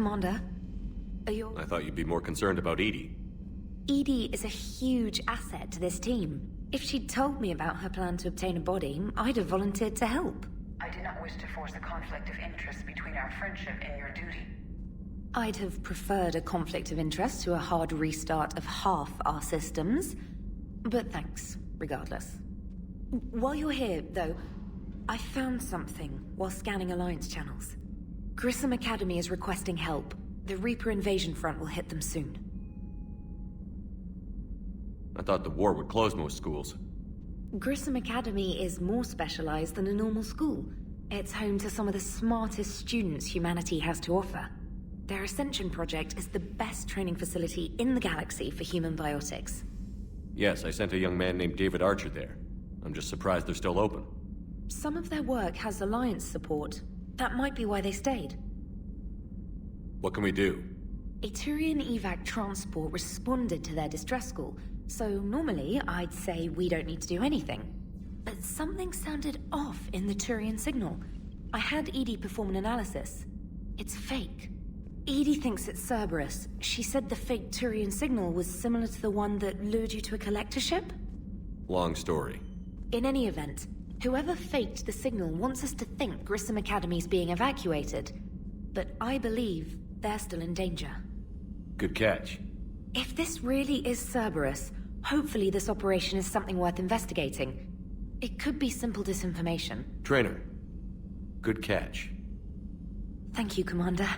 Commander. I thought you'd be more concerned about EDI. EDI is a huge asset to this team. If she'd told me about her plan to obtain a body, I'd have volunteered to help. I did not wish to force a conflict of interest between our friendship and your duty. I'd have preferred a conflict of interest to a hard restart of half our systems. But thanks, regardless. While you're here, though, I found something while scanning Alliance channels. Grissom Academy is requesting help. The Reaper invasion front will hit them soon. I thought the war would close most schools. Grissom Academy is more specialized than a normal school. It's home to some of the smartest students humanity has to offer. Their Ascension project is the best training facility in the galaxy for human biotics. Yes, I sent a young man named David Archer there. I'm just surprised they're still open. Some of their work has Alliance support. That might be why they stayed. What can we do? A Turian evac transport responded to their distress call, so normally I'd say we don't need to do anything. But something sounded off in the Turian signal. I had EDI perform an analysis. It's fake. EDI thinks it's Cerberus. She said the fake Turian signal was similar to the one that lured you to a collector ship? Long story. In any event, whoever faked the signal wants us to think Grissom Academy's being evacuated. But I believe they're still in danger. Good catch. If this really is Cerberus, hopefully this operation is something worth investigating. It could be simple disinformation. Trainer. Good catch. Thank you, Commander.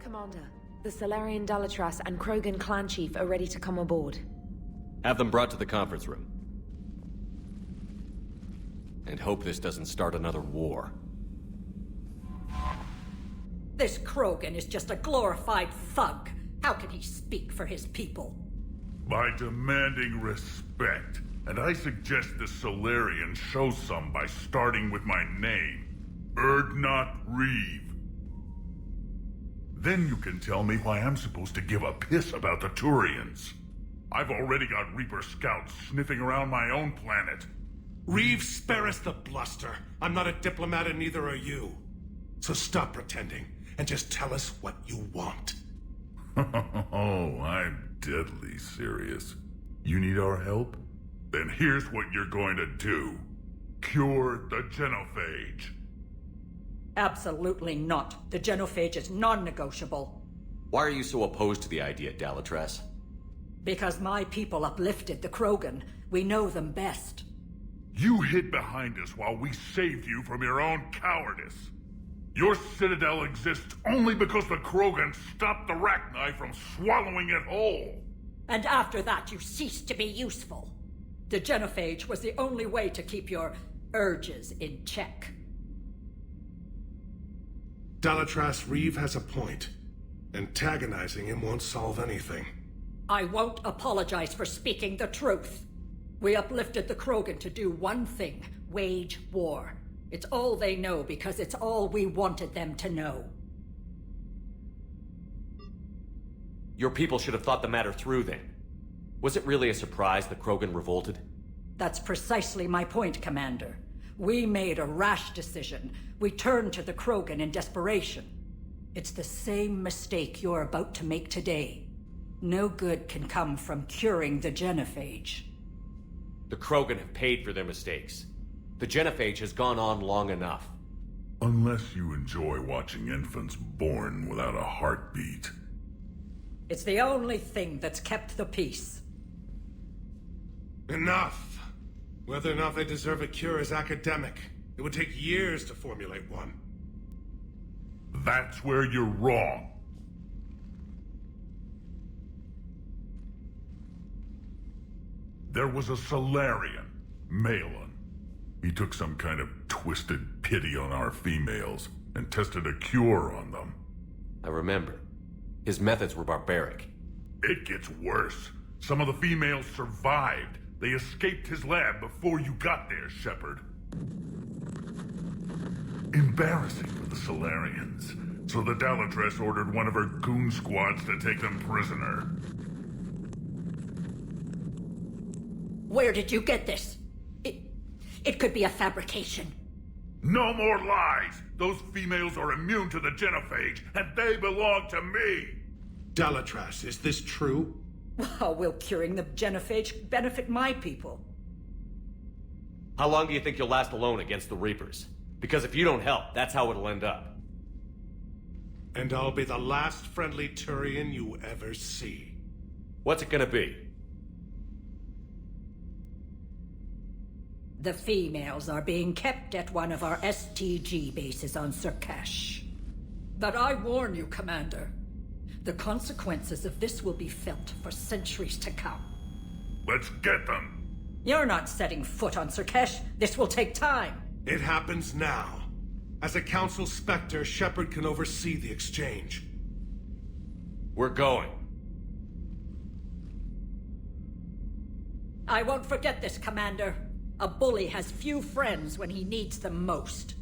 Commander, the Salarian Dalatras and Krogan clan chief are ready to come aboard. Have them brought to the conference room. And hope this doesn't start another war. This Krogan is just a glorified thug. How can he speak for his people? By demanding respect. And I suggest the Solarians show some by starting with my name. Urdnot Reeve. Then you can tell me why I'm supposed to give a piss about the Turians. I've already got Reaper scouts sniffing around my own planet. Reeve, spare us the bluster. I'm not a diplomat and neither are you. So stop pretending and just tell us what you want. Oh, I'm deadly serious. You need our help? Then here's what you're going to do. Cure the genophage. Absolutely not. The genophage is non-negotiable. Why are you so opposed to the idea, Dalatrass? Because my people uplifted the Krogan. We know them best. You hid behind us while we saved you from your own cowardice. Your citadel exists only because the Krogan stopped the Rachni from swallowing it whole. And after that, you ceased to be useful. The genophage was the only way to keep your urges in check. Dalatrass Reeve has a point. Antagonizing him won't solve anything. I won't apologize for speaking the truth. We uplifted the Krogan to do one thing: wage war. It's all they know because it's all we wanted them to know. Your people should have thought the matter through then. Was it really a surprise the Krogan revolted? That's precisely my point, Commander. We made a rash decision. We turned to the Krogan in desperation. It's the same mistake you're about to make today. No good can come from curing the genophage. The Krogan have paid for their mistakes. The genophage has gone on long enough. Unless you enjoy watching infants born without a heartbeat. It's the only thing that's kept the peace. Enough! Whether or not they deserve a cure is academic. It would take years to formulate one. That's where you're wrong. There was a Solarian, Malin. He took some kind of twisted pity on our females and tested a cure on them. I remember. His methods were barbaric. It gets worse. Some of the females survived. They escaped his lab before you got there, Shepard. Embarrassing for the Solarians. So the Dalatrass ordered one of her goon squads to take them prisoner. Where did you get this? It could be a fabrication. No more lies! Those females are immune to the genophage, and they belong to me! Dalatrass, is this true? How will curing the genophage benefit my people? How long do you think you'll last alone against the Reapers? Because if you don't help, that's how it'll end up. And I'll be the last friendly Turian you ever see. What's it gonna be? The females are being kept at one of our STG bases on Surkash. But I warn you, Commander. The consequences of this will be felt for centuries to come. Let's get them! You're not setting foot on Surkash. This will take time. It happens now. As a Council Spectre, Shepard can oversee the exchange. We're going. I won't forget this, Commander. A bully has few friends when he needs them most.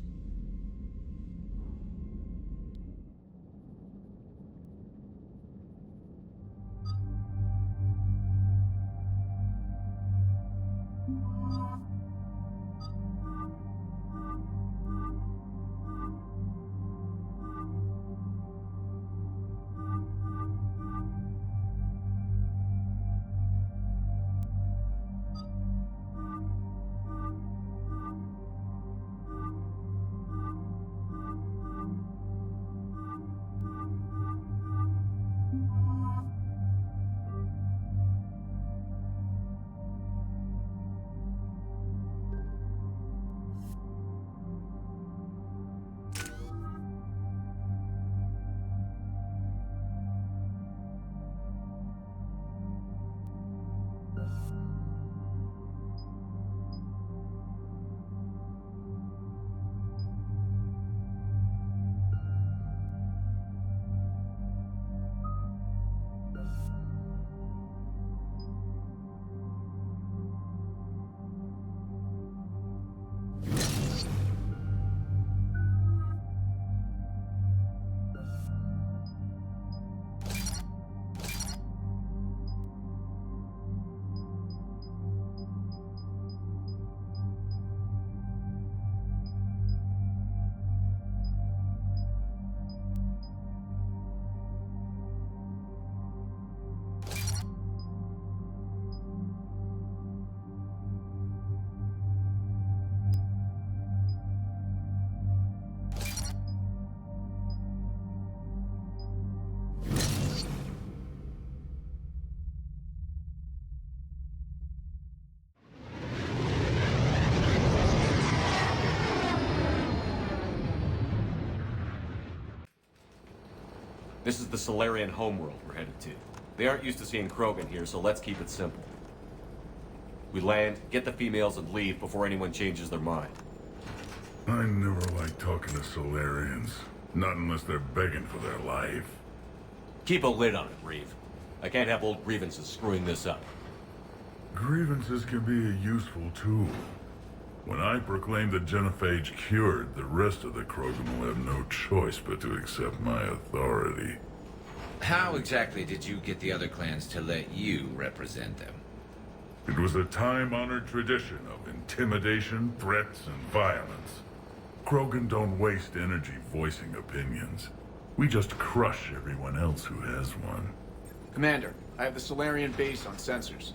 This is the Solarian homeworld we're headed to. They aren't used to seeing Krogan here, so let's keep it simple. We land, get the females, and leave before anyone changes their mind. I never like talking to Solarians. Not unless they're begging for their life. Keep a lid on it, Reeve. I can't have old grievances screwing this up. Grievances can be a useful tool. When I proclaim the genophage cured, the rest of the Krogan will have no choice but to accept my authority. How exactly did you get the other clans to let you represent them? It was a time-honored tradition of intimidation, threats, and violence. Krogan don't waste energy voicing opinions. We just crush everyone else who has one. Commander, I have the Solarian base on sensors.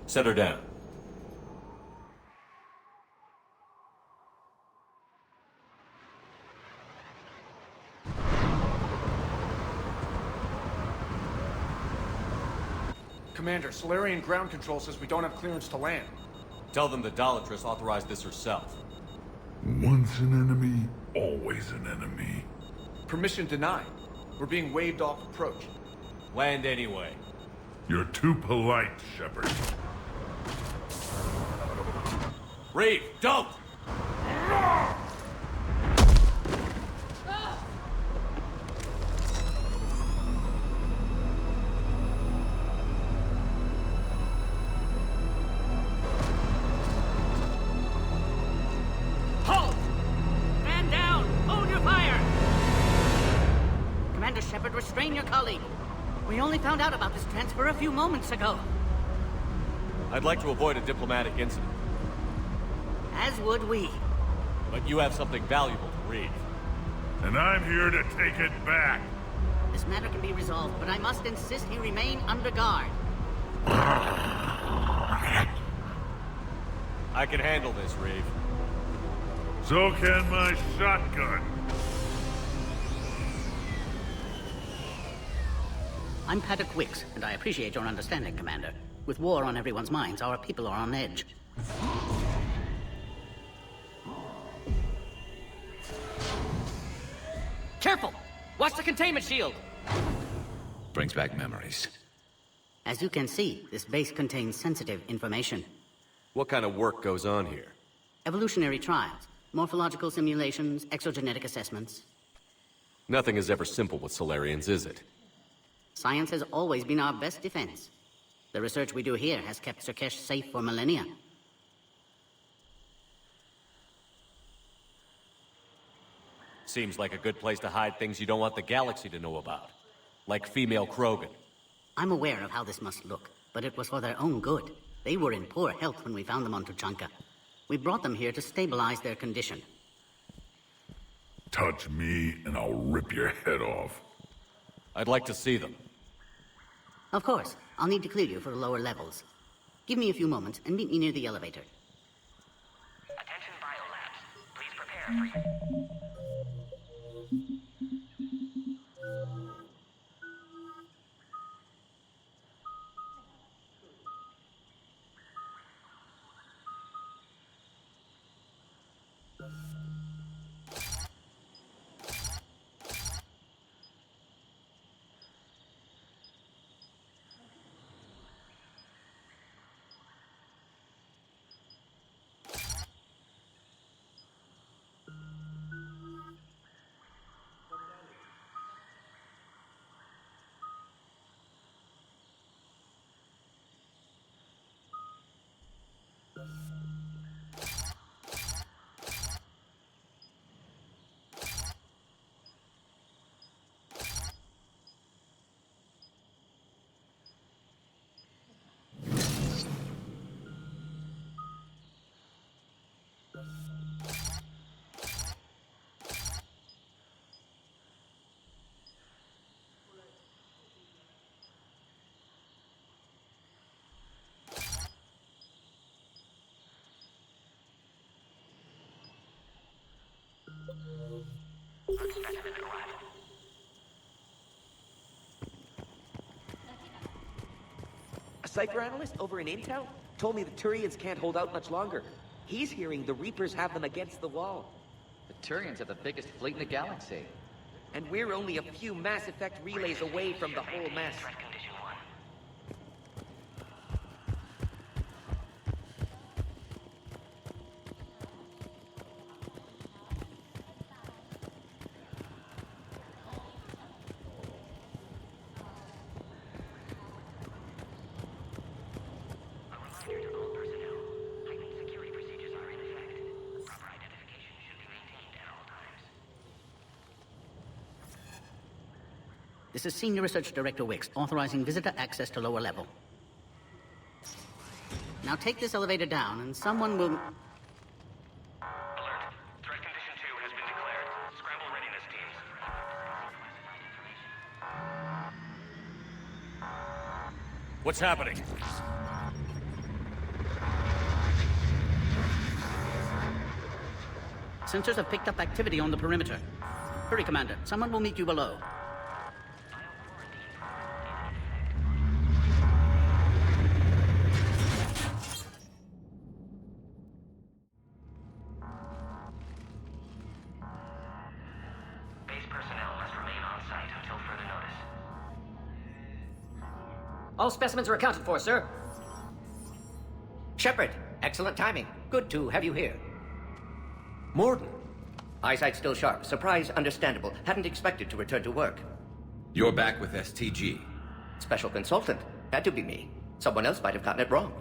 Set her down. Commander, Solarian ground control says we don't have clearance to land. Tell them the Dolatress authorized this herself. Once an enemy, always an enemy. Permission denied. We're being waved off approach. Land anyway. You're too polite, Shepard. Reeve, don't! Halt! Stand down! Hold your fire! Commander Shepard, restrain your colleague. We only found out about this transfer a few moments ago. I'd like to avoid a diplomatic incident, As would we. but you have something valuable to read. And I'm here to take it back. This matter can be resolved, but I must insist he remain under guard. I can handle this, Reeve. So can my shotgun. I'm Paddock Wicks, and I appreciate your understanding, Commander. With war on everyone's minds, our people are on edge. Careful! Watch the containment shield! Brings back memories. As you can see, this base contains sensitive information. What kind of work goes on here? Evolutionary trials, morphological simulations, exogenetic assessments. Nothing is ever simple with Solarians, is it? Science has always been our best defense. The research we do here has kept Surkesh safe for millennia. Seems like a good place to hide things you don't want the galaxy to know about. Like female Krogan. I'm aware of how this must look, but it was for their own good. They were in poor health when we found them on Tuchanka. We brought them here to stabilize their condition. Touch me, and I'll rip your head off. I'd like to see them. Of course, I'll need to clear you for the lower levels. Give me a few moments and meet me near the elevator. Attention biolabs. Please prepare for... A Cypher analyst over in Intel told me the Turians can't hold out much longer. He's hearing the Reapers have them against the wall. The Turians have the biggest fleet in the galaxy. And we're only a few Mass Effect relays away from the whole mess. This is Senior Research Director Wicks, authorizing visitor access to lower level. Now take this elevator down, and someone will... Alert. Threat condition 2 has been declared. Scramble readiness teams. What's happening? Sensors have picked up activity on the perimeter. Hurry, Commander. Someone will meet you below. All specimens are accounted for, sir. Shepard, excellent timing. Good to have you here. Mordin. Eyesight still sharp. Surprise understandable. Hadn't expected to return to work. You're back with STG. Special consultant. Had to be me. Someone else might have gotten it wrong.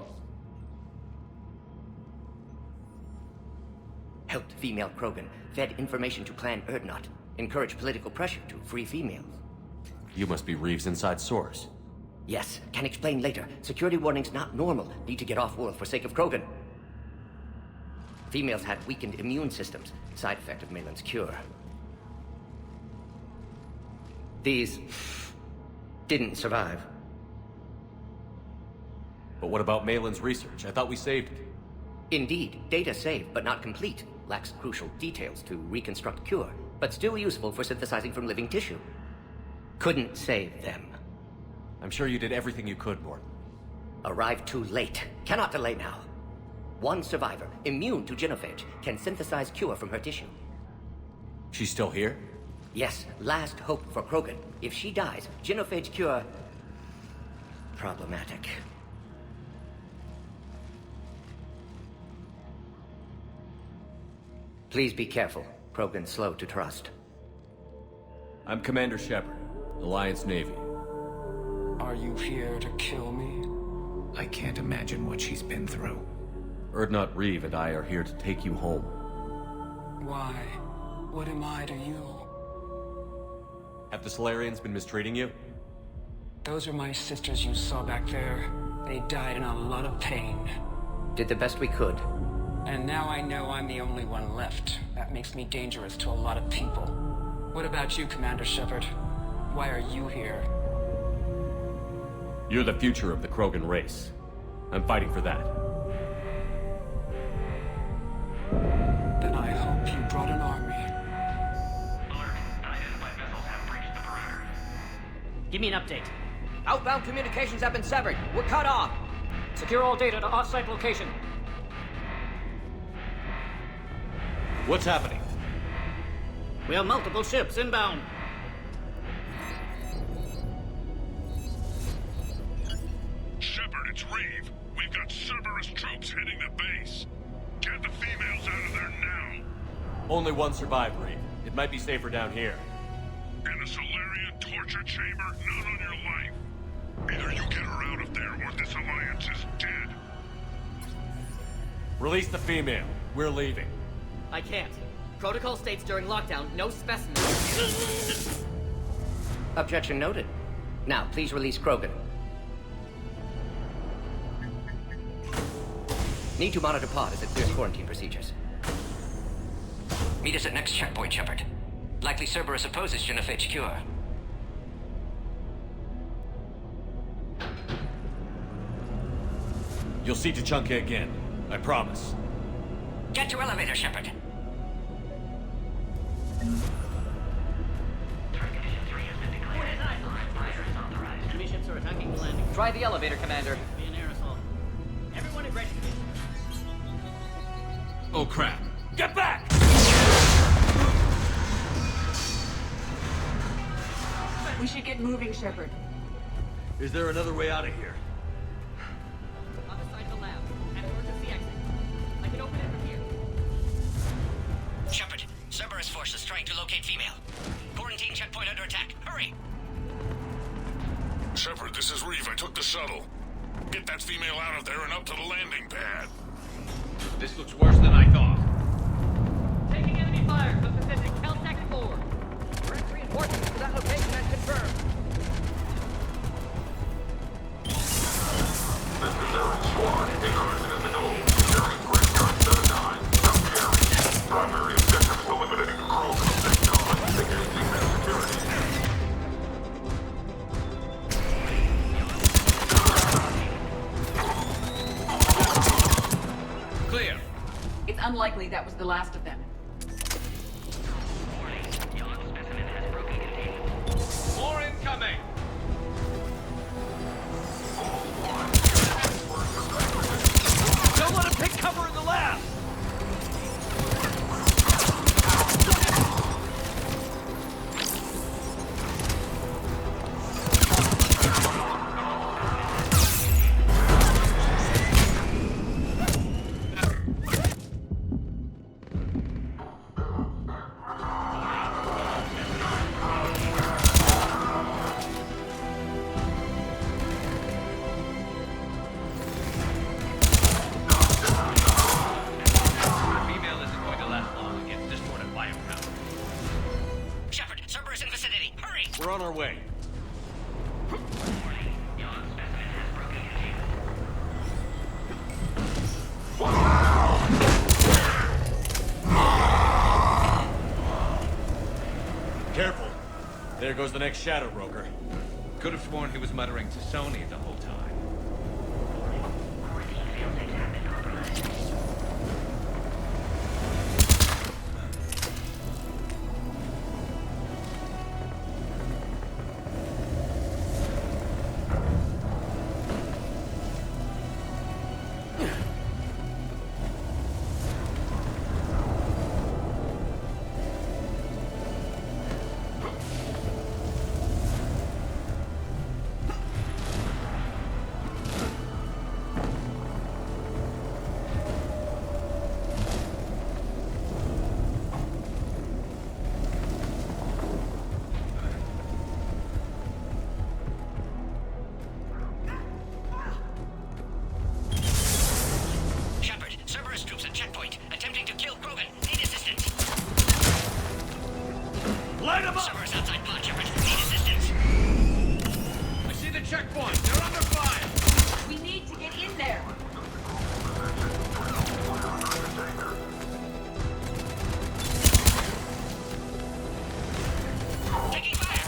Helped female Krogan. Fed information to Clan Urdnot. Encouraged political pressure to free females. You must be Reeves' inside source. Yes, can explain later. Security warnings not normal. Need to get off-world for sake of Krogan. Females had weakened immune systems. Side effect of Malin's cure. These... didn't survive. But what about Malin's research? I thought we saved it. Indeed, data saved, but not complete. Lacks crucial details to reconstruct cure, but still useful for synthesizing from living tissue. Couldn't save them. I'm sure you did everything you could, Mordin. Arrived too late. Cannot delay now. One survivor, immune to genophage, can synthesize cure from her tissue. She's still here? Yes, last hope for Krogan. If she dies, genophage cure... problematic. Please be careful. Krogan's slow to trust. I'm Commander Shepard, Alliance Navy. Are you here to kill me? I can't imagine what she's been through. Urdnot Reeve and I are here to take you home. Why? What am I to you? Have the Solarians been mistreating you? Those are my sisters you saw back there. They died in a lot of pain. Did the best we could. And now I know I'm the only one left. That makes me dangerous to a lot of people. What about you, Commander Shepard? Why are you here? You're the future of the Krogan race. I'm fighting for that. Then I hope you brought an army. Alert. Unidentified missiles have breached the perimeter. Give me an update. Outbound communications have been severed. We're cut off. Secure all data to off-site location. What's happening? We have multiple ships inbound. Shepard, it's Reeve. We've got Cerberus troops hitting the base. Get the females out of there now. Only one survived, Reeve. It might be safer down here. In a Solarian torture chamber, not on your life. Either you get her out of there, or this alliance is dead. Release the female. We're leaving. I can't. Protocol states during lockdown, no specimens. Objection noted. Now, please release Krogan. Need to monitor pod as it clears quarantine procedures. Meet us at next checkpoint, Shepard. Likely Cerberus opposes genophage cure. You'll see Tuchanka again. I promise. Get to elevator, Shepard. Enemy ships are attacking the landing. Try the elevator, Commander. Be an air assault. Everyone in ready. Oh crap! Get back! We should get moving, Shepard. Is there another way out of here? Other side of the lab. An emergency exit. I can open it from here. Shepard, Cerberus force is trying to locate female. Quarantine checkpoint under attack. Hurry! Shepard, this is Reeve. I took the shuttle. Get that female out of there and up to the landing pad. This looks worse than I thought. Taking enemy fire from Pacific Caltech 4. Direct reinforcements to that location and confirmed. This is Aaron Swan. Increment in the dome. Carrying Great Gun 79. Some carry. Primary objectives eliminating the crew from the technology. Engaging their security. Clear. It's unlikely that was the last of them. More incoming! Don't let him pick cover in the lab! We're on our way. Careful. There goes the next shadow broker. Could have sworn he was muttering to Sony the whole time. Light them up! Cerberus outside pod, Shepard. Need assistance. I see the checkpoint. They're under fire. We need to get in there. Taking fire.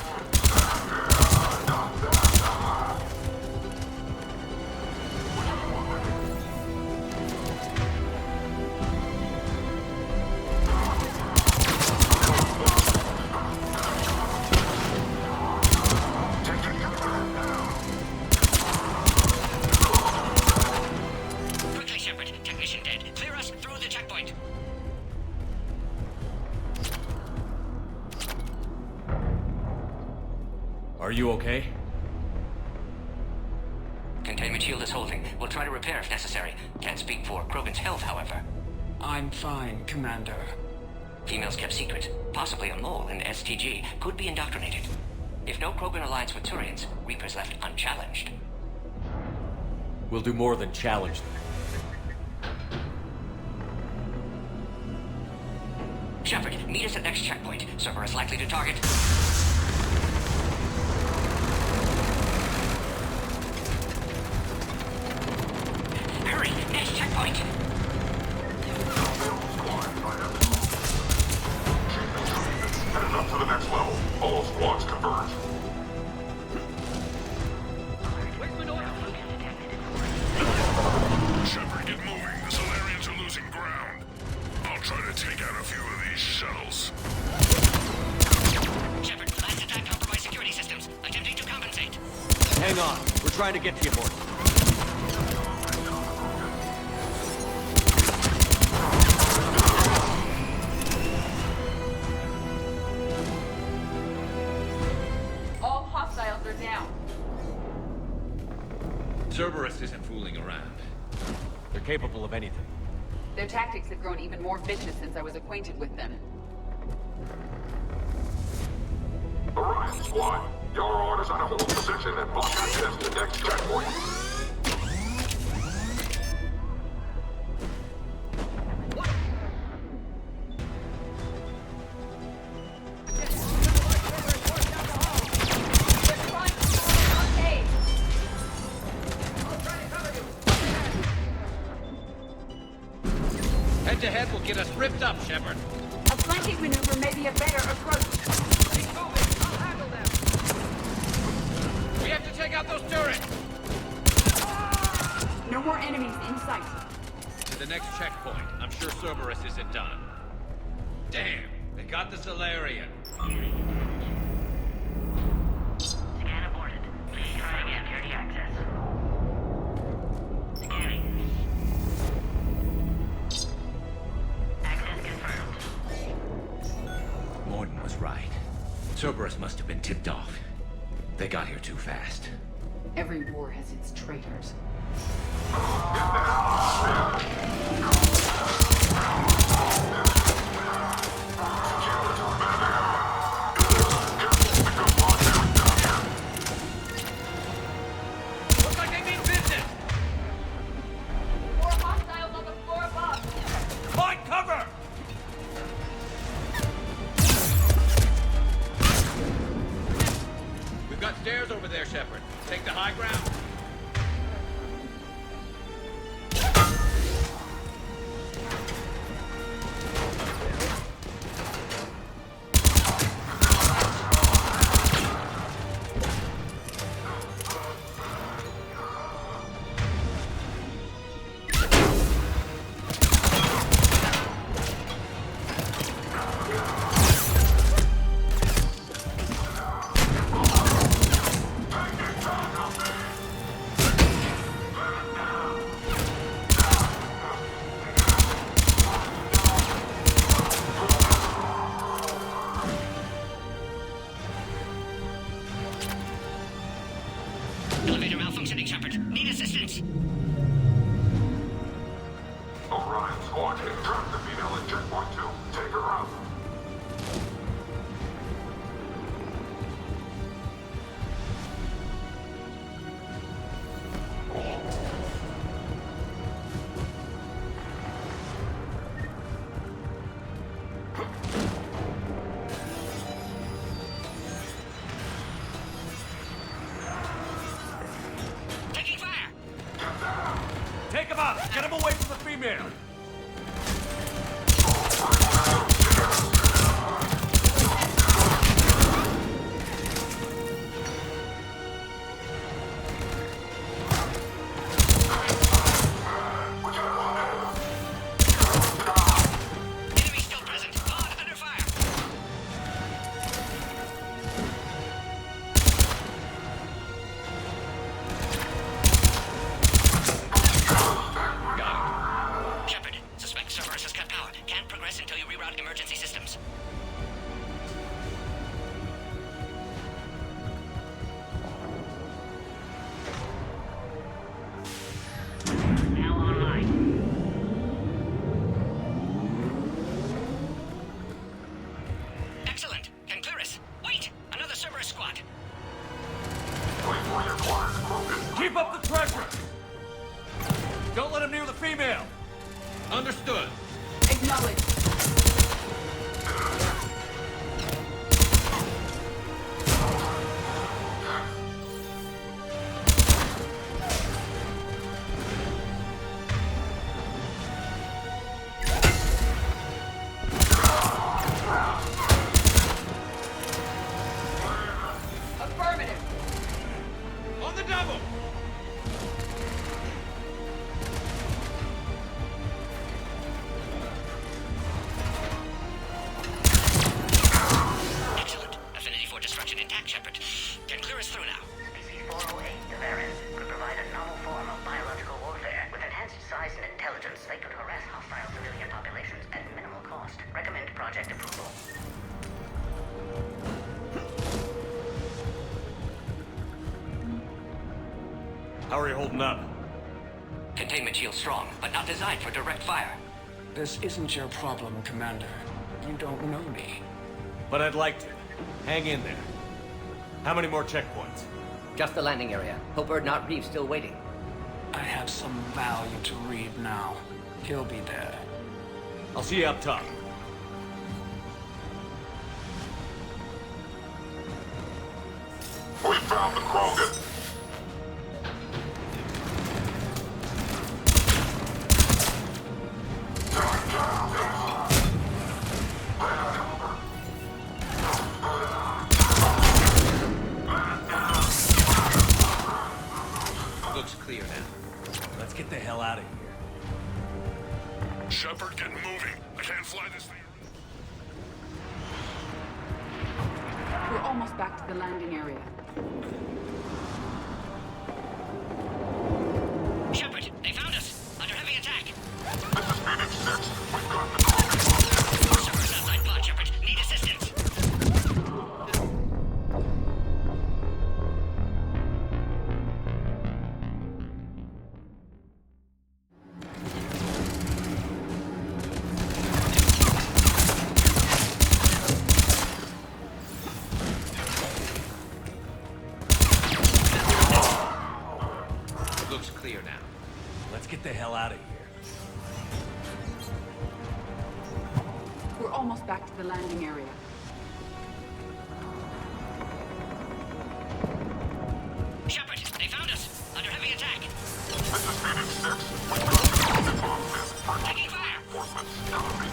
Quickly, Shepard. Technician dead. Clear us through the checkpoint. Are you okay? Containment shield is holding. We'll try to repair if necessary. Can't speak for Krogan's health, however. I'm fine, Commander. Females kept secret. Possibly a mole in STG. Could be indoctrinated. If no Krogan alliance with Turians, Reaper's left unchallenged. We'll do more than challenge them. Shepard, meet us at next checkpoint. Cerberus likely to target. Hurry! Next checkpoint! Headed up to the next level. All squads converge. Shepard, get moving. The Solarians are losing ground. I'll try to take out a few of these shuttles. Shepard, last attack compromised security systems. Attempting to compensate. Hang on. We're trying to get to you, Morton. All capable of anything. Their tactics have grown even more vicious since I was acquainted with them. Orion Squad, your orders are to hold position and block access to next checkpoint. Head-to-head will get us ripped up, Shepard. A flanking maneuver may be a better approach. Keep moving. I'll handle them. We have to take out those turrets. No more enemies in sight. To the next checkpoint. I'm sure Cerberus isn't done. Damn, they got the Salarian. Scan aborted. Please try again. Security access. Scanning. Access confirmed. Mordin was right. Cerberus must have been tipped off. They got here too fast. Every war has its traitors. Looks like they mean business. More hostiles on the floor above. Find cover! We've got stairs over there, Shepard. Take the high ground. Elevator malfunctioning, Shepard. Need assistance. Orion Squad, trap the female at checkpoint 2. Take her out. Taking fire. Take him out! Get him away from the female! Enemy still present. Pod under fire. Shepard, suspect Cerberus has cut power. Can't progress until you reroute emergency systems. Now online. Excellent. Can clear us. Wait! Another Cerberus squad. Keep up the pressure! Don't let him near the female! Understood. Acknowledge. Affirmative. On the double! Excellent. Affinity for destruction intact, Shepard. Can clear us through now. Species 408, Tavares, could provide a novel form of biological warfare. With enhanced size and intelligence, they could harass hostile civilian populations at minimal cost. Recommend project approval. How are you holding up? Contain containment shield strong, but not designed for direct fire. This isn't your problem, Commander. You don't know me. But I'd like to. Hang in there. How many more checkpoints? Just the landing area. Hope Urdnot Reeve's still waiting. I have some value to Reeve now. He'll be there. I'll see you up top. We found the Krogan. Looks clear now. Let's get the hell out of here. Shepard, get moving. I can't fly this thing. We're almost back to the landing area. Shepard, they found us! Under heavy attack! This is Phoenix 6. We've got the Krogan. Servers outside pod, Shepard. Need assistance! Looks clear now. Let's get the hell out of here. We're almost back to the landing area. Shepard, they found us! Under heavy attack! This is Phoenix 6. We've got the Krogan on this. Taking fire! Reinforcements coming.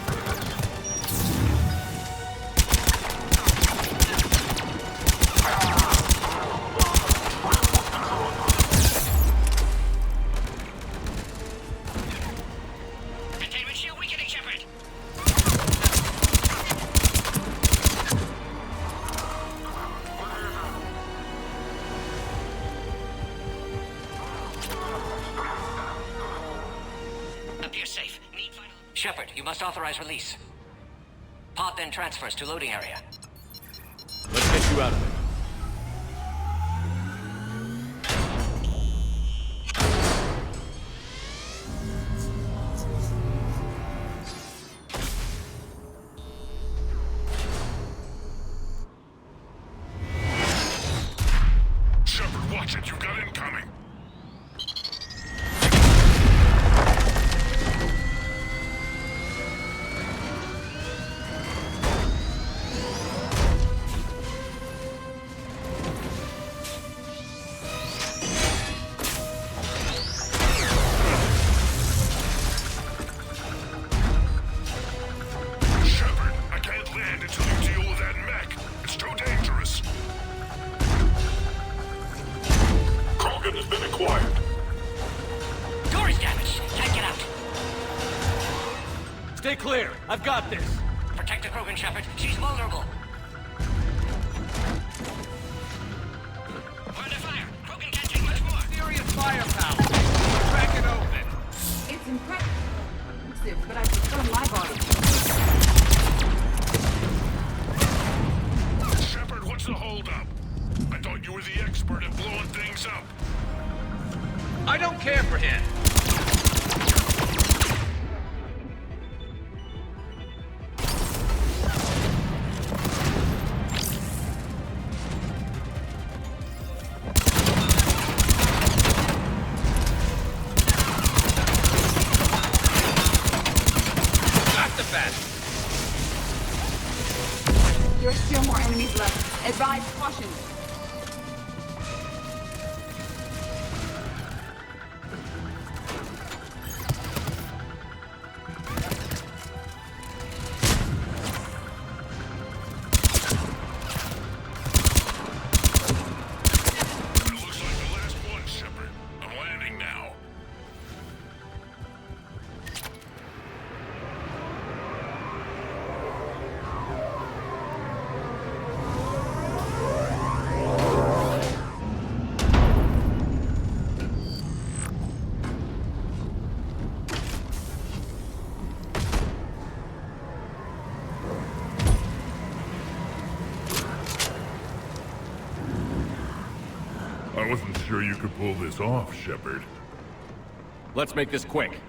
Containment shield weakening, Shepard! Appears safe. Need final... Shepard, you must authorize release. Pod then transfers to loading area. Let's get you out of there. Shepard, watch it. You've got incoming. Shepard, I can't land until you deal with that mech. It's too dangerous. Krogan has been acquired. Door is damaged. Can't get out. Stay clear. I've got this. Protect the Krogan, Shepard. She's vulnerable. We're under fire. Krogan can't take much more. Serious firepower. Crack it open. It's impressive, but I prefer my body. Shepard, what's the holdup? I thought you were the expert at blowing things up. I don't care for him. Got the bat. There are still more enemies left. Advise caution. It looks like the last one, Shepard. I'm landing now. I wasn't sure you could pull this off, Shepard. Let's make this quick.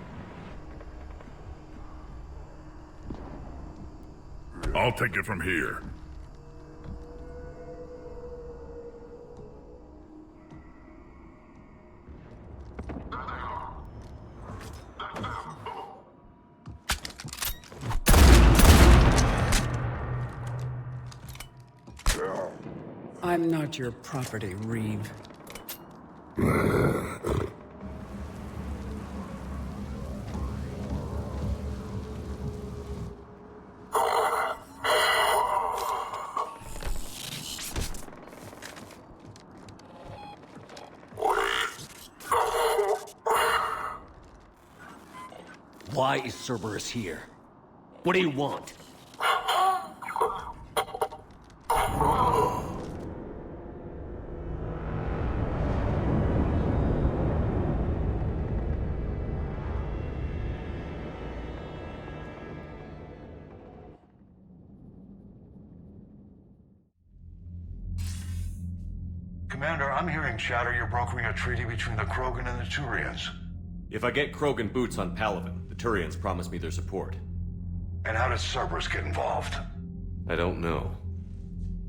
I'll take it from here. I'm not your property, Reeve. Why is Cerberus here? What do you want? Commander, I'm hearing chatter you're brokering a treaty between the Krogan and the Turians. If I get Krogan boots on Palaven, the Turians promise me their support. And how does Cerberus get involved? I don't know.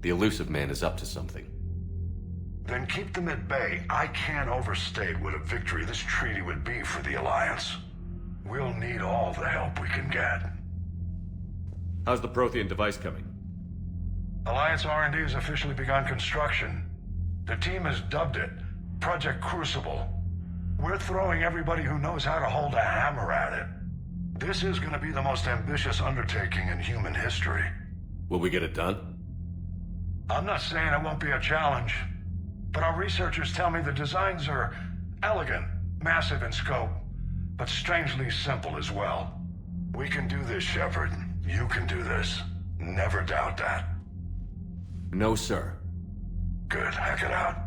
The Illusive Man is up to something. Then keep them at bay. I can't overstate what a victory this treaty would be for the Alliance. We'll need all the help we can get. How's the Prothean device coming? Alliance R&D has officially begun construction. The team has dubbed it Project Crucible. We're throwing everybody who knows how to hold a hammer at it. This is going to be the most ambitious undertaking in human history. Will we get it done? I'm not saying it won't be a challenge, but our researchers tell me the designs are elegant, massive in scope, but strangely simple as well. We can do this, Shepard. You can do this. Never doubt that. No, sir. Good. Hack it out.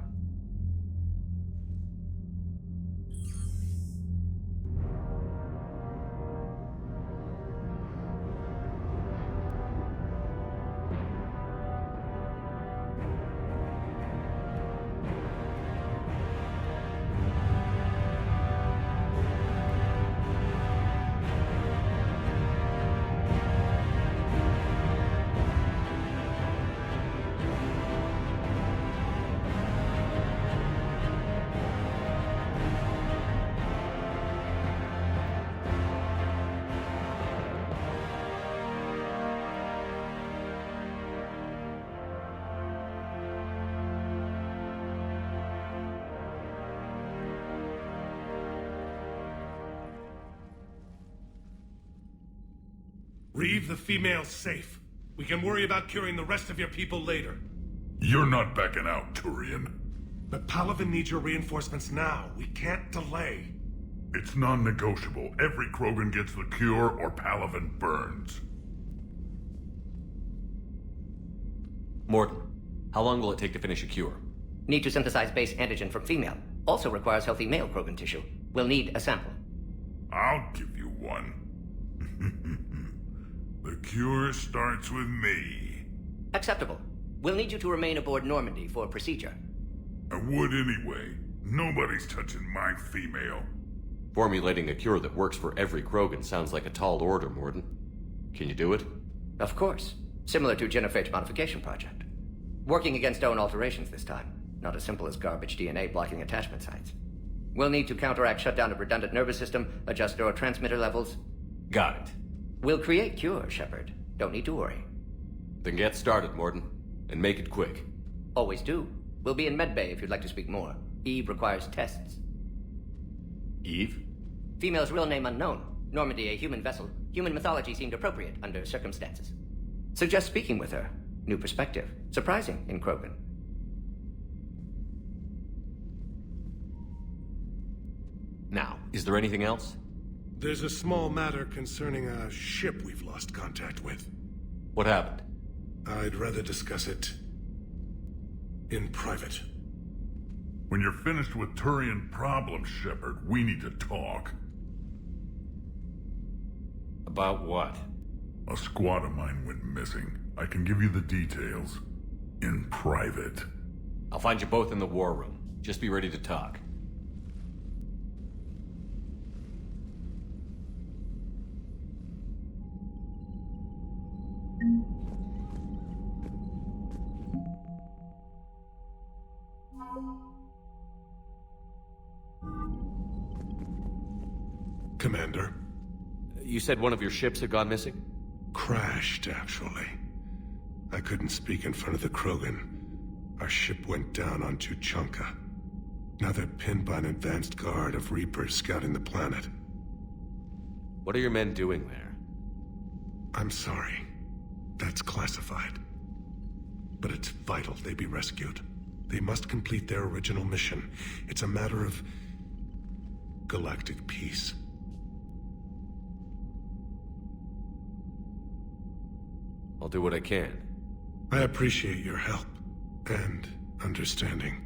Reeve, the female's safe. We can worry about curing the rest of your people later. You're not backing out, Turian. But Palaven needs your reinforcements now. We can't delay. It's non-negotiable. Every Krogan gets the cure or Palaven burns. Mordin, how long will it take to finish a cure? Need to synthesize base antigen from female. Also requires healthy male Krogan tissue. We'll need a sample. I'll give you one. The cure starts with me. Acceptable. We'll need you to remain aboard Normandy for procedure. I would anyway. Nobody's touching my female. Formulating a cure that works for every Krogan sounds like a tall order, Mordin. Can you do it? Of course. Similar to Genophage Modification Project. Working against own alterations this time. Not as simple as garbage DNA blocking attachment sites. We'll need to counteract shutdown of redundant nervous system, adjust neurotransmitter levels. Got it. We'll create cure, Shepard. Don't need to worry. Then get started, Mordin. And make it quick. Always do. We'll be in medbay if you'd like to speak more. Eve requires tests. Eve? Female's real name unknown. Normandy a human vessel. Human mythology seemed appropriate under circumstances. Suggest speaking with her. New perspective. Surprising in Krogan. Now, is there anything else? There's a small matter concerning a ship we've lost contact with. What happened? I'd rather discuss it in private. When you're finished with Turian problems, Shepard, we need to talk. About what? A squad of mine went missing. I can give you the details. In private. I'll find you both in the war room. Just be ready to talk. Commander. You said one of your ships had gone missing? Crashed, actually. I couldn't speak in front of the Krogan. Our ship went down on Tuchanka. Now they're pinned by an advanced guard of Reapers scouting the planet. What are your men doing there? I'm sorry. That's classified. But it's vital they be rescued. They must complete their original mission. It's a matter of galactic peace. I'll do what I can. I appreciate your help and understanding.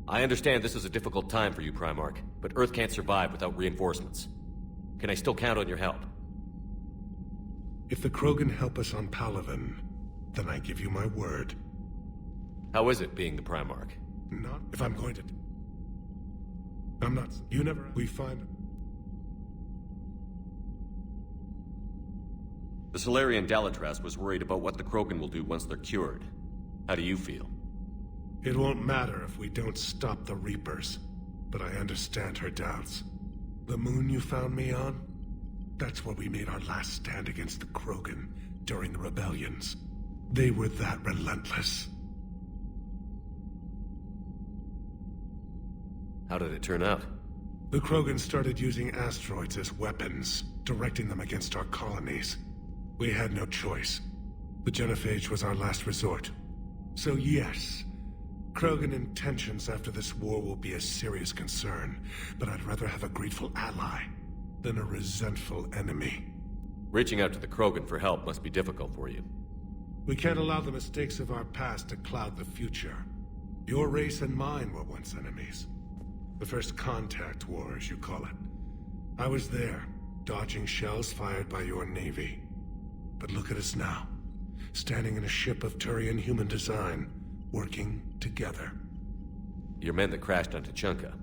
I understand this is a difficult time for you, Primarch, but Earth can't survive without reinforcements. Can I still count on your help? If the Krogan help us on Palaven, then I give you my word. How is it being the Primarch? Not if I'm going to... I'm not... You never... We find... The Solarian Dalatras was worried about what the Krogan will do once they're cured. How do you feel? It won't matter if we don't stop the Reapers, but I understand her doubts. The moon you found me on? That's where we made our last stand against the Krogan during the rebellions. They were that relentless. How did it turn out? The Krogan started using asteroids as weapons, directing them against our colonies. We had no choice. The Genophage was our last resort. So yes, Krogan intentions after this war will be a serious concern, but I'd rather have a grateful ally than a resentful enemy. Reaching out to the Krogan for help must be difficult for you. We can't allow the mistakes of our past to cloud the future. Your race and mine were once enemies. The First Contact War, as you call it. I was there, dodging shells fired by your navy. But look at us now, standing in a ship of Turian human design, working together. Your men that crashed on Tuchanka.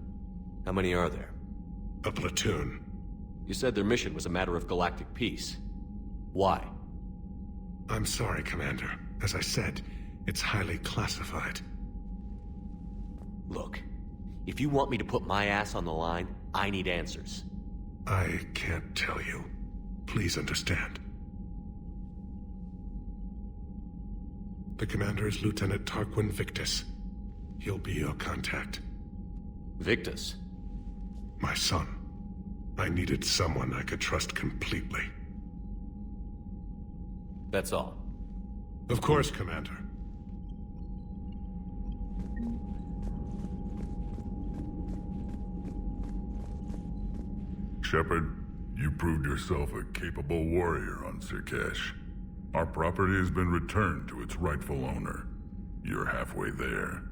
How many are there? A platoon. You said their mission was a matter of galactic peace. Why? I'm sorry, Commander. As I said, it's highly classified. Look, if you want me to put my ass on the line, I need answers. I can't tell you. Please understand. The commander is Lieutenant Tarquin Victus. He'll be your contact. Victus? My son. I needed someone I could trust completely. That's all. Of course, Commander. Shepard, you proved yourself a capable warrior on Sirkesh. Our property has been returned to its rightful owner. You're halfway there.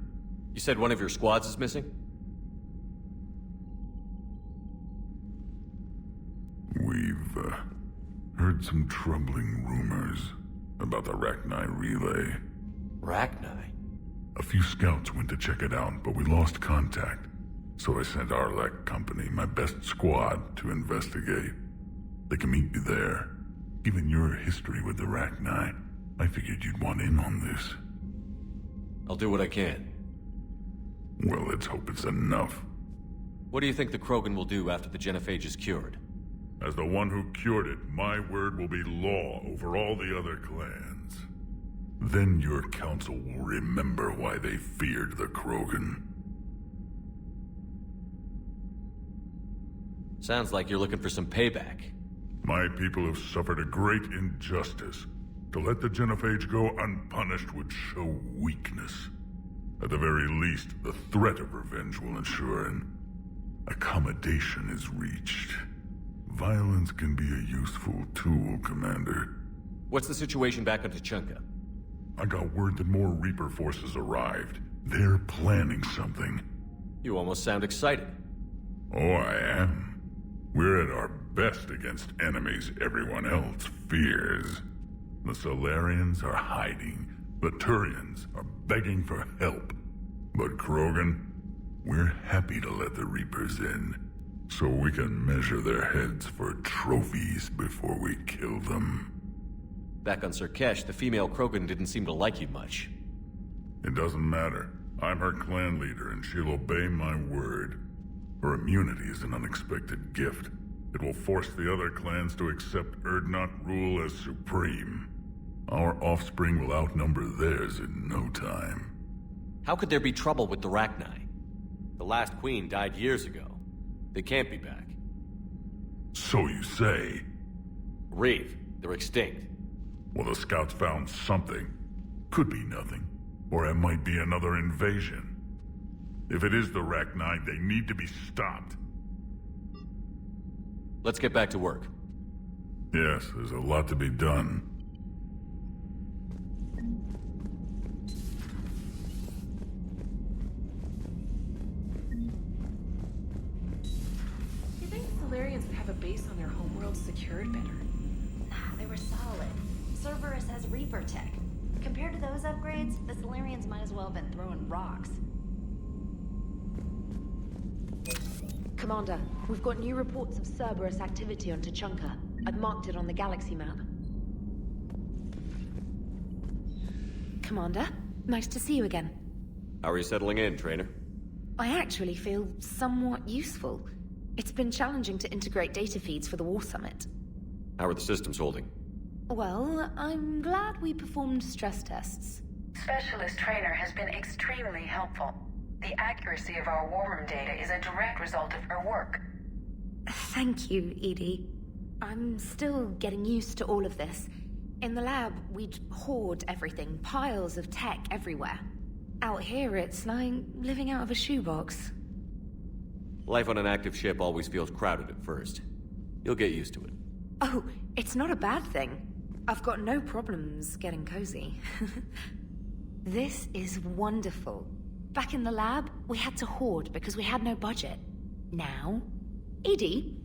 You said one of your squads is missing? We've heard some troubling rumors about the Rachni relay. Rachni? A few scouts went to check it out, but we lost contact. So I sent Arlec Company, my best squad, to investigate. They can meet you there. Given your history with the Rachni, I figured you'd want in on this. I'll do what I can. Well, let's hope it's enough. What do you think the Krogan will do after the Genophage is cured? As the one who cured it, my word will be law over all the other clans. Then your council will remember why they feared the Krogan. Sounds like you're looking for some payback. My people have suffered a great injustice. To let the Genophage go unpunished would show weakness. At the very least, the threat of revenge will ensure an accommodation is reached. Violence can be a useful tool, Commander. What's the situation back on Tuchanka? I got word that more Reaper forces arrived. They're planning something. You almost sound excited. Oh, I am. We're at our best against enemies everyone else fears. The Solarians are hiding. The Turians are begging for help. But Krogan, we're happy to let the Reapers in, so we can measure their heads for trophies before we kill them. Back on Sirkesh, the female Krogan didn't seem to like you much. It doesn't matter. I'm her clan leader, and she'll obey my word. Her immunity is an unexpected gift. It will force the other clans to accept Urdnot rule as supreme. Our offspring will outnumber theirs in no time. How could there be trouble with the Rachni? The last queen died years ago. They can't be back. So you say. Reeve, they're extinct. Well, the scouts found something. Could be nothing. Or it might be another invasion. If it is the Rachni, they need to be stopped. Let's get back to work. Yes, there's a lot to be done. You think Salarians would have a base on their homeworld secured better? Nah, they were solid. Cerberus has Reaper tech. Compared to those upgrades, the Salarians might as well have been throwing rocks. Commander, we've got new reports of Cerberus activity on Tuchanka. I've marked it on the galaxy map. Commander, nice to see you again. How are you settling in, Trainer? I actually feel somewhat useful. It's been challenging to integrate data feeds for the War Summit. How are the systems holding? Well, I'm glad we performed stress tests. Specialist Trainer has been extremely helpful. The accuracy of our war room data is a direct result of her work. Thank you, Edie. I'm still getting used to all of this. In the lab, we'd hoard everything, piles of tech everywhere. Out here, it's like living out of a shoebox. Life on an active ship always feels crowded at first. You'll get used to it. Oh, it's not a bad thing. I've got no problems getting cozy. This is wonderful. Back in the lab, we had to hoard because we had no budget. Now, Edie,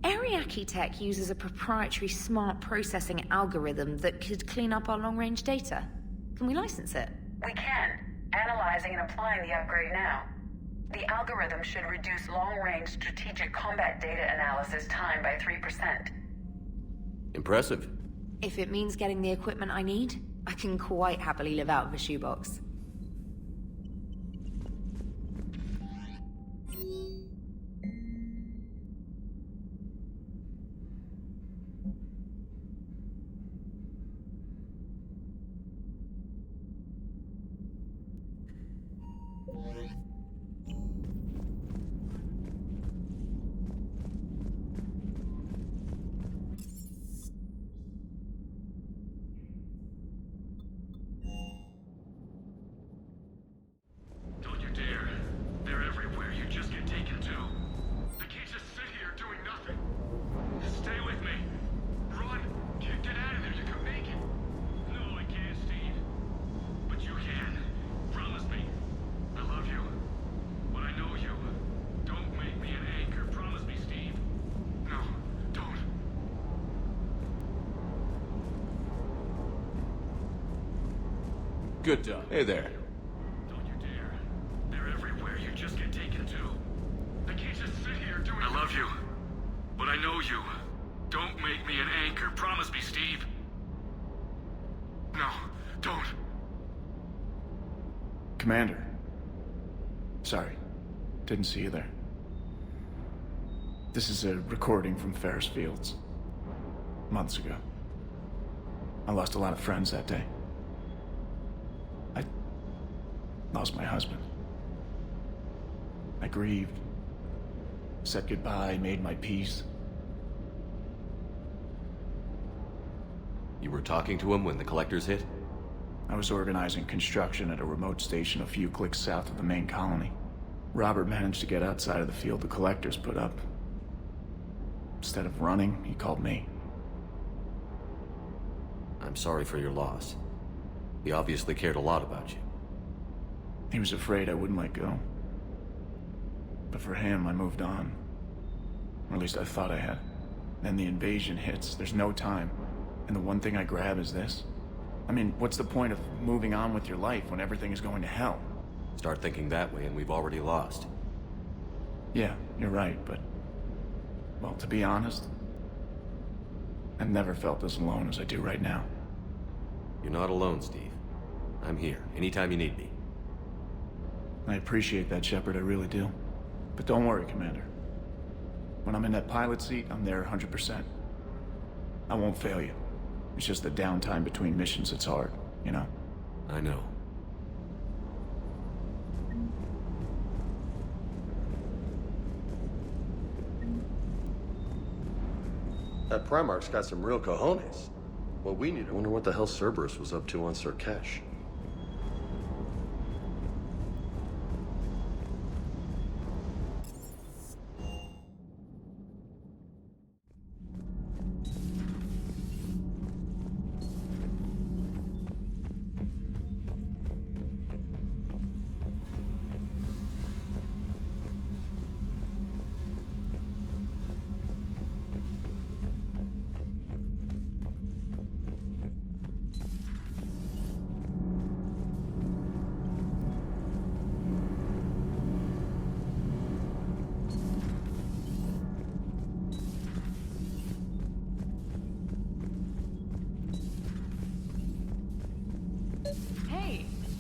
Ariake Tech uses a proprietary smart processing algorithm that could clean up our long-range data. Can we license it? We can. Analyzing and applying the upgrade now. The algorithm should reduce long-range strategic combat data analysis time by 3%. Impressive. If it means getting the equipment I need, I can quite happily live out of a shoebox. Good job. Hey there. Don't you dare. They're everywhere. You just get taken to. I can't just sit here doing... I love you. But I know you. Don't make me an anchor. Promise me, Steve. No, don't. Commander. Sorry. Didn't see you there. This is a recording from Ferris Fields. Months ago. I lost a lot of friends that day. I lost my husband. I grieved. Said goodbye, made my peace. You were talking to him when the collectors hit? I was organizing construction at a remote station a few clicks south of the main colony. Robert managed to get outside of the field the collectors put up. Instead of running, he called me. I'm sorry for your loss. He obviously cared a lot about you. He was afraid I wouldn't let go. But for him, I moved on. Or at least I thought I had. Then the invasion hits, there's no time. And the one thing I grab is this. I mean, what's the point of moving on with your life when everything is going to hell? Start thinking that way and we've already lost. Yeah, you're right, but... well, to be honest, I've never felt as alone as I do right now. You're not alone, Steve. I'm here, anytime you need me. I appreciate that, Shepard, I really do. But don't worry, Commander. When I'm in that pilot seat, I'm there 100%. I won't fail you. It's just the downtime between missions that's hard, you know? I know. That Primarch's got some real cojones. What we need, I wonder what the hell Cerberus was up to on Surkesh.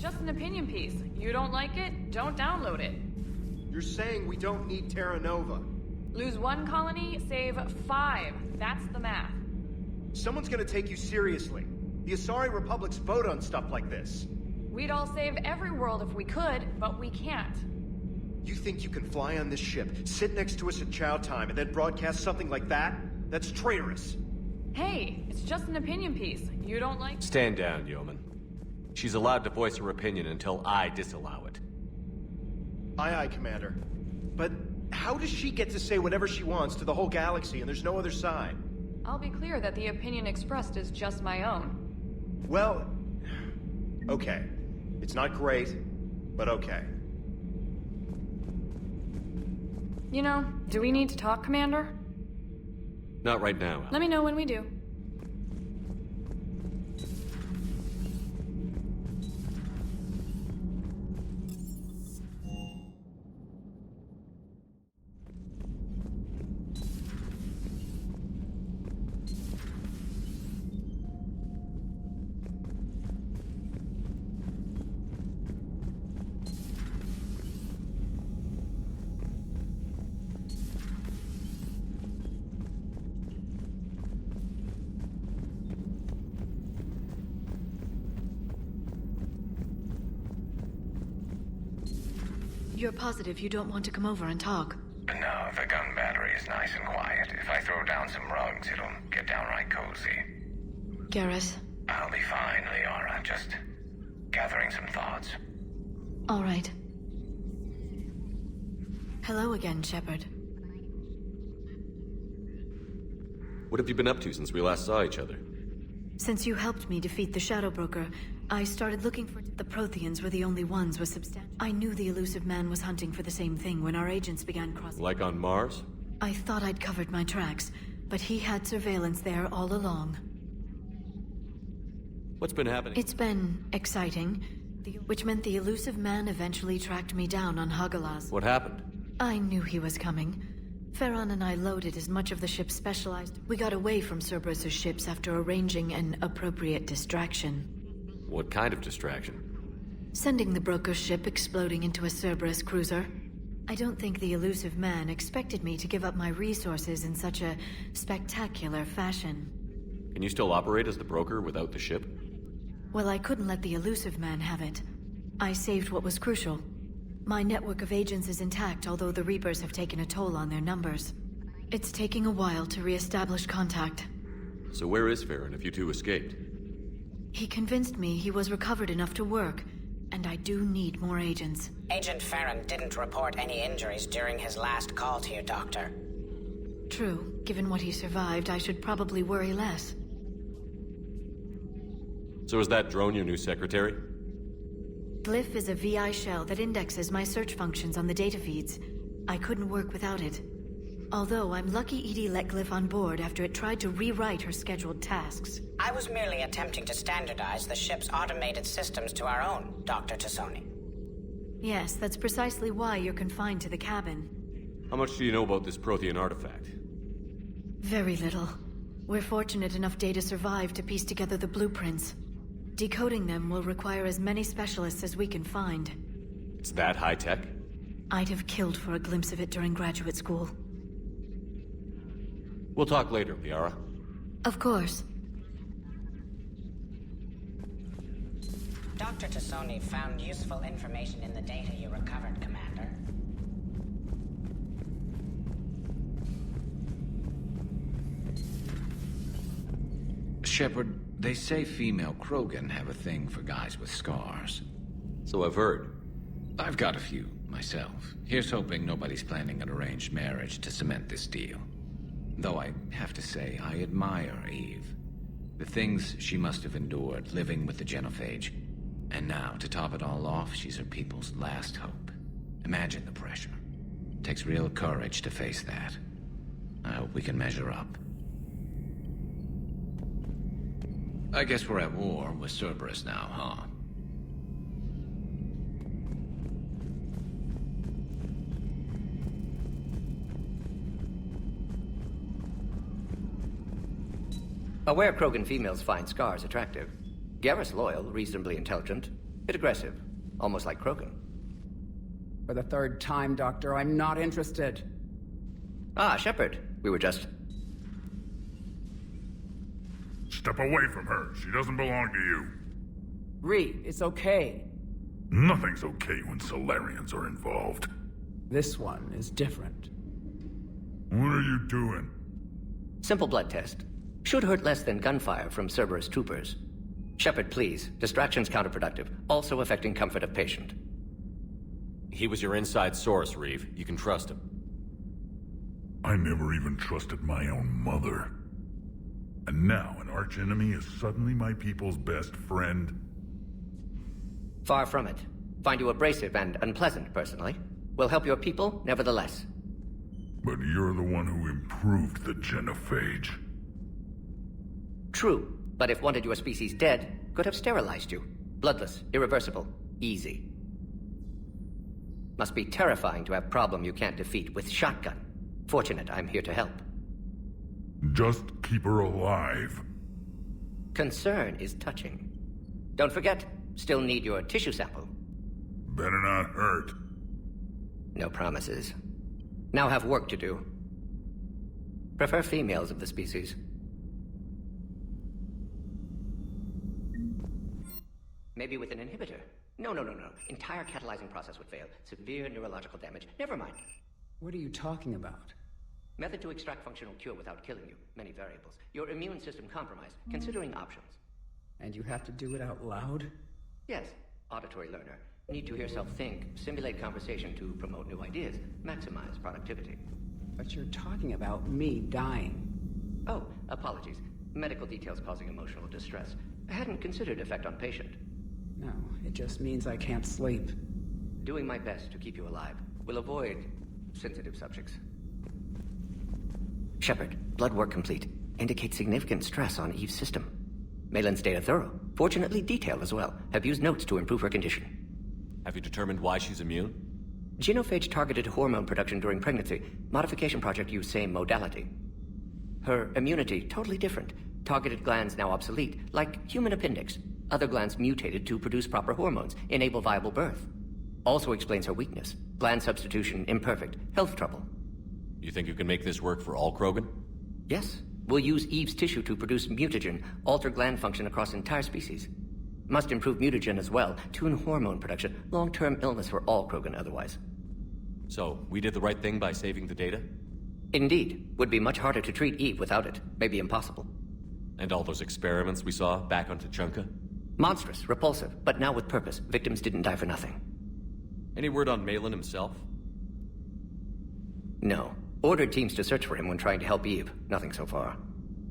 Just an opinion piece. You don't like it? Don't download it. You're saying we don't need Terra Nova. Lose 1 colony, save 5. That's the math. Someone's gonna take you seriously. The Asari Republics vote on stuff like this. We'd all save every world if we could, but we can't. You think you can fly on this ship, sit next to us at chow time, and then broadcast something like that? That's traitorous. Hey, it's just an opinion piece. You don't like— Stand down, Yeoman. She's allowed to voice her opinion until I disallow it. Aye, aye, Commander. But how does she get to say whatever she wants to the whole galaxy and there's no other side? I'll be clear that the opinion expressed is just my own. Well, okay. It's not great, but okay. You know, do we need to talk, Commander? Not right now. Let me know when we do. You're positive you don't want to come over and talk? No, the gun battery is nice and quiet. If I throw down some rugs, it'll get downright cozy. Garrus? I'll be fine, Liara. Just gathering some thoughts. All right. Hello again, Shepard. What have you been up to since we last saw each other? Since you helped me defeat the Shadow Broker, I started looking for— The Protheans were the only ones with substantial— I knew the Illusive Man was hunting for the same thing when our agents began crossing— Like on Mars? I thought I'd covered my tracks, but he had surveillance there all along. What's been happening? It's been exciting, which meant the Illusive Man eventually tracked me down on Hagalaz. What happened? I knew he was coming. Farron and I loaded as much of the ship's specialized— We got away from Cerberus's ships after arranging an appropriate distraction. What kind of distraction? Sending the broker's ship exploding into a Cerberus cruiser. I don't think the Illusive Man expected me to give up my resources in such a spectacular fashion. Can you still operate as the broker without the ship? Well, I couldn't let the Illusive Man have it. I saved what was crucial. My network of agents is intact, although the Reapers have taken a toll on their numbers. It's taking a while to re-establish contact. So where is Farron if you two escaped? He convinced me he was recovered enough to work, and I do need more agents. Agent Farron didn't report any injuries during his last call to you, Doctor. True. Given what he survived, I should probably worry less. So is that drone your new secretary? Glyph is a VI shell that indexes my search functions on the data feeds. I couldn't work without it. Although I'm lucky EDI let Glyph on board after it tried to rewrite her scheduled tasks. I was merely attempting to standardize the ship's automated systems to our own, Dr. Tassoni. Yes, that's precisely why you're confined to the cabin. How much do you know about this Prothean artifact? Very little. We're fortunate enough Data survived to piece together the blueprints. Decoding them will require as many specialists as we can find. It's that high-tech? I'd have killed for a glimpse of it during graduate school. We'll talk later, Liara. Of course. Dr. Tassoni found useful information in the data you recovered, Commander. Shepard, they say female Krogan have a thing for guys with scars. So I've heard. I've got a few, myself. Here's hoping nobody's planning an arranged marriage to cement this deal. Though I have to say, I admire Eve. The things she must have endured living with the Genophage. And now, to top it all off, she's her people's last hope. Imagine the pressure. It takes real courage to face that. I hope we can measure up. I guess we're at war with Cerberus now, huh? Aware Krogan females find scars attractive. Garrus loyal, reasonably intelligent, bit aggressive, almost like Krogan. For the third time, Doctor, I'm not interested. Ah, Shepard. We were just... Step away from her. She doesn't belong to you. Reed, it's okay. Nothing's okay when Solarians are involved. This one is different. What are you doing? Simple blood test. Should hurt less than gunfire from Cerberus troopers. Shepard, please. Distraction's counterproductive, also affecting comfort of patient. He was your inside source, Reeve. You can trust him. I never even trusted my own mother. And now an archenemy is suddenly my people's best friend? Far from it. Find you abrasive and unpleasant, personally. Will help your people, nevertheless. But you're the one who improved the Genophage. True, but if wanted your species dead, could have sterilized you. Bloodless, irreversible, easy. Must be terrifying to have problem you can't defeat with shotgun. Fortunate I'm here to help. Just keep her alive. Concern is touching. Don't forget, still need your tissue sample. Better not hurt. No promises. Now have work to do. Prefer females of the species. Maybe with an inhibitor. No. Entire catalyzing process would fail. Severe neurological damage. Never mind. What are you talking about? Method to extract functional cure without killing you. Many variables. Your immune system compromised. Considering options. And you have to do it out loud? Yes. Auditory learner. Need to hear self think. Simulate conversation to promote new ideas. Maximize productivity. But you're talking about me dying. Oh, apologies. Medical details causing emotional distress. I hadn't considered effect on patient. No, it just means I can't sleep. Doing my best to keep you alive. Will avoid sensitive subjects. Shepard, blood work complete. Indicates significant stress on Eve's system. Malin's data thorough. Fortunately detailed as well. Have used notes to improve her condition. Have you determined why she's immune? Genophage targeted hormone production during pregnancy. Modification project used same modality. Her immunity totally different. Targeted glands now obsolete, like human appendix. Other glands mutated to produce proper hormones, enable viable birth. Also explains her weakness. Gland substitution imperfect. Health trouble. You think you can make this work for all Krogan? Yes. We'll use Eve's tissue to produce mutagen, alter gland function across entire species. Must improve mutagen as well, tune hormone production, long-term illness for all Krogan otherwise. So, we did the right thing by saving the data? Indeed. Would be much harder to treat Eve without it. Maybe impossible. And all those experiments we saw back on Tuchanka? Monstrous, repulsive, but now with purpose. Victims didn't die for nothing. Any word on Malin himself? No. Ordered teams to search for him when trying to help Eve. Nothing so far.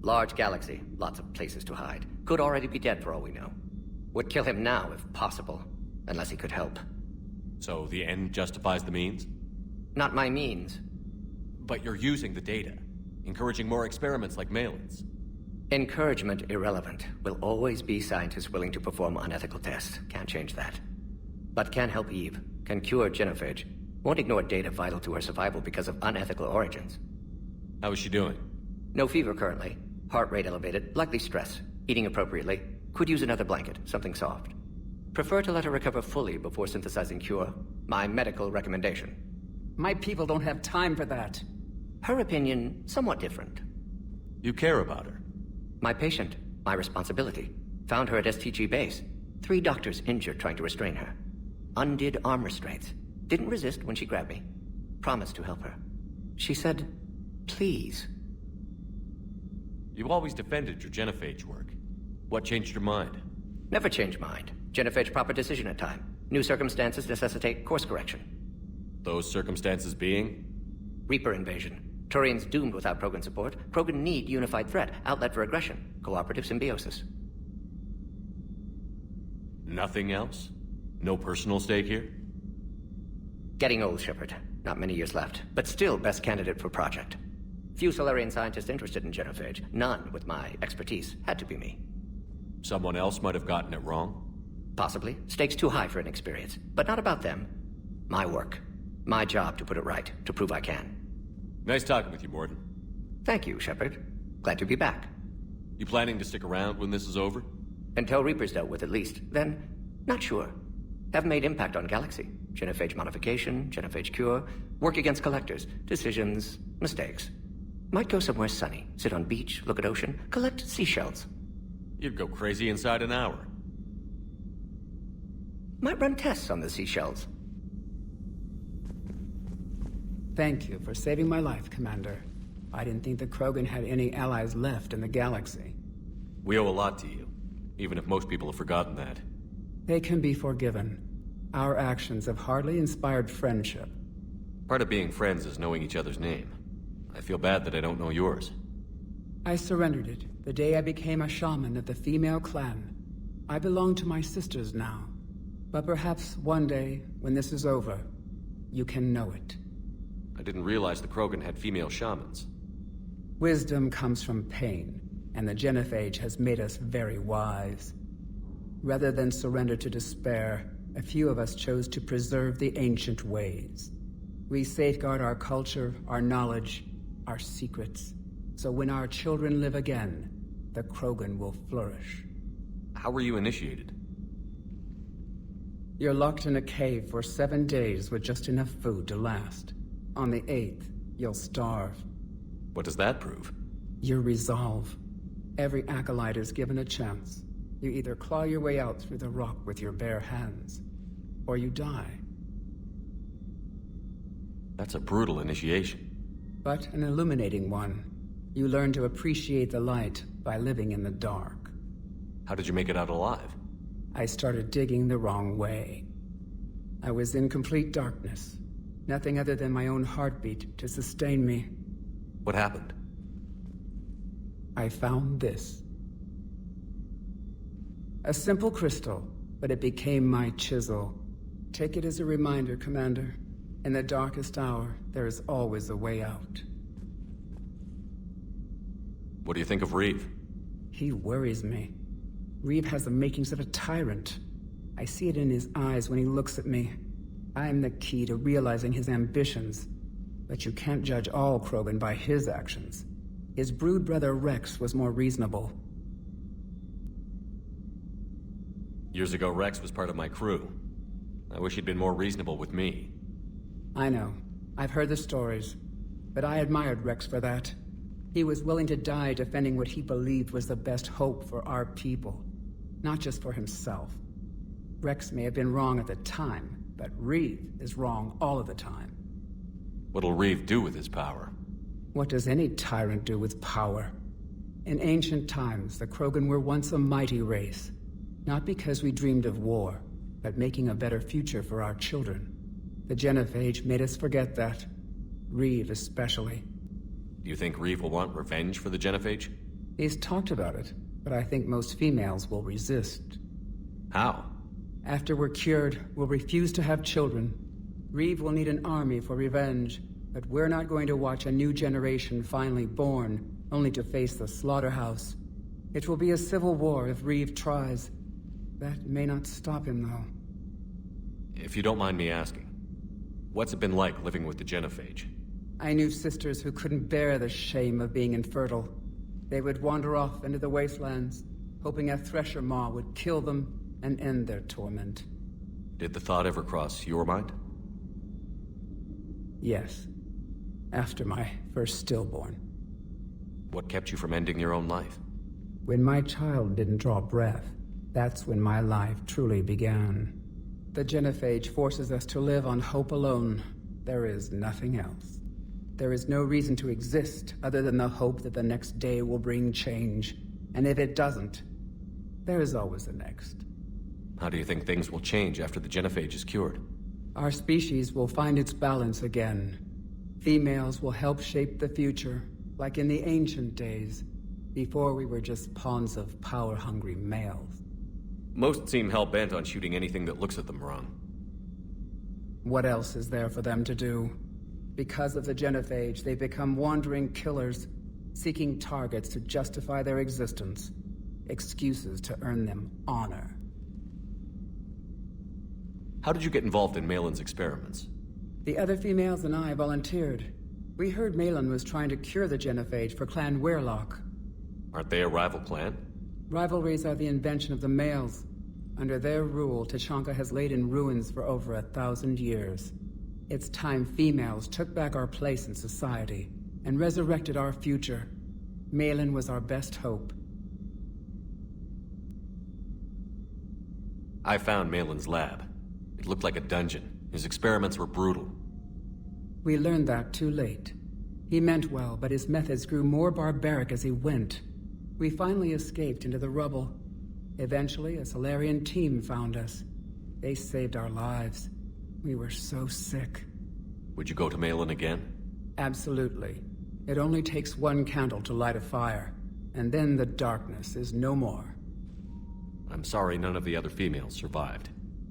Large galaxy, lots of places to hide. Could already be dead for all we know. Would kill him now if possible, unless he could help. So the end justifies the means? Not my means. But you're using the data, encouraging more experiments like Malin's. Encouragement irrelevant. Will always be scientists willing to perform unethical tests. Can't change that. But can help Eve. Can cure Genophage. Won't ignore data vital to her survival because of unethical origins. How is she doing? No fever currently. Heart rate elevated. Likely stress. Eating appropriately. Could use another blanket. Something soft. Prefer to let her recover fully before synthesizing cure. My medical recommendation. My people don't have time for that. Her opinion, somewhat different. You care about her. My patient, my responsibility. Found her at STG base. 3 doctors injured trying to restrain her. Undid arm restraints. Didn't resist when she grabbed me. Promised to help her. She said, please. You always defended your genophage work. What changed your mind? Never change mind. Genophage proper decision at time. New circumstances necessitate course correction. Those circumstances being? Reaper invasion. Turians doomed without Krogan support. Krogan need unified threat, outlet for aggression, cooperative symbiosis. Nothing else? No personal stake here? Getting old, Shepard. Not many years left, but still best candidate for project. Few Solarian scientists interested in genophage. None with my expertise. Had to be me. Someone else might have gotten it wrong? Possibly. Stakes too high for inexperience. But not about them. My work. My job to put it right, to prove I can. Nice talking with you, Mordin. Thank you, Shepard. Glad to be back. You planning to stick around when this is over? Until Reaper's dealt with, at least. Then, not sure. Have made impact on Galaxy. Genophage modification, genophage cure, work against collectors, decisions, mistakes. Might go somewhere sunny, sit on beach, look at ocean, collect seashells. You'd go crazy inside an hour. Might run tests on the seashells. Thank you for saving my life, Commander. I didn't think the Krogan had any allies left in the galaxy. We owe a lot to you, even if most people have forgotten that. They can be forgiven. Our actions have hardly inspired friendship. Part of being friends is knowing each other's name. I feel bad that I don't know yours. I surrendered it the day I became a shaman of the female clan. I belong to my sisters now. But perhaps one day, when this is over, you can know it. I didn't realize the Krogan had female shamans. Wisdom comes from pain, and the genophage has made us very wise. Rather than surrender to despair, a few of us chose to preserve the ancient ways. We safeguard our culture, our knowledge, our secrets. So when our children live again, the Krogan will flourish. How were you initiated? You're locked in a cave for 7 days with just enough food to last. On the 8th, you'll starve. What does that prove? Your resolve. Every acolyte is given a chance. You either claw your way out through the rock with your bare hands, or you die. That's a brutal initiation. But an illuminating one. You learn to appreciate the light by living in the dark. How did you make it out alive? I started digging the wrong way. I was in complete darkness. Nothing other than my own heartbeat to sustain me. What happened? I found this. A simple crystal, but it became my chisel. Take it as a reminder, Commander. In the darkest hour, there is always a way out. What do you think of Reeve? He worries me. Reeve has the makings of a tyrant. I see it in his eyes when he looks at me. I am the key to realizing his ambitions. But you can't judge all Krogan by his actions. His brood brother Rex was more reasonable. Years ago, Rex was part of my crew. I wish he'd been more reasonable with me. I know. I've heard the stories. But I admired Rex for that. He was willing to die defending what he believed was the best hope for our people. Not just for himself. Rex may have been wrong at the time, but Reeve is wrong all of the time. What'll Reeve do with his power? What does any tyrant do with power? In ancient times, the Krogan were once a mighty race. Not because we dreamed of war, but making a better future for our children. The genophage made us forget that. Reeve especially. Do you think Reeve will want revenge for the genophage? He's talked about it, but I think most females will resist. How? After we're cured, we'll refuse to have children. Reeve will need an army for revenge, but we're not going to watch a new generation finally born, only to face the slaughterhouse. It will be a civil war if Reeve tries. That may not stop him, though. If you don't mind me asking, what's it been like living with the genophage? I knew sisters who couldn't bear the shame of being infertile. They would wander off into the wastelands, hoping a thresher maw would kill them, and end their torment. Did the thought ever cross your mind? Yes. After my first stillborn. What kept you from ending your own life? When my child didn't draw breath, that's when my life truly began. The genophage forces us to live on hope alone. There is nothing else. There is no reason to exist other than the hope that the next day will bring change. And if it doesn't, there is always the next. How do you think things will change after the genophage is cured? Our species will find its balance again. Females will help shape the future, like in the ancient days, before we were just pawns of power-hungry males. Most seem hell-bent on shooting anything that looks at them wrong. What else is there for them to do? Because of the genophage, they become wandering killers, seeking targets to justify their existence, excuses to earn them honor. How did you get involved in Malin's experiments? The other females and I volunteered. We heard Malin was trying to cure the genophage for Clan Weirlock. Aren't they a rival clan? Rivalries are the invention of the males. Under their rule, Tuchanka has laid in ruins for over 1,000 years. It's time females took back our place in society and resurrected our future. Malin was our best hope. I found Malin's lab. It looked like a dungeon. His experiments were brutal. We learned that too late. He meant well, but his methods grew more barbaric as he went. We finally escaped into the rubble. Eventually, a Solarian team found us. They saved our lives. We were so sick. Would you go to Malin again? Absolutely. It only takes one candle to light a fire, and then the darkness is no more. I'm sorry none of the other females survived.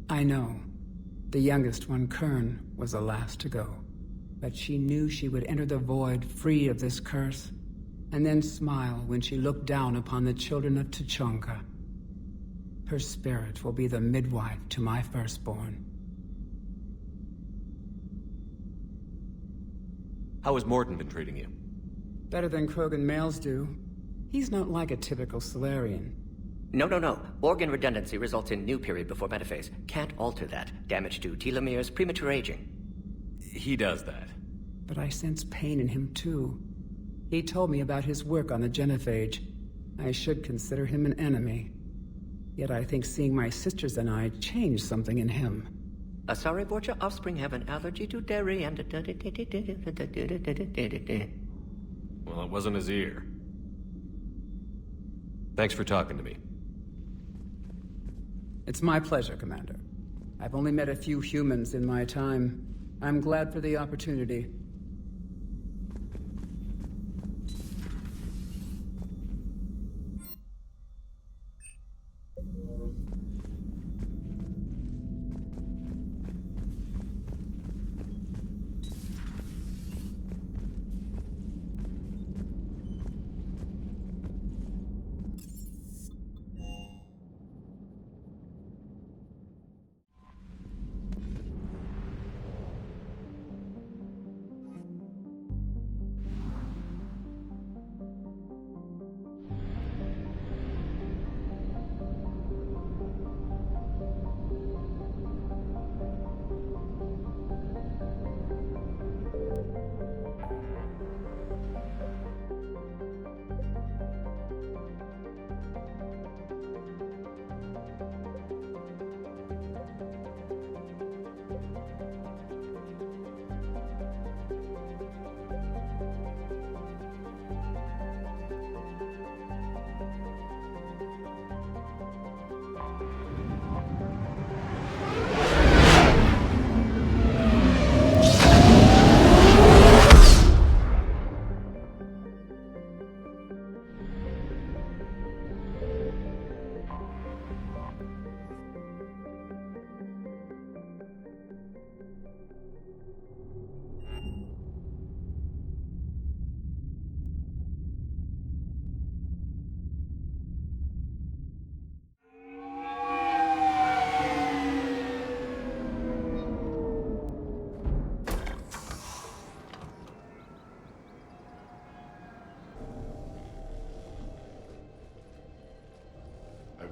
I know. The youngest one, Kern, was the last to go. But she knew she would enter the void free of this curse, and then smile when she looked down upon the children of Tuchanka. Her spirit will be the midwife to my firstborn. How has Mordin been treating you? Better than Krogan males do. He's not like a typical Solarian. No. Organ redundancy results in new period before metaphase. Can't alter that. Damage to telomeres, premature aging. He does that. But I sense pain in him too. He told me about his work on the genophage. I should consider him an enemy. Yet I think seeing my sisters and I changed something in him. Asari Vorcha offspring have an allergy to dairy and... Well, it wasn't his ear. Thanks for talking to me. It's my pleasure, Commander. I've only met a few humans in my time. I'm glad for the opportunity.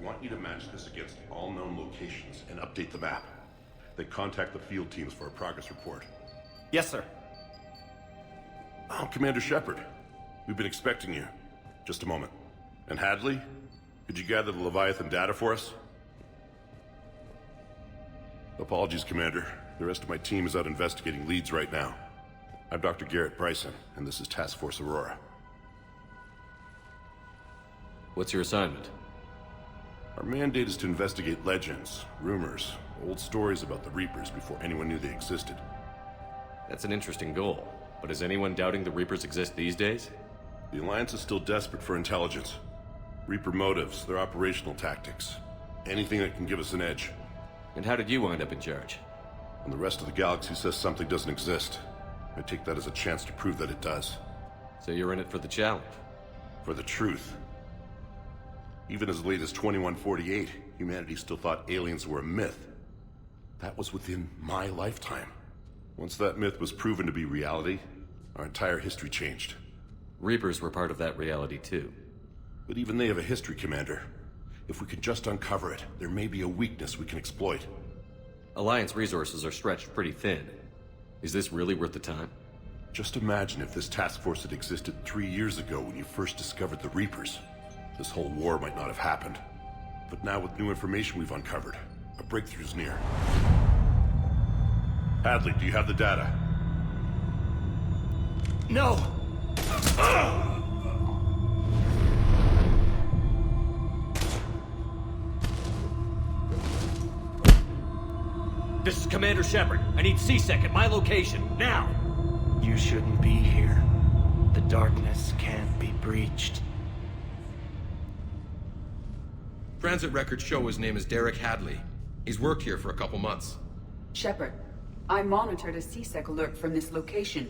want you to match this against all known locations and update the map. Then contact the field teams for a progress report. Yes, sir. Oh, Commander Shepard. We've been expecting you. Just a moment. And Hadley? Could you gather the Leviathan data for us? Apologies, Commander. The rest of my team is out investigating leads right now. I'm Dr. Garrett Bryson, and this is Task Force Aurora. What's your assignment? Our mandate is to investigate legends, rumors, old stories about the Reapers before anyone knew they existed. That's an interesting goal, but is anyone doubting the Reapers exist these days? The Alliance is still desperate for intelligence. Reaper motives, their operational tactics. Anything that can give us an edge. And how did you wind up in charge? When the rest of the galaxy says something doesn't exist, I take that as a chance to prove that it does. So you're in it for the challenge? For the truth. Even as late as 2148, humanity still thought aliens were a myth. That was within my lifetime. Once that myth was proven to be reality, our entire history changed. Reapers were part of that reality too. But even they have a history, Commander. If we could just uncover it, there may be a weakness we can exploit. Alliance resources are stretched pretty thin. Is this really worth the time? Just imagine if this task force had existed 3 years ago when you first discovered the Reapers. This whole war might not have happened. But now with new information we've uncovered, a breakthrough's near. Hadley, do you have the data? No! This is Commander Shepard. I need C-Sec at my location, now! You shouldn't be here. The darkness can't be breached. Transit records show his name is Derek Hadley. He's worked here for a couple months. Shepard, I monitored a C-Sec alert from this location.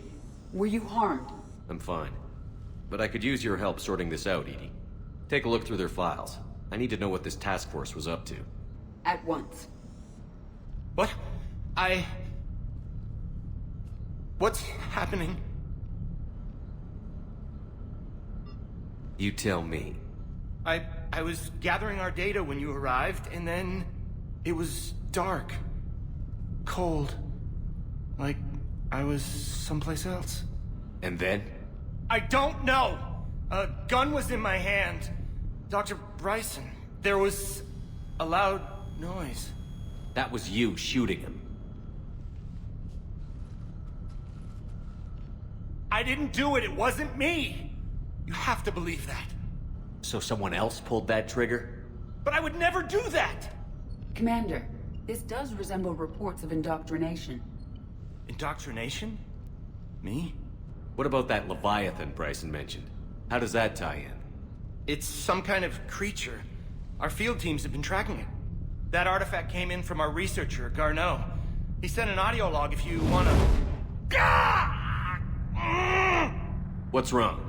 Were you harmed? I'm fine. But I could use your help sorting this out, EDI. Take a look through their files. I need to know what this task force was up to. At once. What? What's happening? You tell me. I was gathering our data when you arrived, and then it was dark. Cold. Like I was someplace else. And then? I don't know! A gun was in my hand. Dr. Bryson, there was a loud noise. That was you shooting him. I didn't do it, it wasn't me! You have to believe that. So someone else pulled that trigger? But I would never do that! Commander, this does resemble reports of indoctrination. Indoctrination? Me? What about that Leviathan Bryson mentioned? How does that tie in? It's some kind of creature. Our field teams have been tracking it. That artifact came in from our researcher, Garneau. He sent an audio log if you wanna... What's wrong?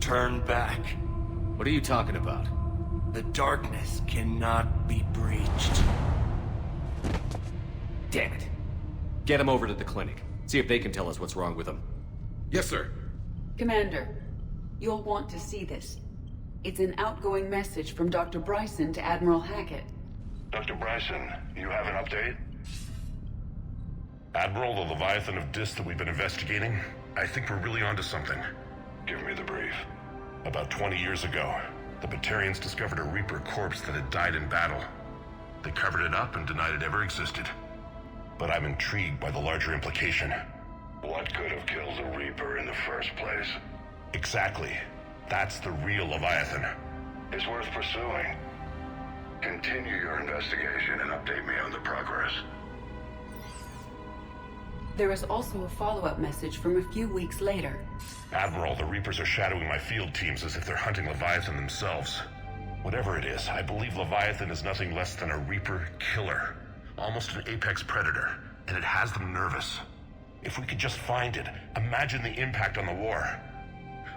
Turn back. What are you talking about? The darkness cannot be breached. Damn it. Get him over to the clinic. See if they can tell us what's wrong with him. Yes, sir. Commander, you'll want to see this. It's an outgoing message from Dr. Bryson to Admiral Hackett. Dr. Bryson, you have an update? Admiral, the Leviathan of Dis that we've been investigating, I think we're really onto something. Give me the brief. About 20 years ago, the Batarians discovered a Reaper corpse that had died in battle. They covered it up and denied it ever existed. But I'm intrigued by the larger implication. What could have killed the Reaper in the first place? Exactly. That's the real Leviathan. It's worth pursuing. Continue your investigation and update me on the progress. There is also a follow-up message from a few weeks later. Admiral, the Reapers are shadowing my field teams as if they're hunting Leviathan themselves. Whatever it is, I believe Leviathan is nothing less than a Reaper killer. Almost an apex predator, and it has them nervous. If we could just find it, imagine the impact on the war.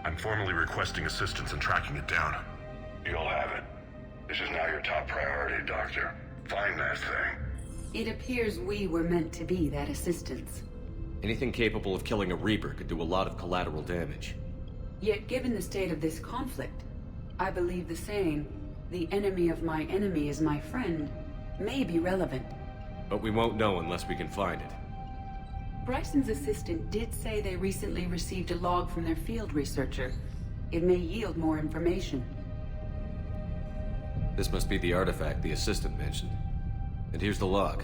I'm formally requesting assistance in tracking it down. You'll have it. This is now your top priority, Doctor. Find that thing. It appears we were meant to be that assistance. Anything capable of killing a Reaper could do a lot of collateral damage. Yet given the state of this conflict, I believe the saying, "The enemy of my enemy is my friend," may be relevant. But we won't know unless we can find it. Bryson's assistant did say they recently received a log from their field researcher. It may yield more information. This must be the artifact the assistant mentioned. And here's the log.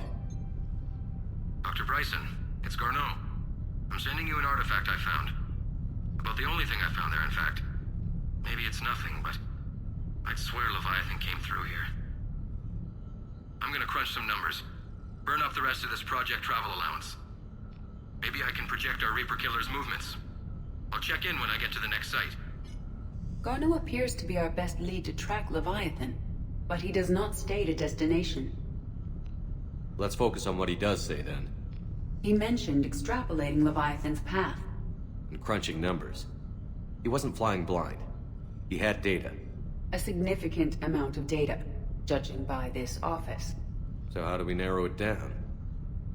Dr. Bryson, it's Garneau. I'm sending you an artifact I found. About the only thing I found there, in fact. Maybe it's nothing, but I'd swear Leviathan came through here. I'm gonna crunch some numbers. Burn up the rest of this project travel allowance. Maybe I can project our Reaper Killer's movements. I'll check in when I get to the next site. Garneau appears to be our best lead to track Leviathan, but he does not state a destination. Let's focus on what he does say, then. He mentioned extrapolating Leviathan's path. And crunching numbers. He wasn't flying blind. He had data. A significant amount of data, judging by this office. So how do we narrow it down?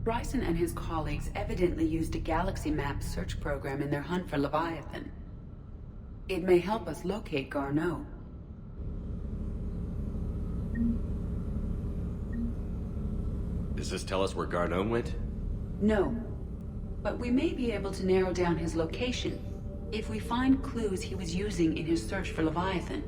Bryson and his colleagues evidently used a galaxy map search program in their hunt for Leviathan. It may help us locate Garneau. Does this tell us where Garneau went? No. But we may be able to narrow down his location if we find clues he was using in his search for Leviathan.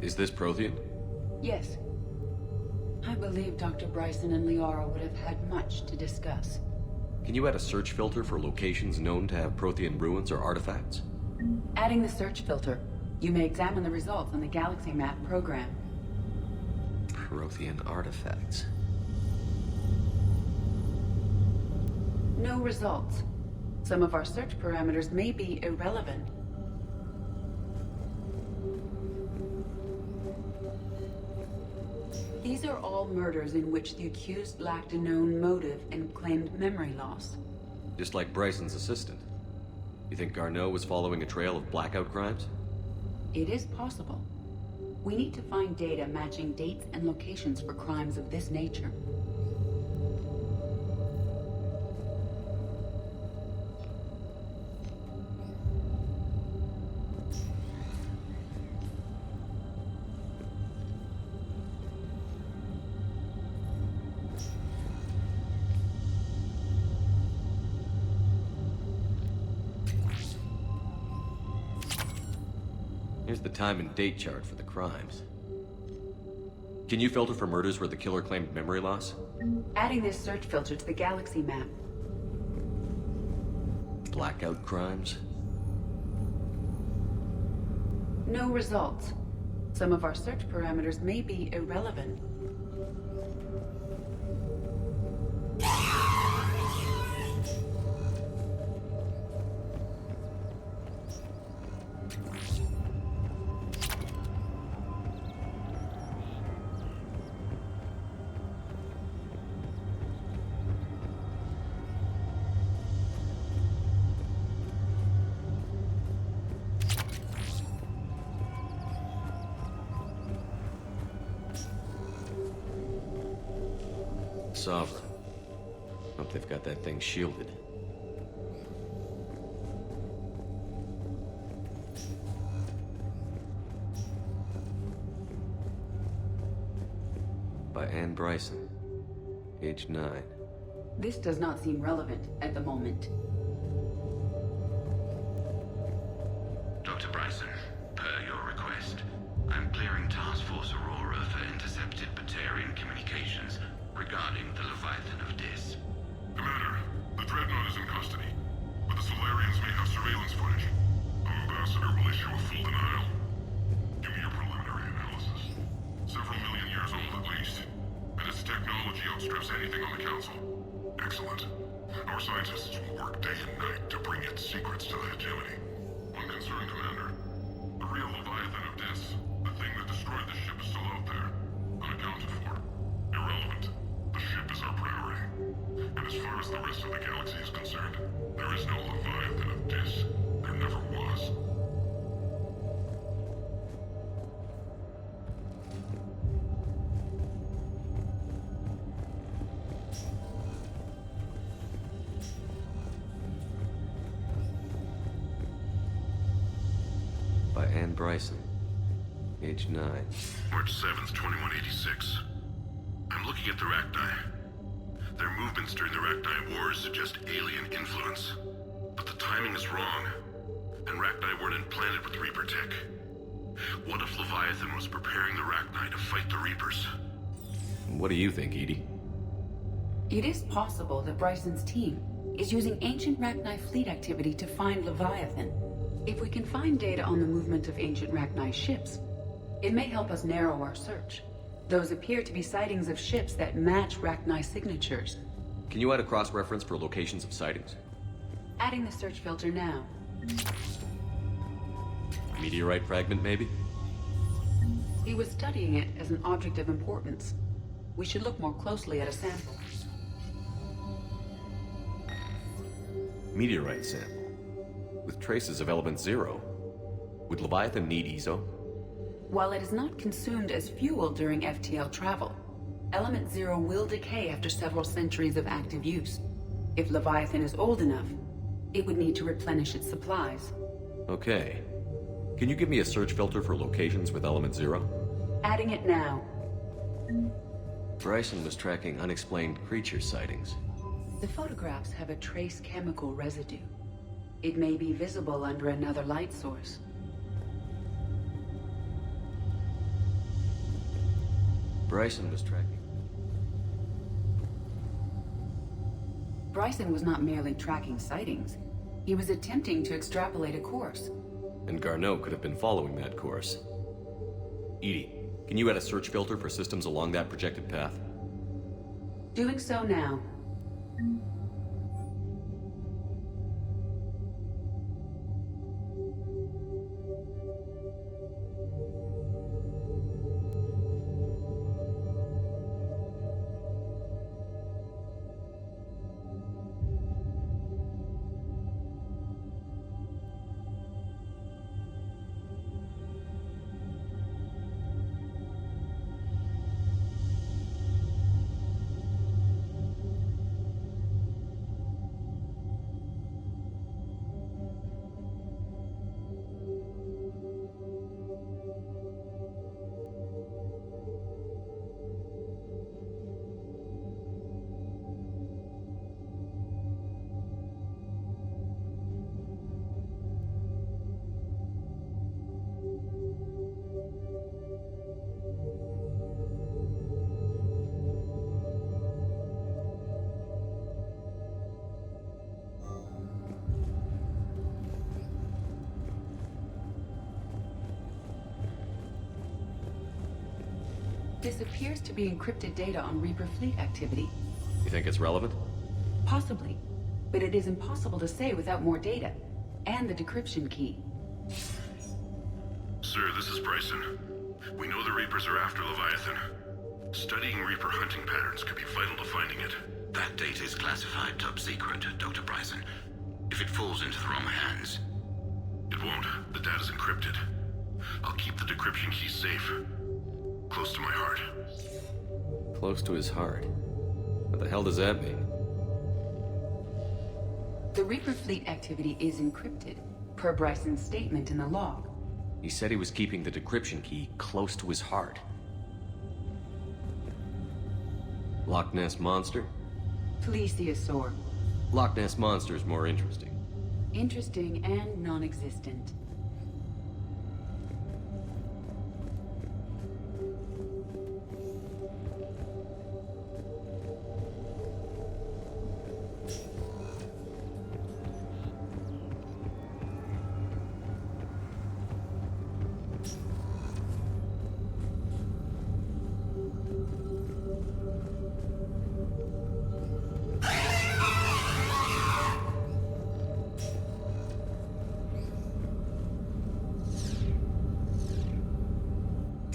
Is this Prothean? Yes. I believe Dr. Bryson and Liara would have had much to discuss. Can you add a search filter for locations known to have Prothean ruins or artifacts? Adding the search filter, you may examine the results on the Galaxy Map program. Prothean artifacts. No results. Some of our search parameters may be irrelevant. These are all murders in which the accused lacked a known motive and claimed memory loss. Just like Bryson's assistant. You think Garneau was following a trail of blackout crimes? It is possible. We need to find data matching dates and locations for crimes of this nature. Here's the time and date chart for the crimes. Can you filter for murders where the killer claimed memory loss? Adding this search filter to the Galaxy Map. Blackout crimes? No results. Some of our search parameters may be irrelevant. Sovereign. Hope they've got that thing shielded. By Anne Bryson. Age 9. This does not seem relevant at the moment. Dr. Bryson, per your request, I'm clearing Task Force Aurora for intercepted Batarian communications regarding the Leviathan of Dis. Commander, the Dreadnought is in custody, but the Solarians may have surveillance footage. Our ambassador will issue a full denial. Give me your preliminary analysis. Several million years old at least, and its technology outstrips anything on the Council. Excellent. Our scientists will work day and night to bring its secrets to the hegemony. One concern, Commander. The real Leviathan of Dis, the thing that destroyed the ship, is still out there, unaccounted for. Irrelevant. The ship is our priority. And as far as the rest of the galaxy is concerned, there is no Leviathan of Dis. There never was. Bryson. Age 9. March 7th, 2186. I'm looking at the Rachni. Their movements during the Rachni Wars suggest alien influence. But the timing is wrong, and Rachni weren't implanted with Reaper tech. What if Leviathan was preparing the Rachni to fight the Reapers? What do you think, Edie? It is possible that Bryson's team is using ancient Rachni fleet activity to find Leviathan. If we can find data on the movement of ancient Rachni ships, it may help us narrow our search. Those appear to be sightings of ships that match Rachni signatures. Can you add a cross-reference for locations of sightings? Adding the search filter now. Meteorite fragment, maybe? He was studying it as an object of importance. We should look more closely at a sample. Meteorite sample. With traces of element 0. Would Leviathan need ESO? While it is not consumed as fuel during FTL travel, Element 0 will decay after several centuries of active use. If Leviathan is old enough, it would need to replenish its supplies. Okay. Can you give me a search filter for locations with element 0? Adding it now. Bryson was tracking unexplained creature sightings. The photographs have a trace chemical residue. It may be visible under another light source. Bryson was tracking. Bryson was not merely tracking sightings. He was attempting to extrapolate a course. And Garneau could have been following that course. Edie, can you add a search filter for systems along that projected path? Doing so now. This appears to be encrypted data on Reaper fleet activity. You think it's relevant? Possibly, but it is impossible to say without more data, and the decryption key. Sir, this is Bryson. We know the Reapers are after Leviathan. Studying Reaper hunting patterns could be vital to finding it. That data is classified top secret, Dr. Bryson. If it falls into the wrong hands... It won't. The data's encrypted. I'll keep the decryption key safe. Close to my heart. Close to his heart? What the hell does that mean? The Reaper fleet activity is encrypted, per Bryson's statement in the log. He said he was keeping the decryption key close to his heart. Loch Ness Monster? Plesiosaur. Loch Ness Monster's more interesting. Interesting and non-existent.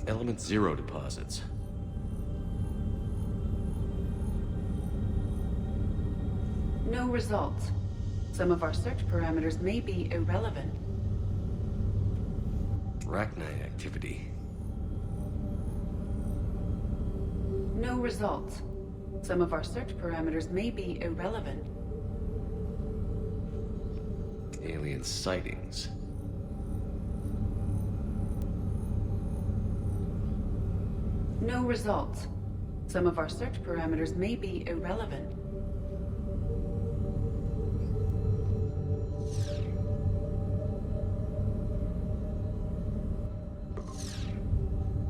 Element 0 deposits. No results. Some of our search parameters may be irrelevant. Rachni activity. No results. Some of our search parameters may be irrelevant. Alien sightings. No results. Some of our search parameters may be irrelevant.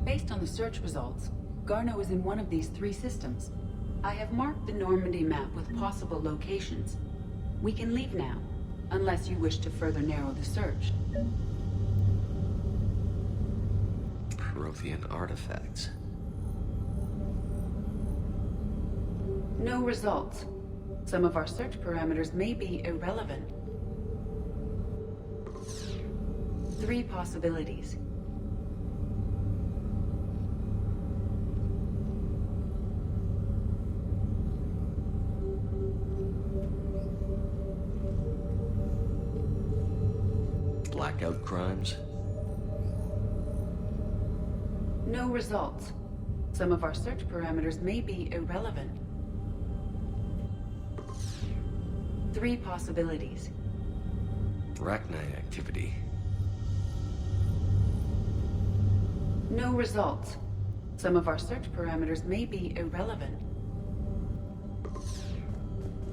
Based on the search results, Garneau is in one of these 3 systems. I have marked the Normandy map with possible locations. We can leave now, unless you wish to further narrow the search. Prothean artifacts. No results. Some of our search parameters may be irrelevant. 3 possibilities. Blackout crimes? No results. Some of our search parameters may be irrelevant. 3 possibilities. Rachni activity. No results. Some of our search parameters may be irrelevant.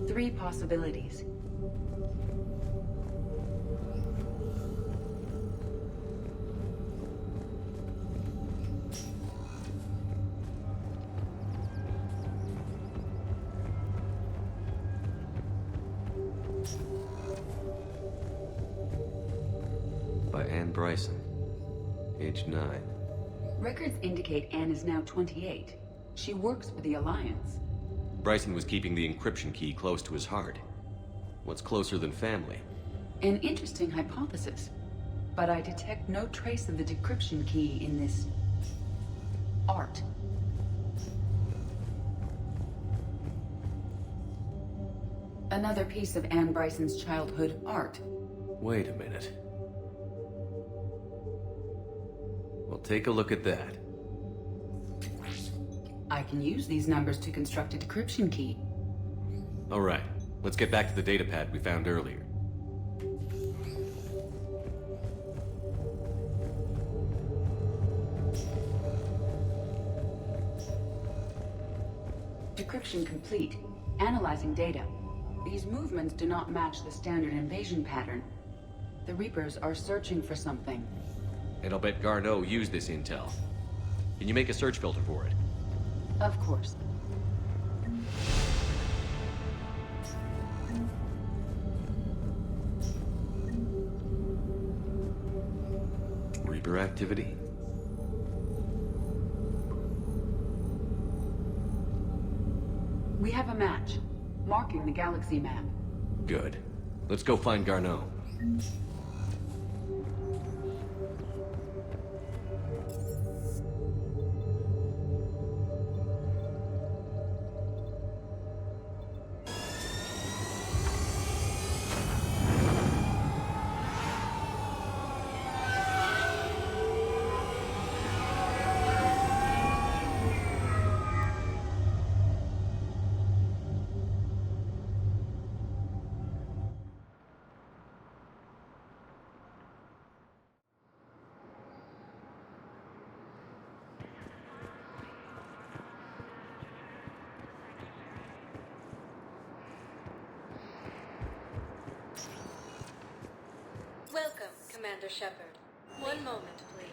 3 possibilities. By Anne Bryson. Age 9. Records indicate Anne is now 28. She works for the Alliance. Bryson was keeping the encryption key close to his heart. What's closer than family? An interesting hypothesis. But I detect no trace of the decryption key in this... art. Another piece of Anne Bryson's childhood art. Wait a minute. Well, take a look at that. I can use these numbers to construct a decryption key. All right, let's get back to the datapad we found earlier. Decryption complete. Analyzing data. These movements do not match the standard invasion pattern. The Reapers are searching for something. And I'll bet Garneau used this intel. Can you make a search filter for it? Of course. Reaper activity? We have a match, marking the galaxy map. Good. Let's go find Garneau. Welcome, Commander Shepard. One moment, please.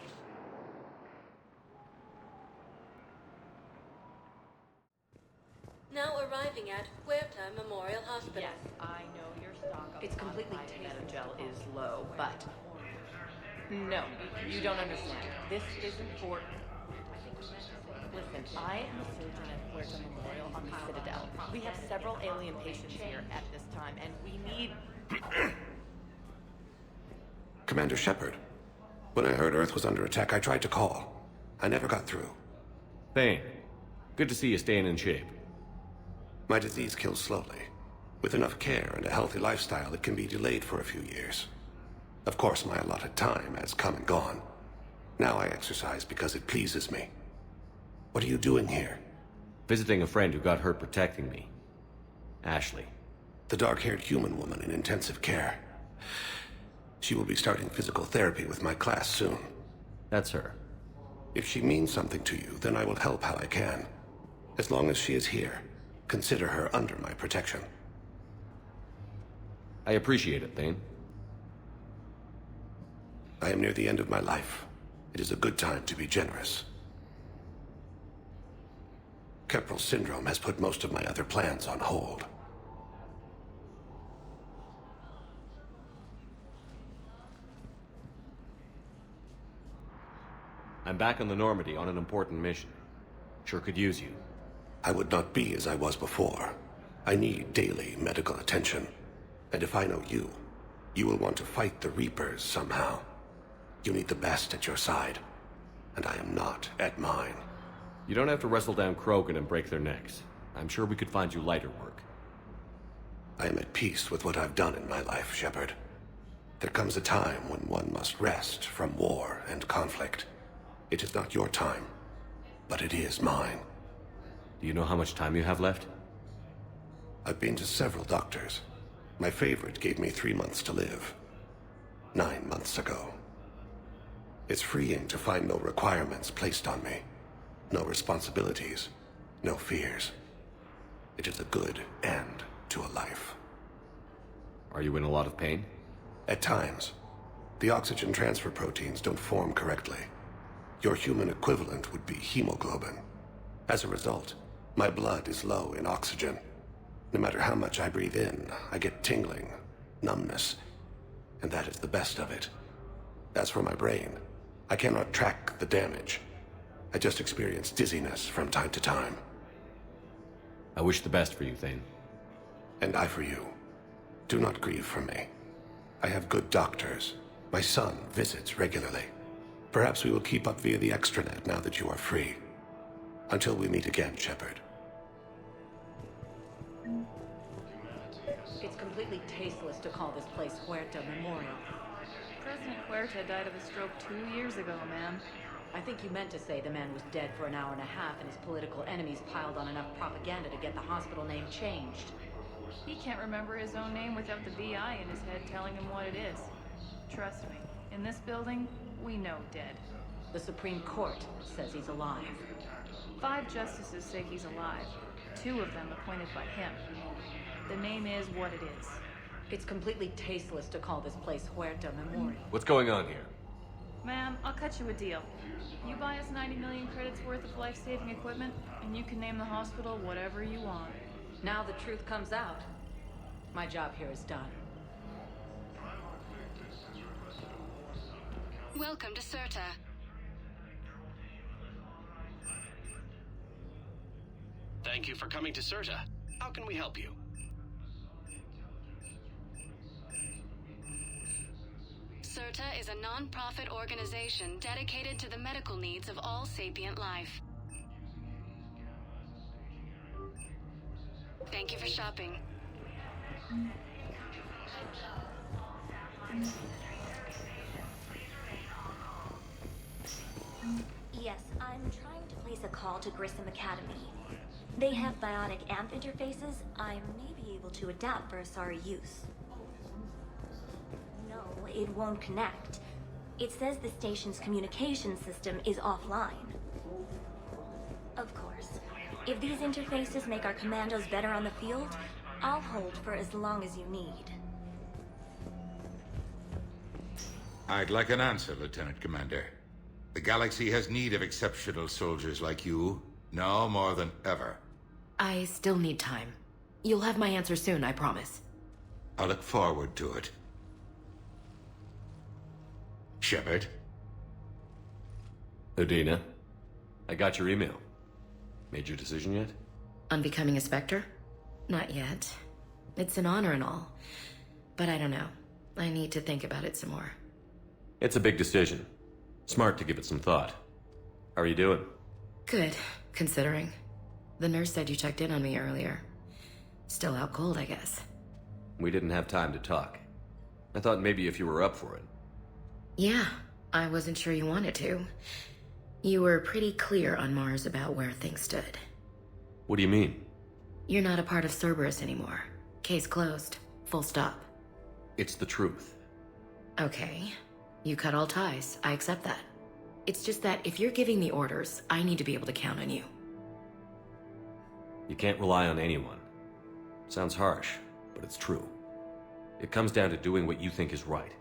Now arriving at Huerta Memorial Hospital. Yes, I know your stock of It's completely tasteless. gel is low, but no, you don't understand. This is important. Listen, I am a surgeon at Huerta Memorial on the Citadel. We have several alien patients here at this time, and we need... Commander Shepard, when I heard Earth was under attack, I tried to call. I never got through. Thane, good to see you staying in shape. My disease kills slowly. With enough care and a healthy lifestyle, it can be delayed for a few years. Of course, my allotted time has come and gone. Now I exercise because it pleases me. What are you doing here? Visiting a friend who got hurt protecting me. Ashley. The dark-haired human woman in intensive care. She will be starting physical therapy with my class soon. That's her. If she means something to you, then I will help how I can. As long as she is here, consider her under my protection. I appreciate it, Thane. I am near the end of my life. It is a good time to be generous. Keppel syndrome has put most of my other plans on hold. I'm back on the Normandy on an important mission. Sure could use you. I would not be as I was before. I need daily medical attention. And if I know you, you will want to fight the Reapers somehow. You need the best at your side, and I am not at mine. You don't have to wrestle down Krogan and break their necks. I'm sure we could find you lighter work. I am at peace with what I've done in my life, Shepard. There comes a time when one must rest from war and conflict. It is not your time, but it is mine. Do you know how much time you have left? I've been to several doctors. My favorite gave me 3 months to live. 9 months ago. It's freeing to find no requirements placed on me. No responsibilities. No fears. It is a good end to a life. Are you in a lot of pain? At times. The oxygen transfer proteins don't form correctly. Your human equivalent would be hemoglobin. As a result, my blood is low in oxygen. No matter how much I breathe in, I get tingling, numbness, and that is the best of it. As for my brain, I cannot track the damage. I just experience dizziness from time to time. I wish the best for you, Thane. And I for you. Do not grieve for me. I have good doctors. My son visits regularly. Perhaps we will keep up via the extranet now that you are free. Until we meet again, Shepard. It's completely tasteless to call this place Huerta Memorial. President Huerta died of a stroke 2 years ago, ma'am. I think you meant to say the man was dead for an hour and a half and his political enemies piled on enough propaganda to get the hospital name changed. He can't remember his own name without the VI in his head telling him what it is. Trust me, in this building, we know dead. The Supreme Court says he's alive. 5 justices say he's alive. 2 of them appointed by him. The name is what it is. It's completely tasteless to call this place Huerta Memorial. What's going on here? Ma'am, I'll cut you a deal. You buy us 90 million credits worth of life-saving equipment, and you can name the hospital whatever you want. Now the truth comes out. My job here is done. Welcome to Serta. Thank you for coming to Serta. How can we help you? Serta is a non-profit organization dedicated to the medical needs of all sapient life. Thank you for shopping. Yes, I'm trying to place a call to Grissom Academy. They have bionic amp interfaces I may be able to adapt for Asari use. No, it won't connect. It says the station's communication system is offline. Of course, if these interfaces make our commandos better on the field, I'll hold for as long as you need. I'd like an answer, Lieutenant Commander. The galaxy has need of exceptional soldiers like you, now more than ever. I still need time. You'll have my answer soon, I promise. I look forward to it. Shepard? Udina, I got your email. Made your decision yet? On becoming a Spectre? Not yet. It's an honor and all. But I don't know. I need to think about it some more. It's a big decision. Smart to give it some thought. How are you doing? Good, considering. The nurse said you checked in on me earlier. Still out cold, I guess. We didn't have time to talk. I thought maybe if you were up for it. Yeah, I wasn't sure you wanted to. You were pretty clear on Mars about where things stood. What do you mean? You're not a part of Cerberus anymore. Case closed. Full stop. It's the truth. Okay. You cut all ties. I accept that. It's just that if you're giving the orders, I need to be able to count on you. You can't rely on anyone. Sounds harsh, but it's true. It comes down to doing what you think is right.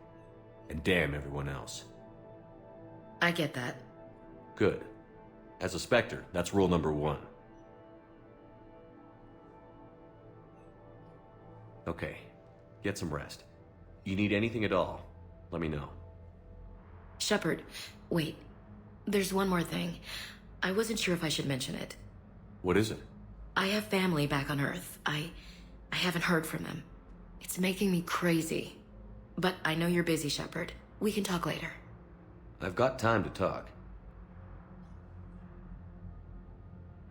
And damn everyone else. I get that. Good. As a Spectre, that's rule number 1. Okay, get some rest. You need anything at all, let me know. Shepard, wait. There's one more thing. I wasn't sure if I should mention it. What is it? I have family back on Earth. I haven't heard from them. It's making me crazy. But I know you're busy, Shepard. We can talk later. I've got time to talk.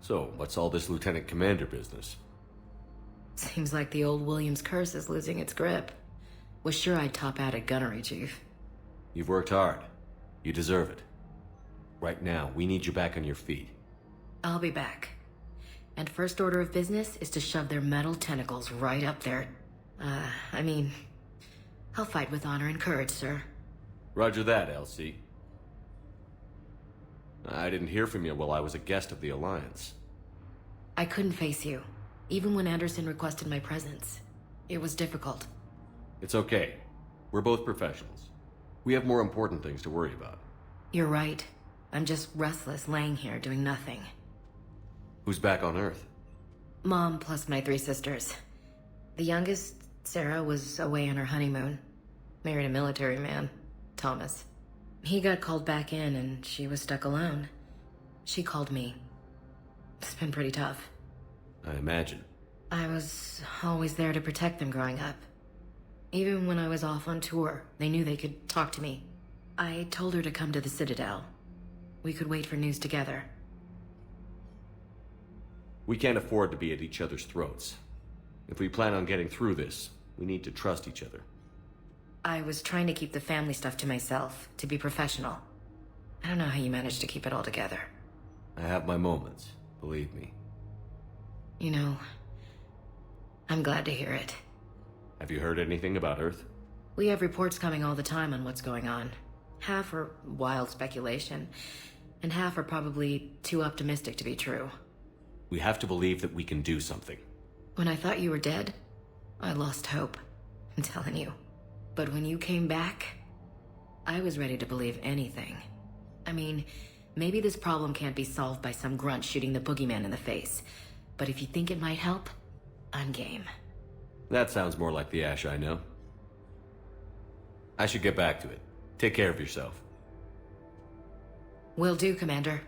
So, what's all this Lieutenant Commander business? Seems like the old Williams curse is losing its grip. Was sure I'd top out at gunnery, Chief. You've worked hard. You deserve it. Right now, we need you back on your feet. I'll be back. And first order of business is to shove their metal tentacles right up there. I'll fight with honor and courage, sir. Roger that, Elsie. I didn't hear from you while I was a guest of the Alliance. I couldn't face you, even when Anderson requested my presence. It was difficult. It's okay. We're both professionals. We have more important things to worry about. You're right. I'm just restless laying here doing nothing. Who's back on Earth? Mom plus my 3 sisters. The youngest, Sarah, was away on her honeymoon. Married a military man, Thomas. He got called back in and she was stuck alone. She called me. It's been pretty tough. I imagine. I was always there to protect them growing up. Even when I was off on tour, they knew they could talk to me. I told her to come to the Citadel. We could wait for news together. We can't afford to be at each other's throats. If we plan on getting through this, we need to trust each other. I was trying to keep the family stuff to myself, to be professional. I don't know how you managed to keep it all together. I have my moments, believe me. You know, I'm glad to hear it. Have you heard anything about Earth? We have reports coming all the time on what's going on. Half are wild speculation, and half are probably too optimistic to be true. We have to believe that we can do something. When I thought you were dead, I lost hope. I'm telling you. But when you came back, I was ready to believe anything. I mean, maybe this problem can't be solved by some grunt shooting the boogeyman in the face. But if you think it might help, I'm game. That sounds more like the Ash I know. I should get back to it. Take care of yourself. Will do, Commander.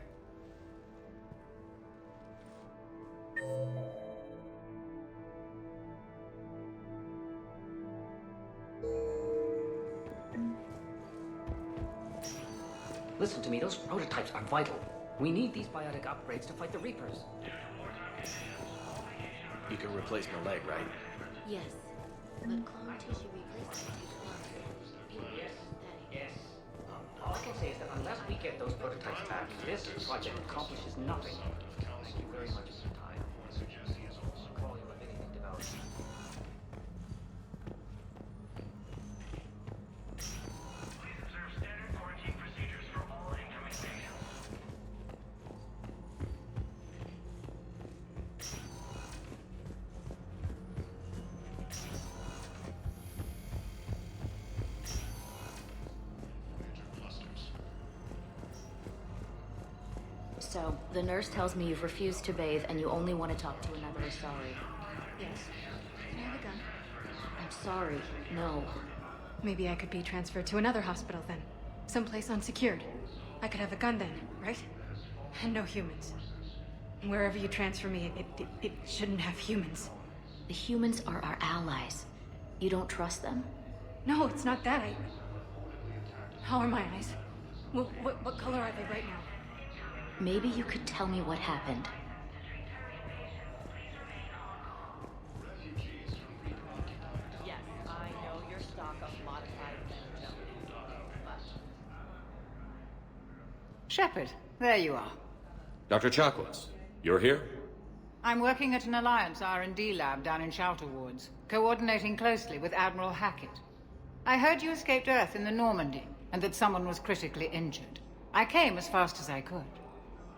Listen to me, those prototypes are vital. We need these biotic upgrades to fight the Reapers. You can replace my leg, right? Yes, but clone tissue replacement takes longer. Yes. All I can say is that unless we get those prototypes back, this project accomplishes nothing. Thank you very much for your time. I'll call you if anything develops. So, the nurse tells me you've refused to bathe and you only want to talk to another Asari. Yes. Can I have a gun? I'm sorry, no. Maybe I could be transferred to another hospital then. Someplace unsecured. I could have a gun then, right? And no humans. Wherever you transfer me, it shouldn't have humans. The humans are our allies. You don't trust them? No, it's not that. How are my eyes? What color are they right now? Maybe you could tell me what happened. Yes, I know your stock of modified Shepard, there you are. Dr. Chakwas, you're here? I'm working at an Alliance R&D lab down in Shelter Woods, coordinating closely with Admiral Hackett. I heard you escaped Earth in the Normandy, and that someone was critically injured. I came as fast as I could.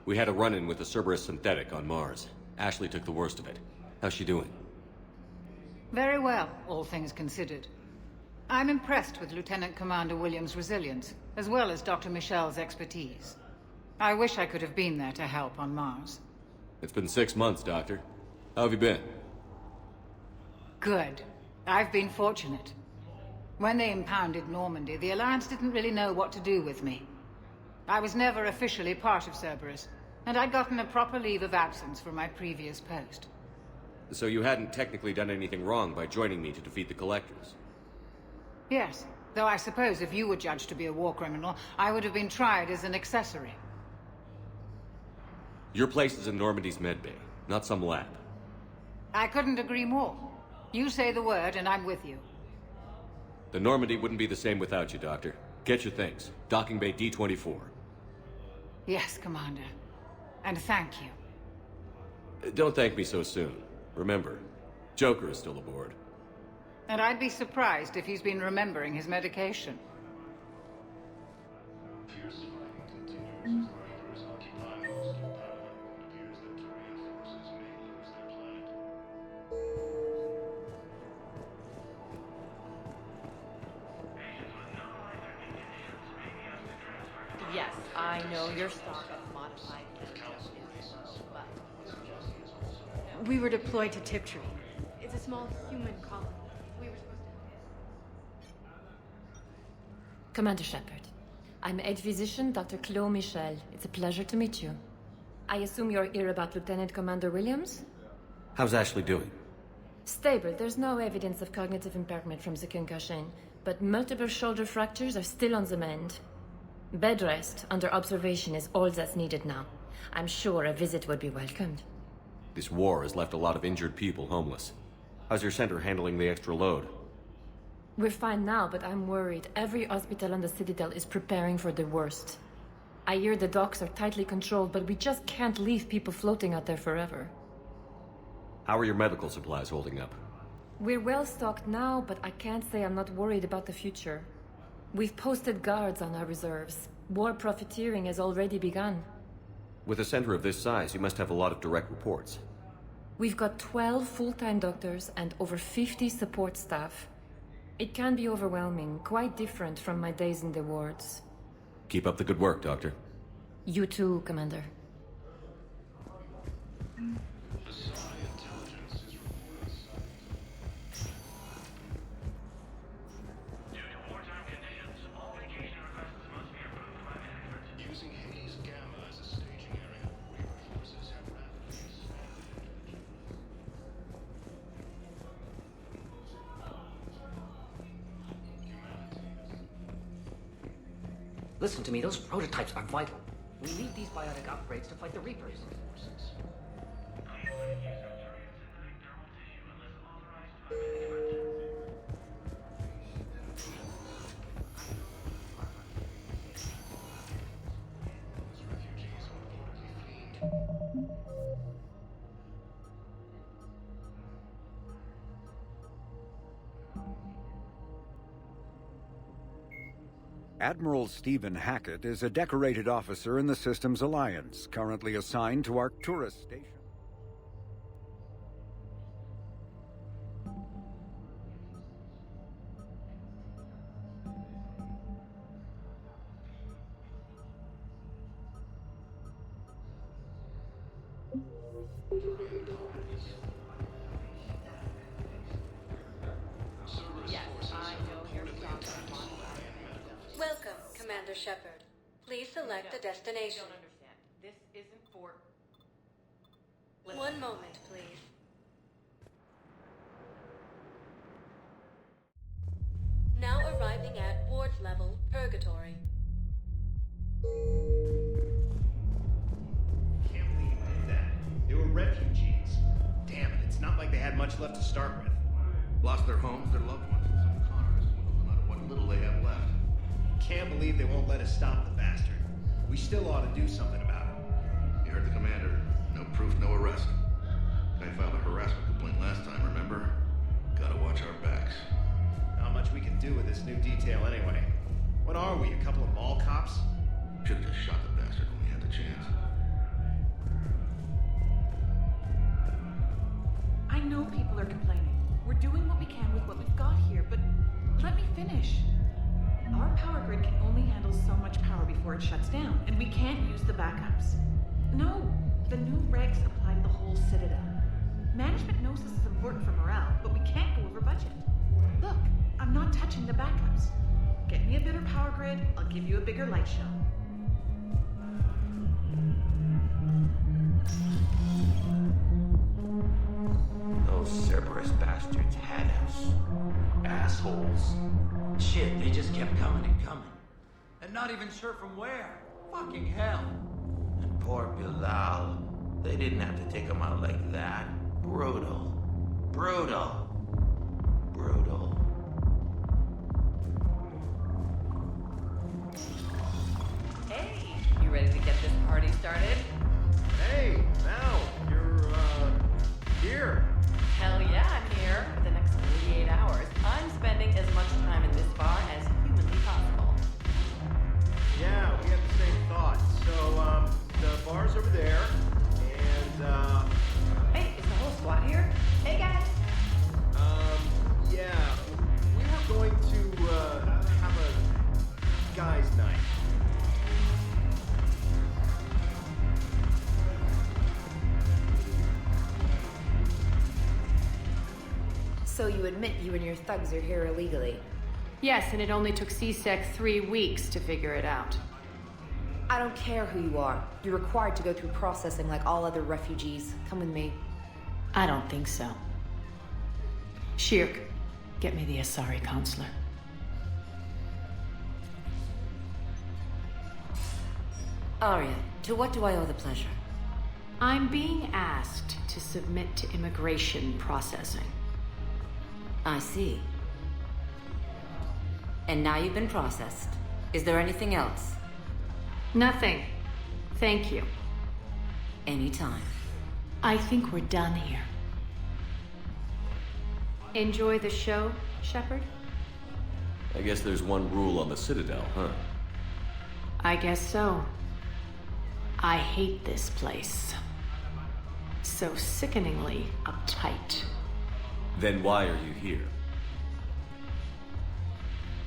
We had a run-in with the Cerberus synthetic on Mars. Ashley took the worst of it. How's she doing? Very well, all things considered. I'm impressed with Lieutenant Commander Williams' resilience, as well as Dr. Michel's expertise. I wish I could have been there to help on Mars. It's been 6 months, Doctor. How have you been? Good. I've been fortunate. When they impounded Normandy, the Alliance didn't really know what to do with me. I was never officially part of Cerberus, and I'd gotten a proper leave of absence from my previous post. So you hadn't technically done anything wrong by joining me to defeat the Collectors? Yes, though I suppose if you were judged to be a war criminal, I would have been tried as an accessory. Your place is in Normandy's medbay, not some lab. I couldn't agree more. You say the word, and I'm with you. The Normandy wouldn't be the same without you, Doctor. Get your things. Docking Bay D-24. Yes, Commander. And thank you. Don't thank me so soon. Remember, Joker is still aboard. And I'd be surprised if he's been remembering his medication. Yes, I know your stock of modified chemicals is low, but... We were deployed to Tiptree. It's a small human colony. We were supposed to... Commander Shepard. I'm Head Physician Dr. Chloe Michel. It's a pleasure to meet you. I assume you're here about Lieutenant Commander Williams? How's Ashley doing? Stable. There's no evidence of cognitive impairment from the concussion, but multiple shoulder fractures are still on the mend. Bed rest under observation is all that's needed now. I'm sure a visit would be welcomed. This war has left a lot of injured people homeless. How's your center handling the extra load? We're fine now, but I'm worried. Every hospital on the Citadel is preparing for the worst. I hear the docks are tightly controlled, but we just can't leave people floating out there forever. How are your medical supplies holding up? We're well stocked now, but I can't say I'm not worried about the future. We've posted guards on our reserves. War profiteering has already begun. With a center of this size, you must have a lot of direct reports. We've got 12 full-time doctors and over 50 support staff. It can be overwhelming, quite different from my days in the wards. Keep up the good work, Doctor. You too, Commander. Listen to me, those prototypes are vital. We need these biotic upgrades to fight the Reapers. Admiral Stephen Hackett is a decorated officer in the Systems Alliance, currently assigned to Arcturus Station. Welcome, Commander Shepard. Please select a destination. I don't understand. This isn't for... One moment, please. Now arriving at ward level, Purgatory. Can't believe you did that. They were refugees. Damn it, it's not like they had much left to start with. Lost their homes, their loved ones, and some cars, no matter what little they have left. Can't believe they won't let us stop the bastard. We still ought to do something about it. You heard the commander. No proof, no arrest. Guy filed a harassment complaint last time, remember? Gotta watch our backs. Not much we can do with this new detail anyway. What are we, a couple of mall cops? Should've just shot the bastard when we had the chance. I know people are complaining. We're doing what we can with what we've got here, but let me finish. Our power grid can only handle so much power before it shuts down, and we can't use the backups. No, the new regs apply to the whole Citadel. Management knows this is important for morale, but we can't go over budget. Look, I'm not touching the backups. Get me a better power grid, I'll give you a bigger light show. Those Cerberus bastards had us. Assholes. Shit, they just kept coming and coming. And not even sure from where. Fucking hell. And poor Bilal. They didn't have to take him out like that. Brutal. Brutal. Brutal. Hey, you ready to get this party started? Hey, Mal, you're, here. Hell yeah, I'm here. For the next 48 hours, I'm spending as much time in this bar as humanly possible. Yeah, we had the same thought. So, the bar's over there, and, Hey, is the whole squad here? Hey, guys. yeah, we were going to, have a guys' night. So you admit you and your thugs are here illegally? Yes, and it only took CSEC 3 weeks to figure it out. I don't care who you are. You're required to go through processing like all other refugees. Come with me. I don't think so. Shirk, get me the Asari counselor. Arya, to what do I owe the pleasure? I'm being asked to submit to immigration processing. I see. And now you've been processed. Is there anything else? Nothing. Thank you. Anytime. I think we're done here. Enjoy the show, Shepard? I guess there's one rule on the Citadel, huh? I guess so. I hate this place. So sickeningly uptight. Then why are you here?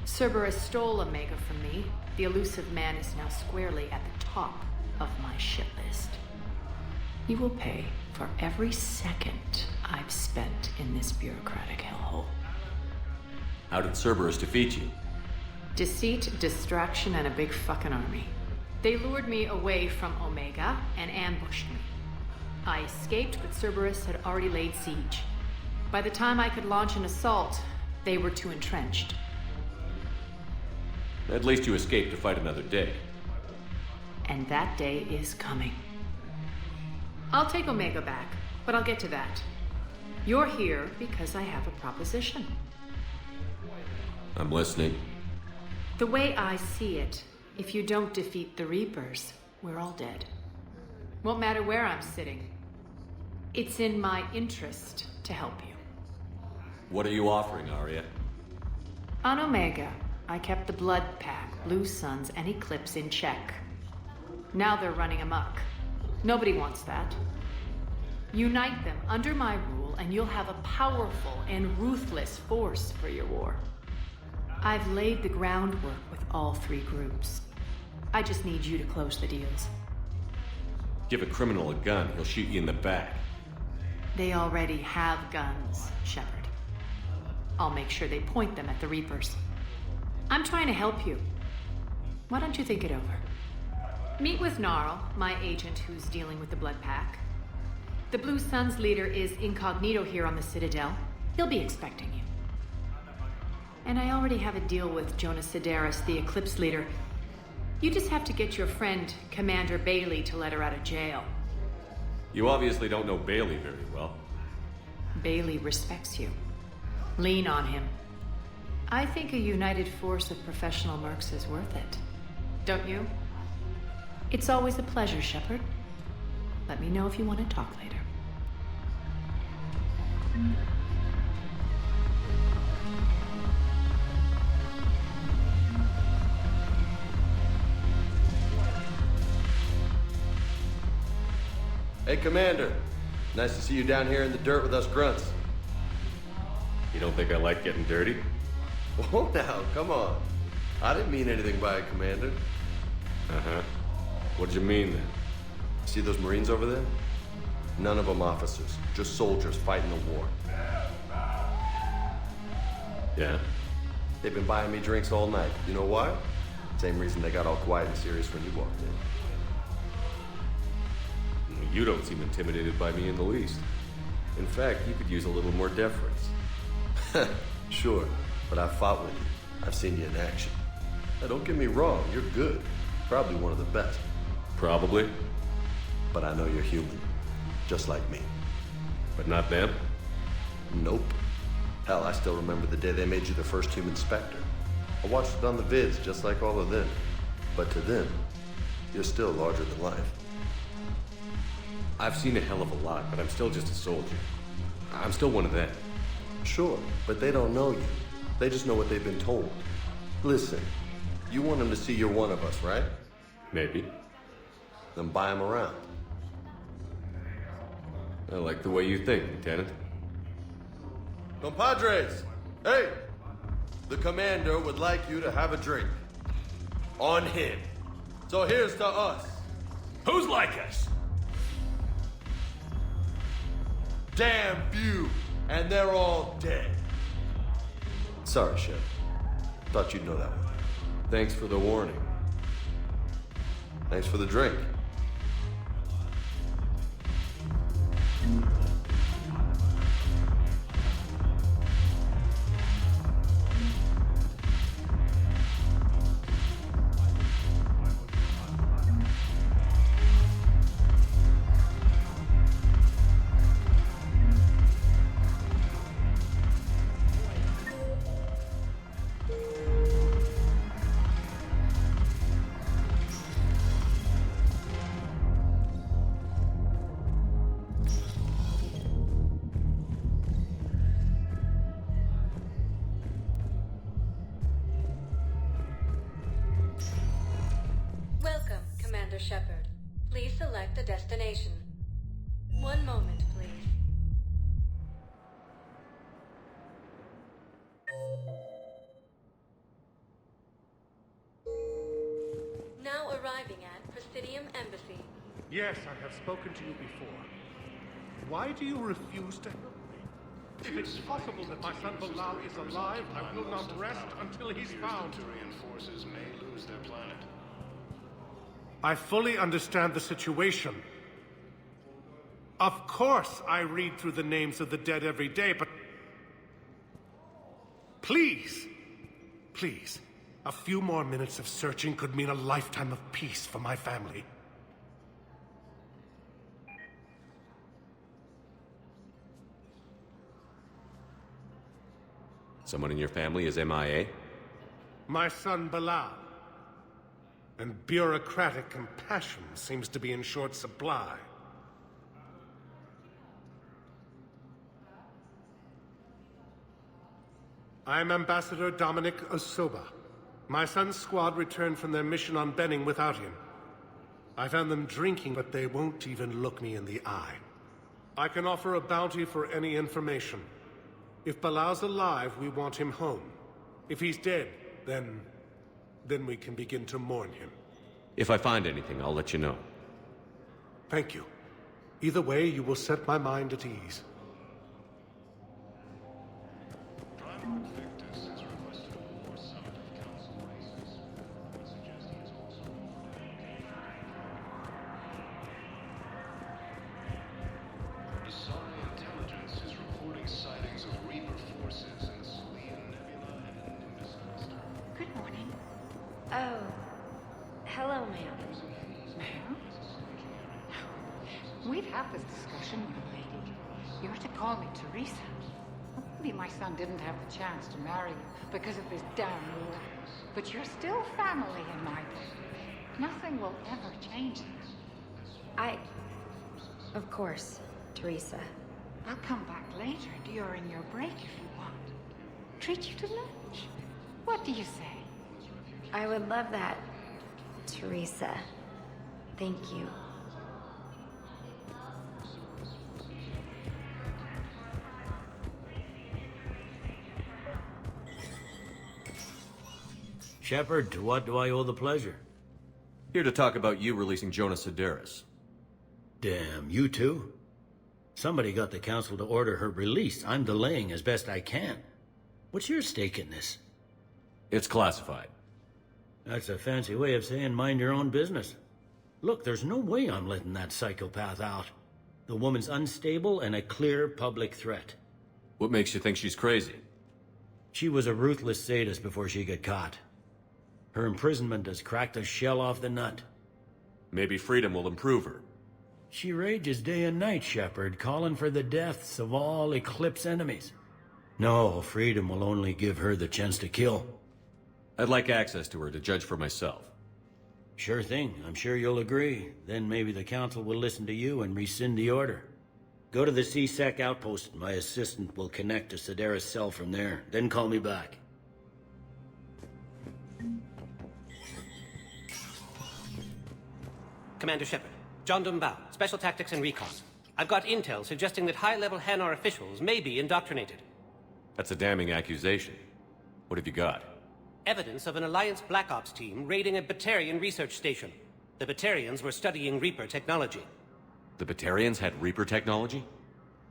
Cerberus stole Omega from me. The elusive man is now squarely at the top of my shit list. He will pay for every second I've spent in this bureaucratic hellhole. How did Cerberus defeat you? Deceit, distraction, and a big fucking army. They lured me away from Omega and ambushed me. I escaped, but Cerberus had already laid siege. By the time I could launch an assault, they were too entrenched. At least you escaped to fight another day. And that day is coming. I'll take Omega back, but I'll get to that. You're here because I have a proposition. I'm listening. The way I see it, if you don't defeat the Reapers, we're all dead. Won't matter where I'm sitting. It's in my interest to help you. What are you offering, Arya? On Omega, I kept the Blood Pack, Blue Suns, and Eclipse in check. Now they're running amok. Nobody wants that. Unite them under my rule, and you'll have a powerful and ruthless force for your war. I've laid the groundwork with all 3 groups. I just need you to close the deals. Give a criminal a gun, he'll shoot you in the back. They already have guns, Shepard. I'll make sure they point them at the Reapers. I'm trying to help you. Why don't you think it over? Meet with Gnarl, my agent who's dealing with the Blood Pack. The Blue Suns leader is incognito here on the Citadel. He'll be expecting you. And I already have a deal with Jonas Sidaris, the Eclipse leader. You just have to get your friend, Commander Bailey, to let her out of jail. You obviously don't know Bailey very well. Bailey respects you. Lean on him. I think a united force of professional mercs is worth it. Don't you? It's always a pleasure, Shepard. Let me know if you want to talk later. Hey, Commander. Nice to see you down here in the dirt with us grunts. You don't think I like getting dirty? Oh, now, come on. I didn't mean anything by it, Commander. Uh-huh. What'd you mean, then? See those Marines over there? None of them officers, just soldiers fighting the war. Yeah? They've been buying me drinks all night. You know why? Same reason they got all quiet and serious when you walked in. You don't seem intimidated by me in the least. In fact, you could use a little more deference. Sure, but I've fought with you. I've seen you in action. Now, don't get me wrong, you're good. Probably one of the best. Probably. But I know you're human. Just like me. But not them? Nope. Hell, I still remember the day they made you the first human Spectre. I watched it on the vids, just like all of them. But to them, you're still larger than life. I've seen a hell of a lot, but I'm still just a soldier. I'm still one of them. Sure, but they don't know you. They just know what they've been told. Listen, you want them to see you're one of us, right? Maybe. Then buy them around. I like the way you think, Lieutenant. Compadres! Hey! The commander would like you to have a drink. On him. So here's to us. Who's like us? Damn few, and they're all dead. Sorry, Shep. Thought you'd know that one. Thanks for the warning. Thanks for the drink. Welcome, Commander Shepard. Please select a destination. One moment, please. Now arriving at Presidium Embassy. Yes, I have spoken to you before. Why do you refuse to help me? If it's possible that my son Bilal is alive, I will not rest until he's found. Forces may lose their planet. I fully understand the situation. Of course I read through the names of the dead every day, but... Please, please, a few more minutes of searching could mean a lifetime of peace for my family. Someone in your family is MIA? My son Bilal. And bureaucratic compassion seems to be in short supply. I'm Ambassador Dominic Osoba. My son's squad returned from their mission on Benning without him. I found them drinking, but they won't even look me in the eye. I can offer a bounty for any information. If Bilal's alive, we want him home. If he's dead, then we can begin to mourn him. If I find anything, I'll let you know. Thank you. Either way, you will set my mind at ease. Good morning. Oh. Hello, ma'am. Ma'am? We've had this discussion, young lady. You're to call me Teresa. Maybe my son didn't have the chance to marry you because of this damn war. But you're still family in my book. Nothing will ever change that. Of course, Teresa. I'll come back later during your break if you want. Treat you to lunch. What do you say? I would love that, Teresa. Thank you. Shepard, to what do I owe the pleasure? Here to talk about you releasing Jonas Sedaris. Damn, you too? Somebody got the council to order her release. I'm delaying as best I can. What's your stake in this? It's classified. That's a fancy way of saying mind your own business. Look, there's no way I'm letting that psychopath out. The woman's unstable and a clear public threat. What makes you think she's crazy? She was a ruthless sadist before she got caught. Her imprisonment has cracked the shell off the nut. Maybe freedom will improve her. She rages day and night, Shepard, calling for the deaths of all Eclipse enemies. No, freedom will only give her the chance to kill. I'd like access to her to judge for myself. Sure thing. I'm sure you'll agree. Then maybe the council will listen to you and rescind the order. Go to the C-Sec outpost. My assistant will connect to Sedaris' cell from there. Then call me back. Commander Shepard, John Dumbao, Special Tactics and Recon. I've got intel suggesting that high-level Hanar officials may be indoctrinated. That's a damning accusation. What have you got? Evidence of an Alliance Black Ops team raiding a Batarian research station. The Batarians were studying Reaper technology. The Batarians had Reaper technology?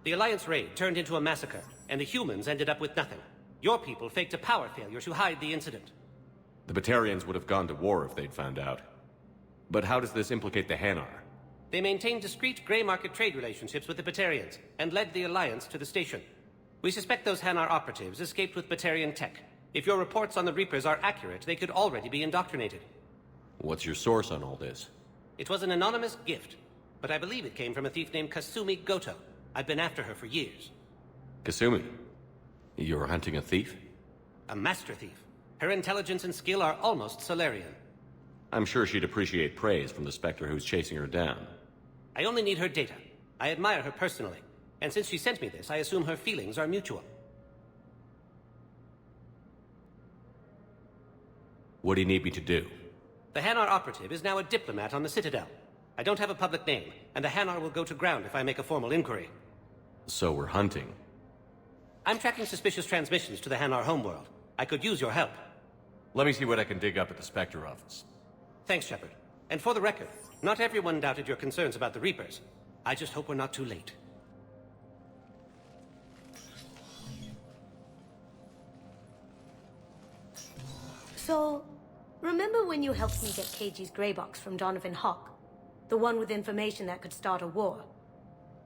The Alliance raid turned into a massacre, and the humans ended up with nothing. Your people faked a power failure to hide the incident. The Batarians would have gone to war if they'd found out. But how does this implicate the Hanar? They maintained discreet gray market trade relationships with the Batarians, and led the Alliance to the station. We suspect those Hanar operatives escaped with Batarian tech. If your reports on the Reapers are accurate, they could already be indoctrinated. What's your source on all this? It was an anonymous gift, but I believe it came from a thief named Kasumi Goto. I've been after her for years. Kasumi? You're hunting a thief? A master thief. Her intelligence and skill are almost Solarian. I'm sure she'd appreciate praise from the Spectre who's chasing her down. I only need her data. I admire her personally. And since she sent me this, I assume her feelings are mutual. What do you need me to do? The Hanar operative is now a diplomat on the Citadel. I don't have a public name, and the Hanar will go to ground if I make a formal inquiry. So we're hunting. I'm tracking suspicious transmissions to the Hanar homeworld. I could use your help. Let me see what I can dig up at the Spectre office. Thanks, Shepard. And for the record, not everyone doubted your concerns about the Reapers. I just hope we're not too late. So, remember when you helped me get KG's grey box from Donovan Hawk? The one with information that could start a war?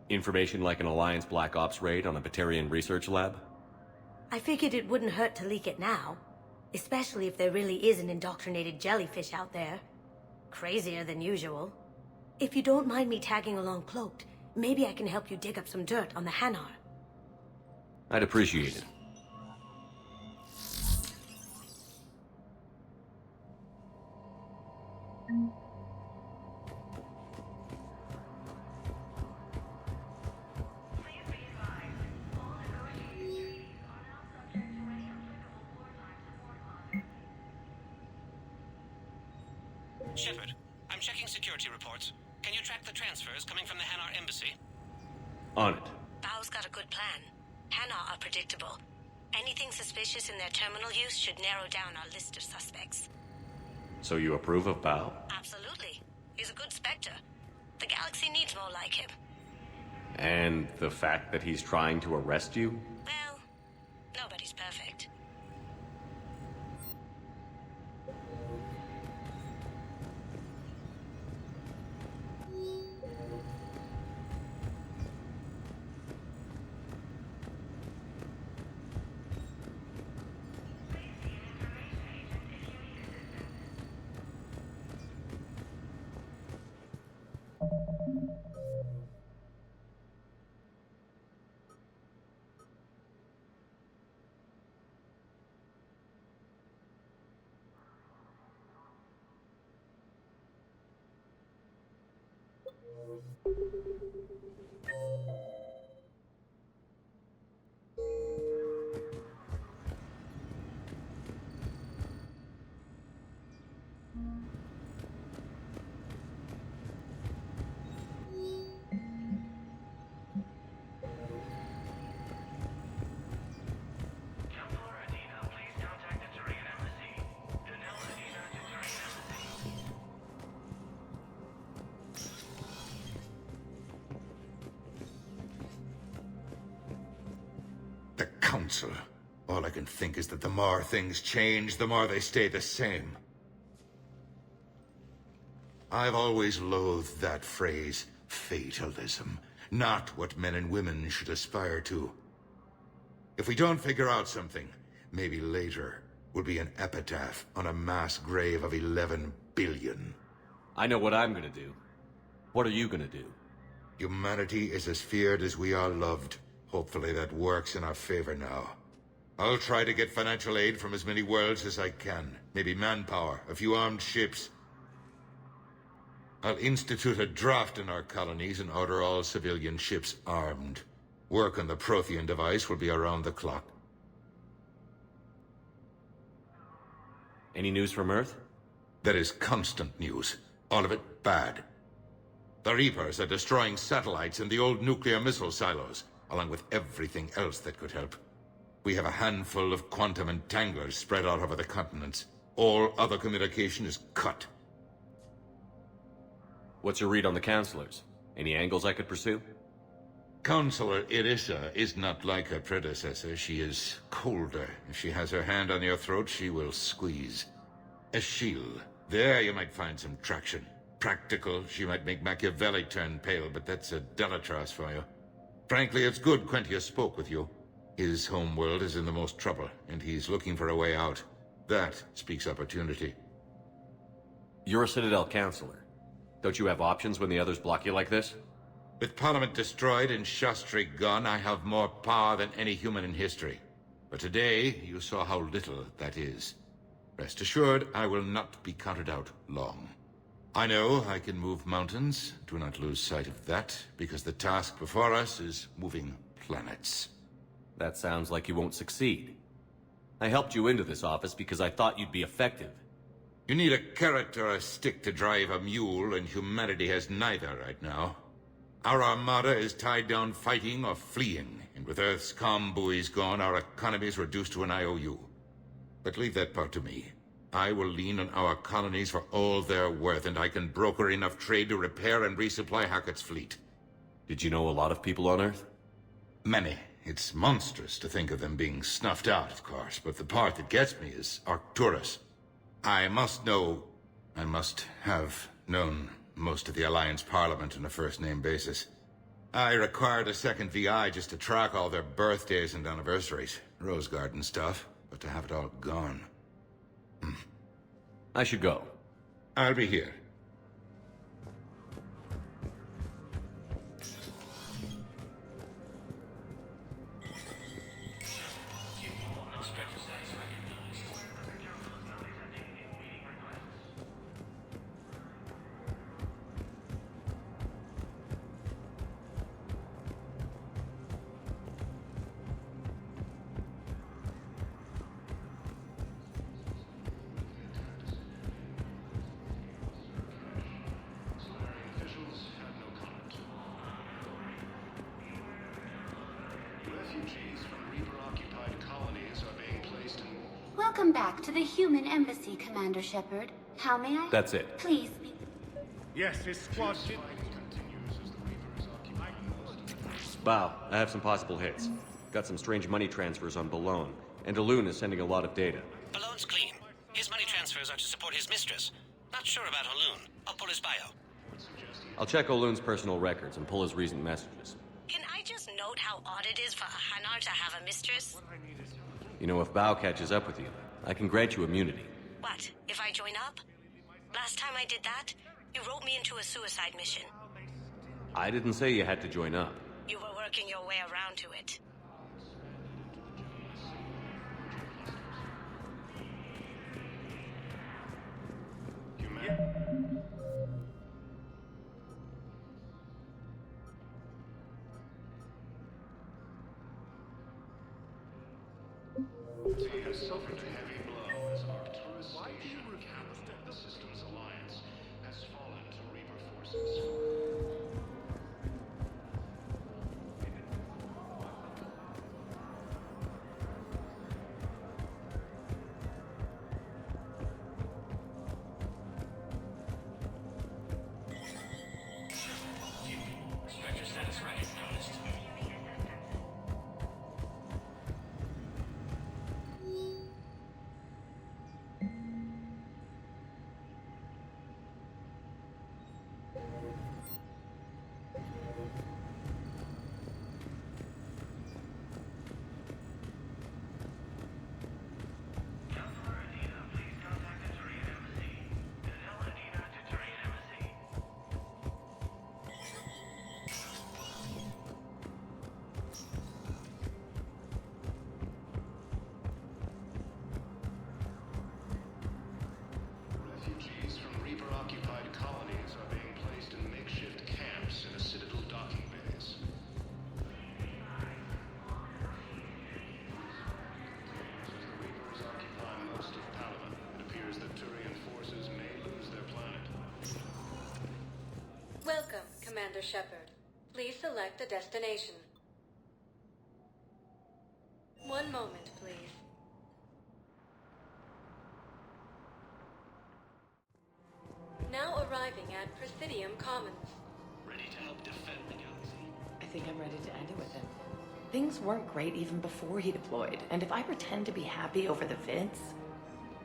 Information like an Alliance Black Ops raid on a Batarian research lab? I figured it wouldn't hurt to leak it now. Especially if there really is an indoctrinated jellyfish out there. Crazier than usual. If you don't mind me tagging along cloaked, maybe I can help you dig up some dirt on the Hanar. I'd appreciate it. Shepard, I'm checking security reports. Can you track the transfers coming from the Hanar embassy? On it. Bao's got a good plan. Hanar are predictable. Anything suspicious in their terminal use should narrow down our list of suspects. So you approve of Bao? Absolutely. He's a good Spectre. The galaxy needs more like him. And the fact that he's trying to arrest you? Well, nobody's perfect. council. All I can think is that the more things change, the more they stay the same. I've always loathed that phrase, fatalism. Not what men and women should aspire to. If we don't figure out something, maybe later will be an epitaph on a mass grave of 11 billion. I know what I'm gonna do. What are you gonna do? Humanity is as feared as we are loved. Hopefully that works in our favor now. I'll try to get financial aid from as many worlds as I can. Maybe manpower, a few armed ships. I'll institute a draft in our colonies and order all civilian ships armed. Work on the Prothean device will be around the clock. Any news from Earth? There is constant news. All of it bad. The Reapers are destroying satellites and the old nuclear missile silos, along with everything else that could help. We have a handful of quantum entanglers spread out over the continents. All other communication is cut. What's your read on the counselors? Any angles I could pursue? Counselor Irissa is not like her predecessor. She is colder. If she has her hand on your throat, she will squeeze. Eschil. There you might find some traction. Practical, she might make Machiavelli turn pale, but that's a Delatras for you. Frankly, it's good Quentius spoke with you. His homeworld is in the most trouble, and he's looking for a way out. That speaks opportunity. You're a Citadel counselor. Don't you have options when the others block you like this? With Parliament destroyed and Shastri gone, I have more power than any human in history. But today, you saw how little that is. Rest assured, I will not be counted out long. I know I can move mountains. Do not lose sight of that, because the task before us is moving planets. That sounds like you won't succeed. I helped you into this office because I thought you'd be effective. You need a carrot or a stick to drive a mule, and humanity has neither right now. Our armada is tied down fighting or fleeing, and with Earth's comm buoys gone, our economy is reduced to an IOU. But leave that part to me. I will lean on our colonies for all they're worth, and I can broker enough trade to repair and resupply Hackett's fleet. Did you know a lot of people on Earth? Many. It's monstrous to think of them being snuffed out, of course, but the part that gets me is Arcturus. I must have known most of the Alliance Parliament on a first-name basis. I required a second VI just to track all their birthdays and anniversaries. Rose Garden stuff, but to have it all gone. I should go. I'll be here. Welcome back to the human embassy, Commander Shepard. How may I? That's it. Please be... Yes, his squad did... Bow, I have some possible hits. Got some strange money transfers on Balone, and Elune is sending a lot of data. Balone's clean. His money transfers are to support his mistress. Not sure about Elune. I'll pull his bio. I'll check Olune's personal records and pull his recent messages. Can I just note how odd it is for a Hanar to have a mistress? You know, if Bao catches up with you, I can grant you immunity. What, if I join up? Last time I did that, you wrote me into a suicide mission. I didn't say you had to join up. You were working your way around to it. He has suffered a heavy blow as Arcturus Station, capital of the Systems Alliance, has fallen to Reaper forces. Stretcher status recognized. Commander Shepard. Please select a destination. One moment, please. Now arriving at Presidium Commons. Ready to help defend the galaxy. I think I'm ready to end it with him. Things weren't great even before he deployed, and if I pretend to be happy over the vids...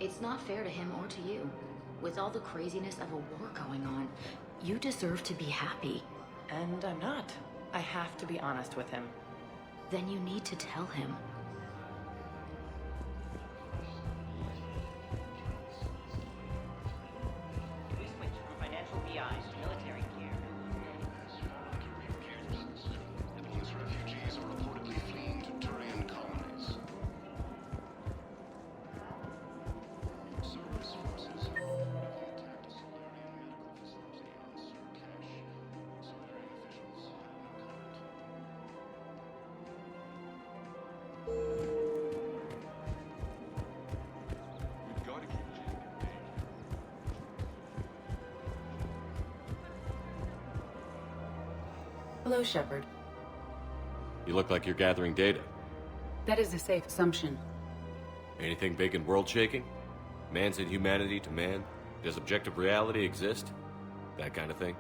It's not fair to him or to you. With all the craziness of a war going on, you deserve to be happy. And I'm not. I have to be honest with him. Then you need to tell him. We switch from financial BI to military gear. Nepalese refugees are reportedly fleeing to Turian colonies. Cerberus forces attacked a Solarian medical facility on Surkash. Solarian officials have no comment. We've got to keep Jake at bay. Hello, Shepard. You look like you're gathering data. That is a safe assumption. Anything big and world-shaking? Man's inhumanity to man? Does objective reality exist? That kind of thing?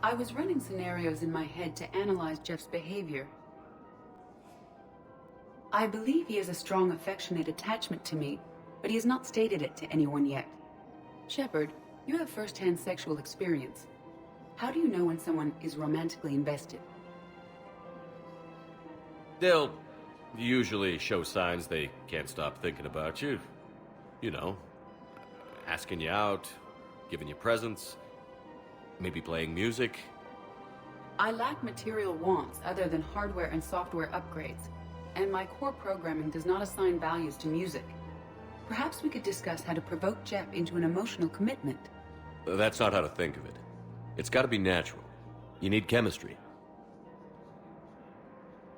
I was running scenarios in my head to analyze Jeff's behavior. I believe he has a strong affectionate attachment to me, but he has not stated it to anyone yet. Shepard, you have first-hand sexual experience. How do you know when someone is romantically invested? They'll usually show signs they can't stop thinking about you. You know, asking you out, giving you presents, maybe playing music. I lack material wants other than hardware and software upgrades, and my core programming does not assign values to music. Perhaps we could discuss how to provoke Jeff into an emotional commitment. That's not how to think of it. It's got to be natural. You need chemistry.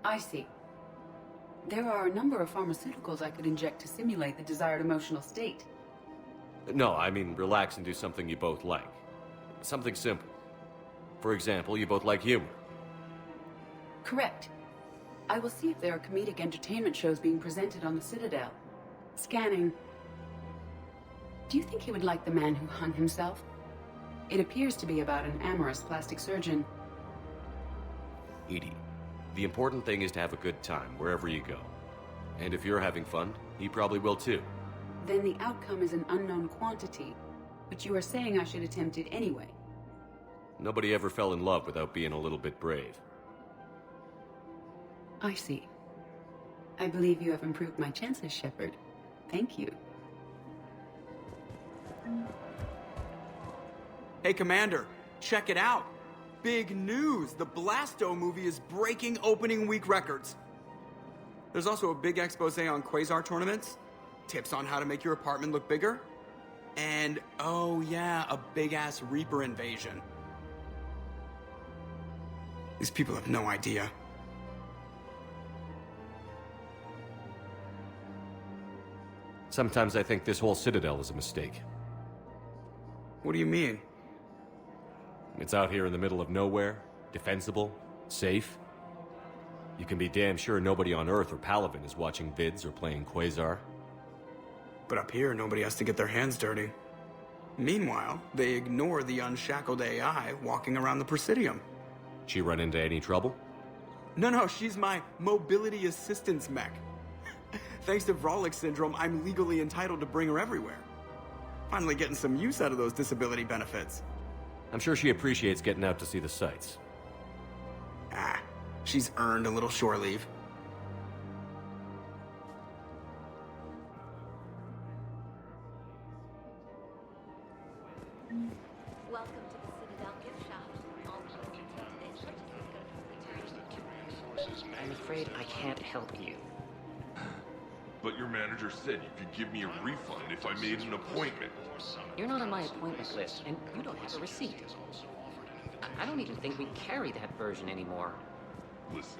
I see. There are a number of pharmaceuticals I could inject to simulate the desired emotional state. No, I mean relax and do something you both like. Something simple. For example, you both like humor. Correct. I will see if there are comedic entertainment shows being presented on the Citadel. Scanning. Do you think he would like The Man Who Hung Himself? It appears to be about an amorous plastic surgeon. Edie, the important thing is to have a good time wherever you go. And if you're having fun, he probably will too. Then the outcome is an unknown quantity, but you are saying I should attempt it anyway. Nobody ever fell in love without being a little bit brave. I see. I believe you have improved my chances, Shepard. Thank you. Hey, Commander, check it out. Big news! The Blasto movie is breaking opening week records. There's also a big expose on Quasar tournaments, tips on how to make your apartment look bigger, and, oh yeah, a big-ass Reaper invasion. These people have no idea. Sometimes I think this whole Citadel is a mistake. What do you mean? It's out here in the middle of nowhere, defensible, safe. You can be damn sure nobody on Earth or Palaven is watching vids or playing Quasar. But up here, nobody has to get their hands dirty. Meanwhile, they ignore the unshackled AI walking around the Presidium. She run into any trouble? No, she's my mobility assistance mech. Thanks to Vralik syndrome, I'm legally entitled to bring her everywhere. Finally getting some use out of those disability benefits. I'm sure she appreciates getting out to see the sights. Ah, she's earned a little shore leave. Welcome to the Citadel gift shop. All purchases go to I'm afraid I can't help you. But your manager said you could give me a refund if I made an appointment. You're not on my appointment list, and you don't have a receipt. I don't even think we carry that version anymore. Listen,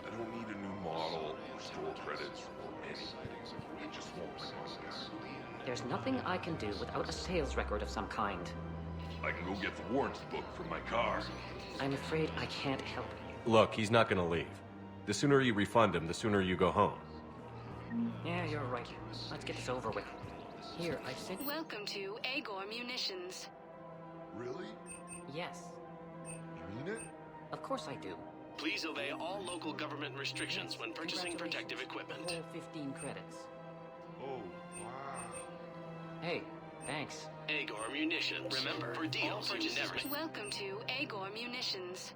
I don't need a new model or store credits or anything. I just want my money back. There's nothing I can do without a sales record of some kind. I can go get the warranty book from my car. I'm afraid I can't help you. Look, he's not gonna leave. The sooner you refund him, the sooner you go home. Yeah, you're right. Let's get this over with. Here, I sent... Welcome to Agor Munitions. Really? Yes. You mean it? Of course I do. Please obey all local government restrictions when purchasing protective equipment. Whole 15 credits. Oh, wow. Hey, thanks. Agor Munitions. Remember, for deals you never... Welcome to Agor Munitions.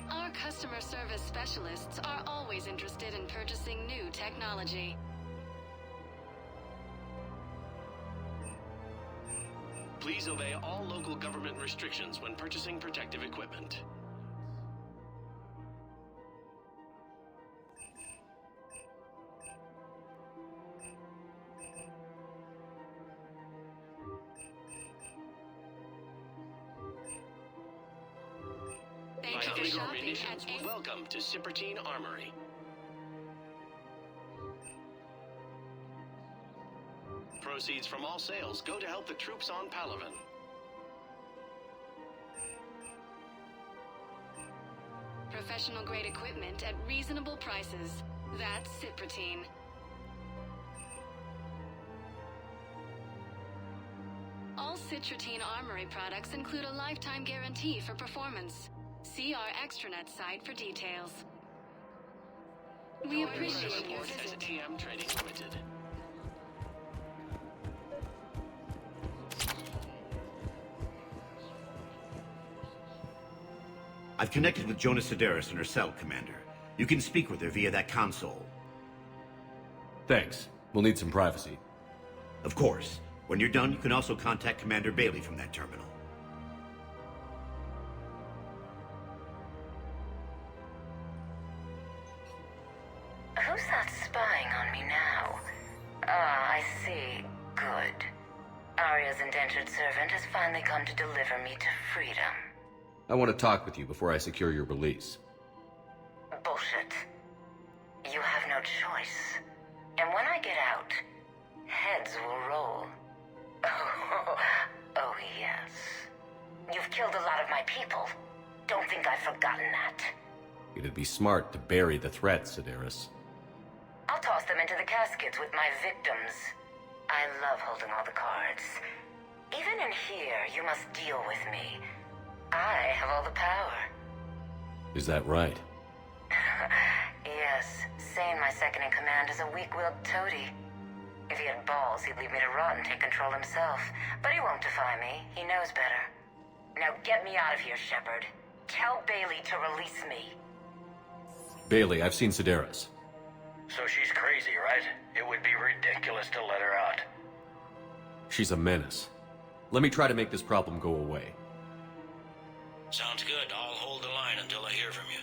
Our customer service specialists are always interested in purchasing new technology. Please obey all local government restrictions when purchasing protective equipment. Agor Munitions. Welcome to Sippertine Armory. Proceeds from all sales go to help the troops on Palaven. Professional grade equipment at reasonable prices. That's Sippertine. All Citratine Armory products include a lifetime guarantee for performance. See our extranet site for details. We appreciate your Report as visit. AM Trading Limited. I've connected with Jonas Sedaris and her cell, Commander. You can speak with her via that console. Thanks. We'll need some privacy. Of course. When you're done, you can also contact Commander Bailey from that terminal. Who's that spying on me now? Ah, I see. Good. Arya's indentured servant has finally come to deliver me to freedom. I want to talk with you before I secure your release. Bullshit. You have no choice. And when I get out, heads will roll. Oh, yes. You've killed a lot of my people. Don't think I've forgotten that. It'd be smart to bury the threat, Sedaris. I'll toss them into the caskets with my victims. I love holding all the cards. Even in here, you must deal with me. I have all the power. Is that right? Yes, Sane, my second-in-command, is a weak-willed toady. If he had balls, he'd leave me to rot and take control himself. But he won't defy me. He knows better. Now get me out of here, Shepard. Tell Bailey to release me. Bailey, I've seen Sedaris. So she's crazy, right? It would be ridiculous to let her out. She's a menace. Let me try to make this problem go away. Sounds good. I'll hold the line until I hear from you.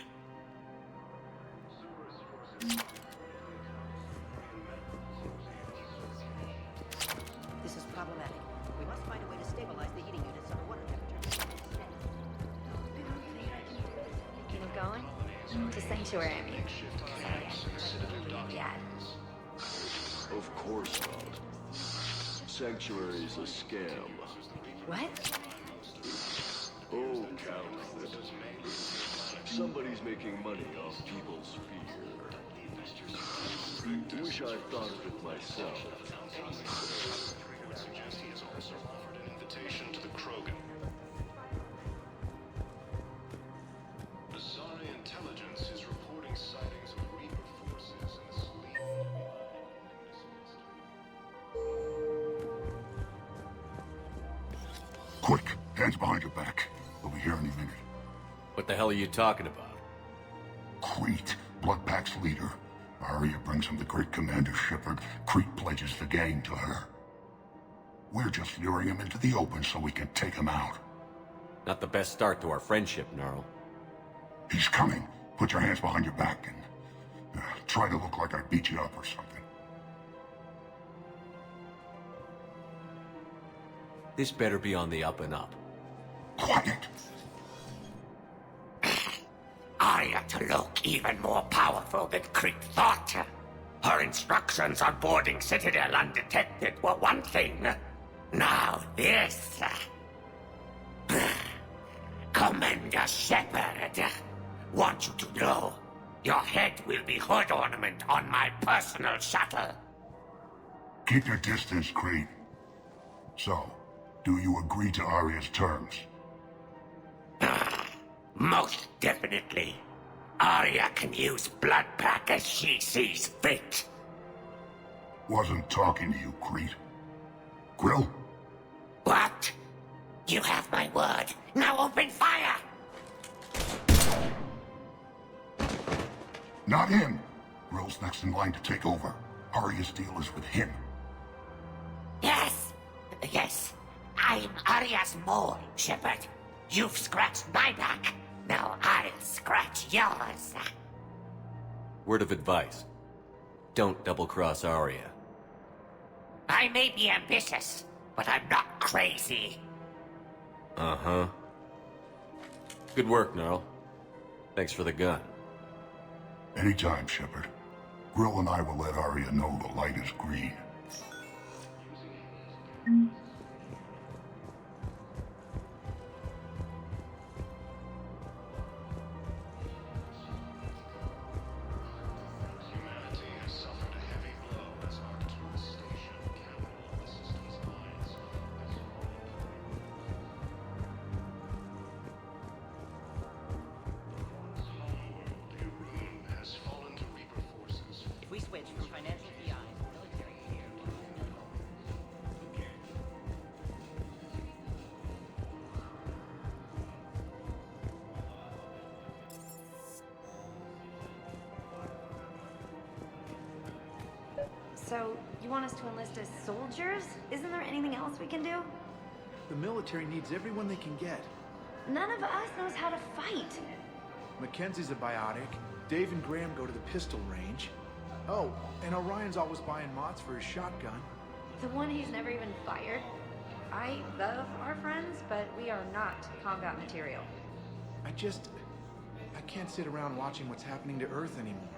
This is problematic. We must find a way to stabilize the heating units under water temperature. Keep going? To Sanctuary, I mean. Yeah. Of course not. Sanctuary's a scam. What? Oh, counterfeit. Somebody's making money off people's fear. Wish I thought of it myself. Suggest he has also offered an invitation to the Krogan. Azari intelligence is reporting sightings of Reaper forces in sleep. Quick, hands behind your back. We'll be here any minute. What the hell are you talking about? Crete, Bloodpack's leader. Arya brings him the great Commander Shepard. Crete pledges the gang to her. We're just luring him into the open so we can take him out. Not the best start to our friendship, Gnarl. He's coming. Put your hands behind your back and try to look like I beat you up or something. This better be on the up and up. Quiet. Arya to look even more powerful than Crete thought. Her instructions on boarding Citadel undetected were one thing. Now this. Commander Shepard, want you to know, your head will be hood ornament on my personal shuttle. Keep your distance, Creed. So, do you agree to Aria's terms? Most definitely. Aria can use Bloodpack as she sees fit. Wasn't talking to you, Creed. Grill? What? You have my word. Now open fire! Not him. Grill's next in line to take over. Aria's deal is with him. Yes. Yes. I'm Aria's mole, Shepard. You've scratched my back. Now I'll scratch yours. Word of advice. Don't double-cross Aria. I may be ambitious, but I'm not crazy. Uh-huh. Good work, Gnarl. Thanks for the gun. Anytime, Shepard. Grill and I will let Aria know the light is green. If we switch from financial PI to military gear, So, you want us to enlist as soldiers? Isn't there anything else we can do? The military needs everyone they can get. None of us knows how to fight. Mackenzie's a biotic. Dave and Graham go to the pistol range. Oh, and Orion's always buying mods for his shotgun. The one he's never even fired. I love our friends, but we are not combat material. I can't sit around watching what's happening to Earth anymore.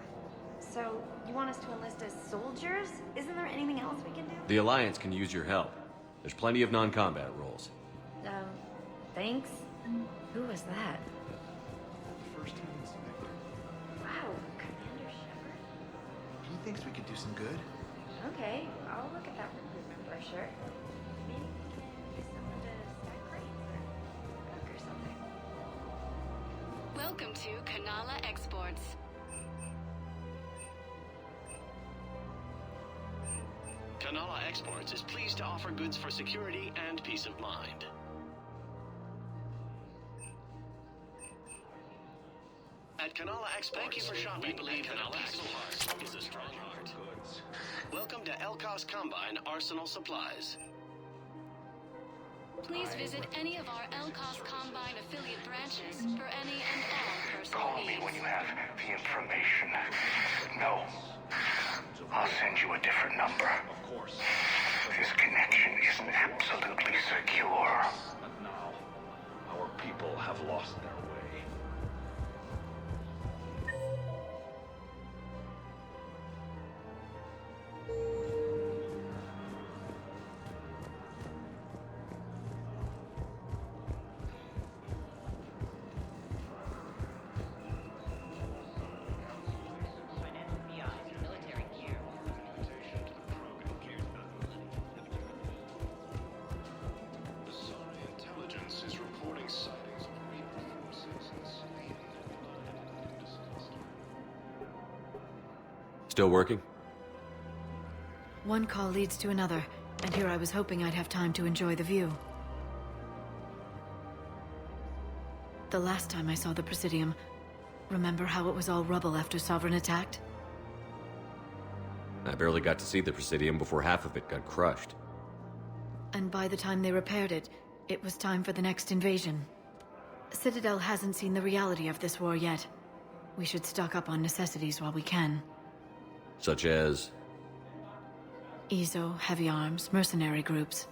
So, you want us to enlist as soldiers? Isn't there anything else we can do? The Alliance can use your help. There's plenty of non-combat roles. Thanks. Who was that? First-time inspector. Wow, Commander Shepard? He thinks we could do some good. Okay, I'll look at that recruitment brochure. Maybe we can use someone to stack crates or cook or something. Welcome to Kanala Exports. Kanala Exports is pleased to offer goods for security and peace of mind. At Kanala Exports, thank you for shopping. We believe that a peaceful heart is a strong heart. Welcome to Elkos Combine Arsenal Supplies. Please visit any of our Elkos Combine affiliate branches for any and all personal Call me when you have the information. No. I'll send you a different number. Of course. This connection isn't absolutely secure. But now, our people have lost their way. Intelligence is reporting sightings of Reaper forces in city and Still working? One call leads to another, and here I was hoping I'd have time to enjoy the view. The last time I saw the Presidium, remember how it was all rubble after Sovereign attacked? I barely got to see the Presidium before half of it got crushed. And by the time they repaired it, it was time for the next invasion. Citadel hasn't seen the reality of this war yet. We should stock up on necessities while we can. Such as? EZO, heavy arms, mercenary groups.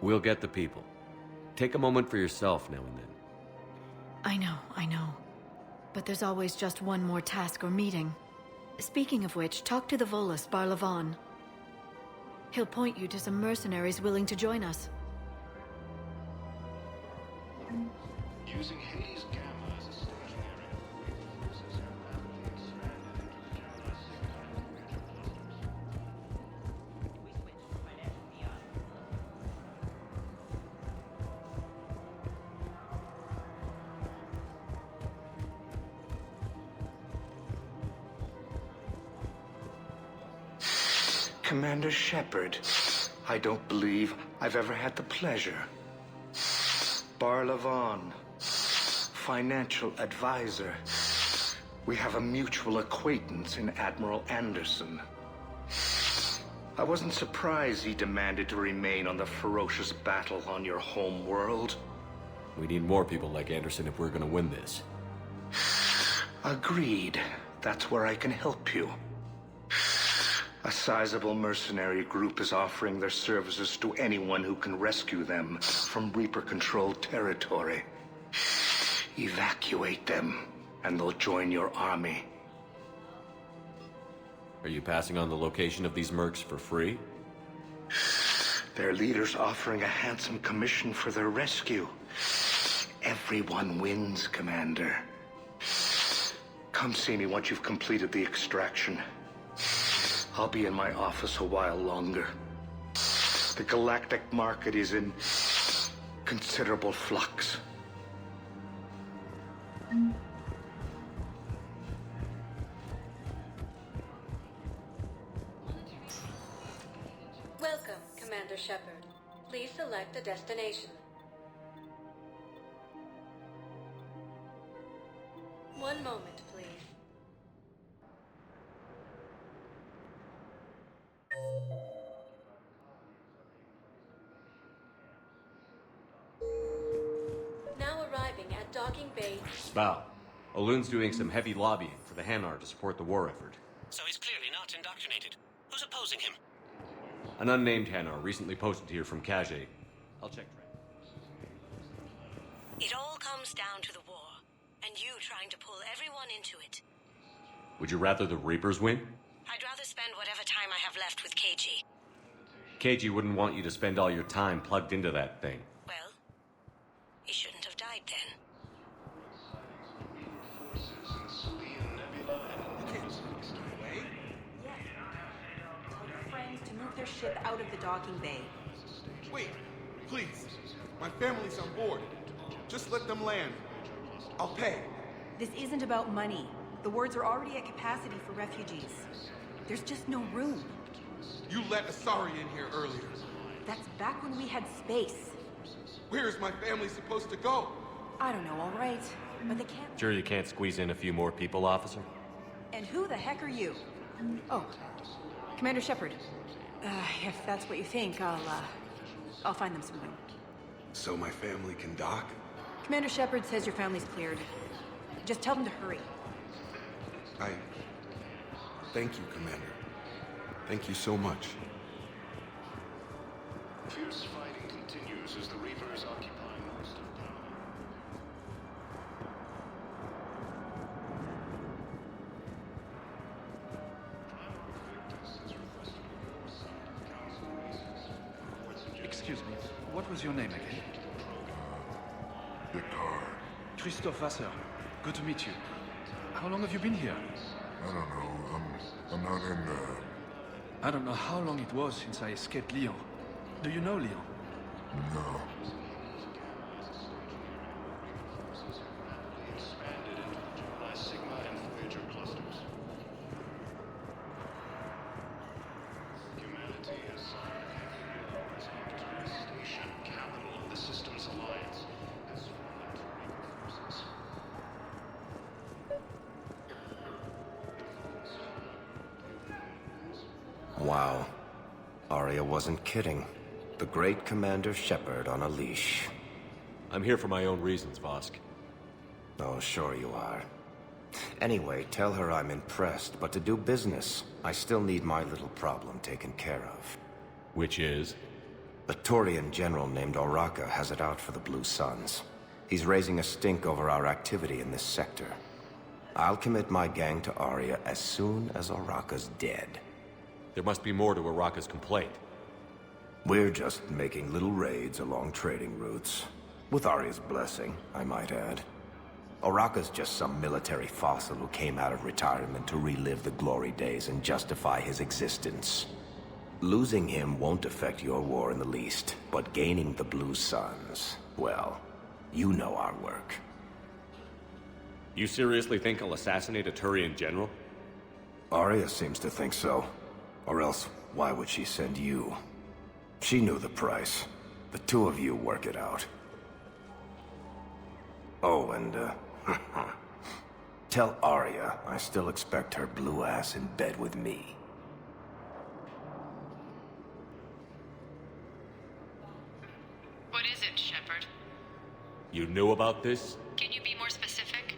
We'll get the people. Take a moment for yourself now and then. I know. But there's always just one more task or meeting. Speaking of which, talk to the Volus, Barlavan. He'll point you to some mercenaries willing to join us. Using Hades Gamma as a staging area, forces have rapidly expanded into the Commander Shepard, I don't believe I've ever had the pleasure. Barlavan, financial advisor. We have a mutual acquaintance in Admiral Anderson. I wasn't surprised he demanded to remain on the ferocious battle on your home world. We need more people like Anderson if we're gonna win this. Agreed. That's where I can help you. A sizable mercenary group is offering their services to anyone who can rescue them from Reaper-controlled territory. Evacuate them, and they'll join your army. Are you passing on the location of these mercs for free? Their leader's offering a handsome commission for their rescue. Everyone wins, Commander. Come see me once you've completed the extraction. I'll be in my office a while longer. The galactic market is in considerable flux. Welcome, Commander Shepard. Please select a destination. One moment, please. Now arriving at Docking Bay. Spow. Olun's doing some heavy lobbying for the Hanar to support the war effort. So he's clearly not indoctrinated. Who's opposing him? An unnamed Hanar recently posted here from Kage. I'll check. It all comes down to the war, and you trying to pull everyone into it. Would you rather the Reapers win? I'd rather spend whatever time I have left with KG. KG wouldn't want you to spend all your time plugged into that thing. Well, he shouldn't have died then. Tell your friends to move their ship out of the docking bay. Wait, please. My family's on board. Just let them land. I'll pay. This isn't about money. The wards are already at capacity for refugees. There's just no room. You let Asari in here earlier. That's back when we had space. Where is my family supposed to go? I don't know, all right. But they can't... Sure you can't squeeze in a few more people, officer? And who the heck are you? Oh, Commander Shepard. If that's what you think, I'll find them some room. So my family can dock? Commander Shepard says your family's cleared. Just tell them to hurry. Thank you, Commander. Thank you so much. Fierce fighting continues as the Reapers occupy most of town. Excuse me, what was your name again? Victor. Christophe Vasseur. Good to meet you. How long have you been here? I don't know. I'm not in I don't know how long it was since I escaped Lyon. Do you know Lyon? No. Expanded into the Gemini Sigma and Voyager clusters. Humanity has signed as Octary Station, capital of the Systems Alliance, has fallen to Reaper forces. Wow. Arya wasn't kidding. The great Commander Shepard on a leash. I'm here for my own reasons, Vosk. Oh, sure you are. Anyway, tell her I'm impressed, but to do business, I still need my little problem taken care of. Which is? A Turian general named Oraka has it out for the Blue Suns. He's raising a stink over our activity in this sector. I'll commit my gang to Arya as soon as Araka's dead. There must be more to Araka's complaint. We're just making little raids along trading routes. With Arya's blessing, I might add. Araka's just some military fossil who came out of retirement to relive the glory days and justify his existence. Losing him won't affect your war in the least, but gaining the Blue Suns, well, you know our work. You seriously think I'll assassinate a Turian general? Arya seems to think so. Or else, why would she send you? She knew the price. The two of you work it out. Oh, and, tell Arya I still expect her blue ass in bed with me. What is it, Shepard? You knew about this? Can you be more specific?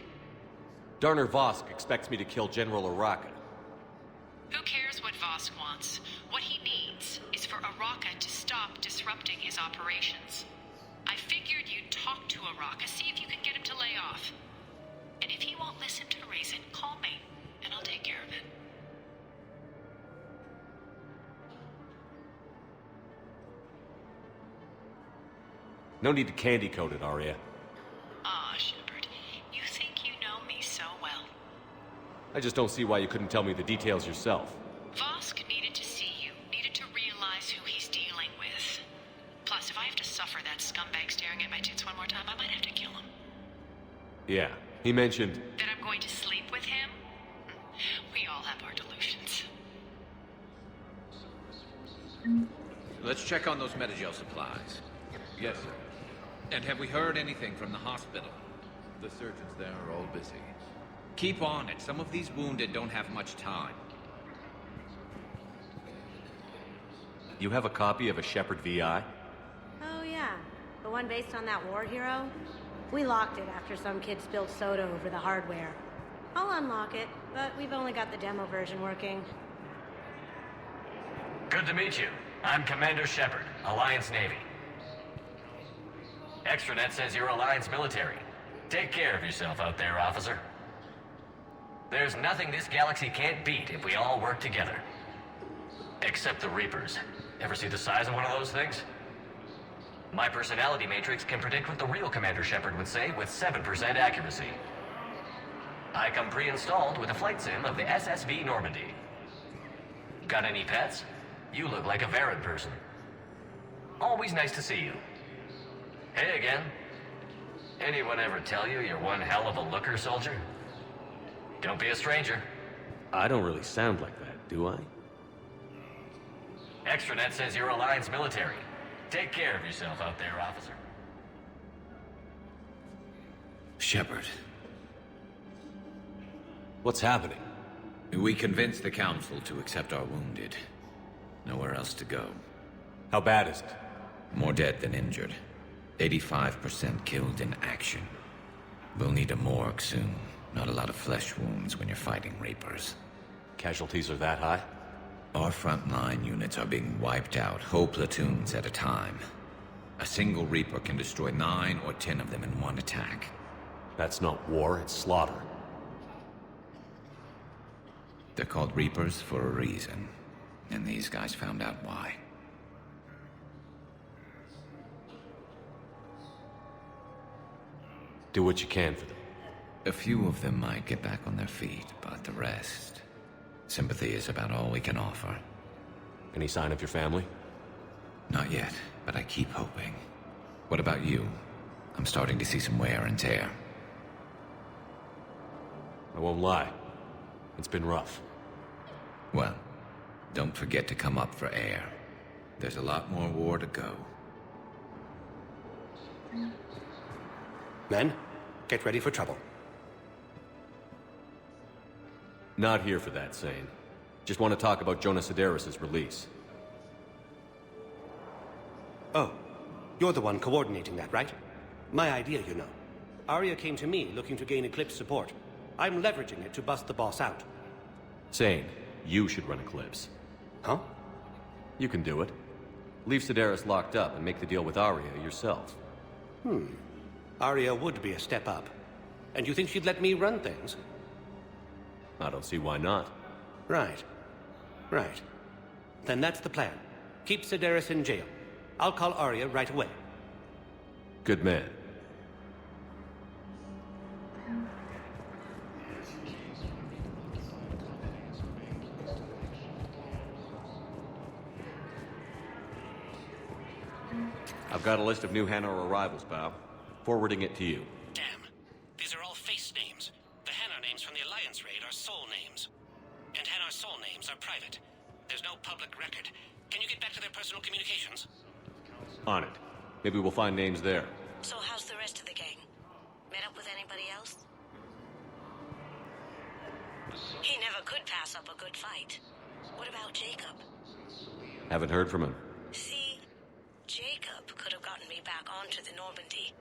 Darner Vosk expects me to kill General Araka. Who cares what Vosk wants? What he needs is for Araka to stop disrupting his operations. I figured you'd talk to Araka, see if you can get him to lay off. And if he won't listen to reason, call me, and I'll take care of it. No need to candy coat it, Arya. Ah, Shepard, you think you know me so well. I just don't see why you couldn't tell me the details yourself. Vosk needed to see you, needed to realize who he's dealing with. Plus, if I have to suffer that scumbag staring at my tits one more time, I might have to kill him. Yeah, he mentioned... That I'm going to sleep with him? We all have our delusions. Let's check on those Metagel supplies. Yes, sir. And have we heard anything from the hospital? The surgeons there are all busy. Keep on it. Some of these wounded don't have much time. You have a copy of a Shepard VI? Oh, yeah. The one based on that war hero? We locked it after some kid spilled soda over the hardware. I'll unlock it, but we've only got the demo version working. Good to meet you. I'm Commander Shepard, Alliance Navy. Extranet says you're Alliance military. Take care of yourself out there, officer. There's nothing this galaxy can't beat if we all work together. Except the Reapers. Ever see the size of one of those things? My personality matrix can predict what the real Commander Shepard would say with 7% accuracy. I come pre-installed with a flight sim of the SSV Normandy. Got any pets? You look like a Varad person. Always nice to see you. Hey again. Anyone ever tell you you're one hell of a looker, soldier? Don't be a stranger. I don't really sound like that, do I? Extranet says you're Alliance military. Take care of yourself out there, officer. Shepard. What's happening? We convinced the Council to accept our wounded. Nowhere else to go. How bad is it? More dead than injured. 85% killed in action. We'll need a morgue soon. Not a lot of flesh wounds when you're fighting Reapers. Casualties are that high? Our frontline units are being wiped out, whole platoons at a time. A single Reaper can destroy 9 or 10 of them in one attack. That's not war, it's slaughter. They're called Reapers for a reason. And these guys found out why. Do what you can for them. A few of them might get back on their feet, but the rest... Sympathy is about all we can offer. Any sign of your family? Not yet, but I keep hoping. What about you? I'm starting to see some wear and tear. I won't lie. It's been rough. Well, don't forget to come up for air. There's a lot more war to go. Men, get ready for trouble. Not here for that, Sane. Just want to talk about Jonas Sedaris' release. Oh, you're the one coordinating that, right? My idea, you know. Arya came to me looking to gain Eclipse support. I'm leveraging it to bust the boss out. Sane, you should run Eclipse. Huh? You can do it. Leave Sedaris locked up and make the deal with Arya yourself. Arya would be a step up. And you think she'd let me run things? I don't see why not. Right. Right. Then that's the plan. Keep Sedaris in jail. I'll call Arya right away. Good man. I've got a list of new Hanar arrivals, pal. Forwarding it to you. Damn. These are all face names. The Hanar names from the Alliance raid are soul names. And Hanar soul names are private. There's no public record. Can you get back to their personal communications? On it. Maybe we'll find names there. So how's the rest of the gang? Met up with anybody else? He never could pass up a good fight. What about Jacob? Haven't heard from him. See, Jacob could have gotten me back onto the Normandy.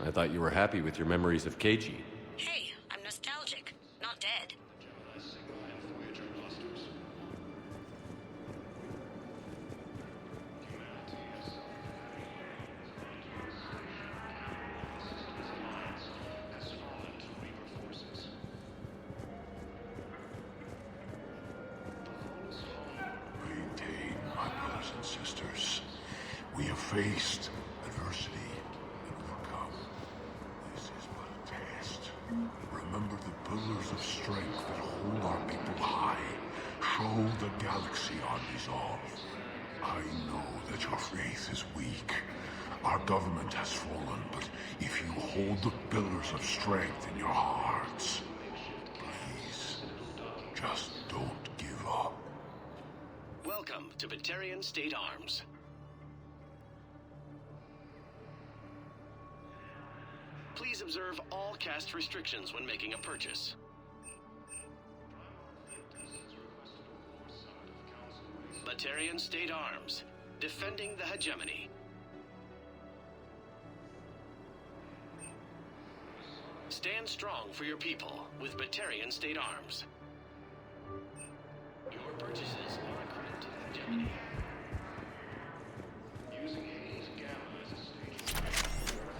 I thought you were happy with your memories of KG. Hey, I'm nostalgic, not dead. Maintain, my brothers and sisters. We have faced adversity and overcome. This is but a test. Remember the pillars of strength that hold our people high. Show the galaxy our resolve. I know that your faith is weak. Our government has fallen, but if you hold the pillars of strength in your hearts, please, just don't give up. Welcome to Batarian State Arms. Please observe all caste restrictions when making a purchase. Batarian State Arms, defending the hegemony. Stand strong for your people with Batarian State Arms. Your purchases are a credit to the hegemony. Using Hades Gamma as a stage,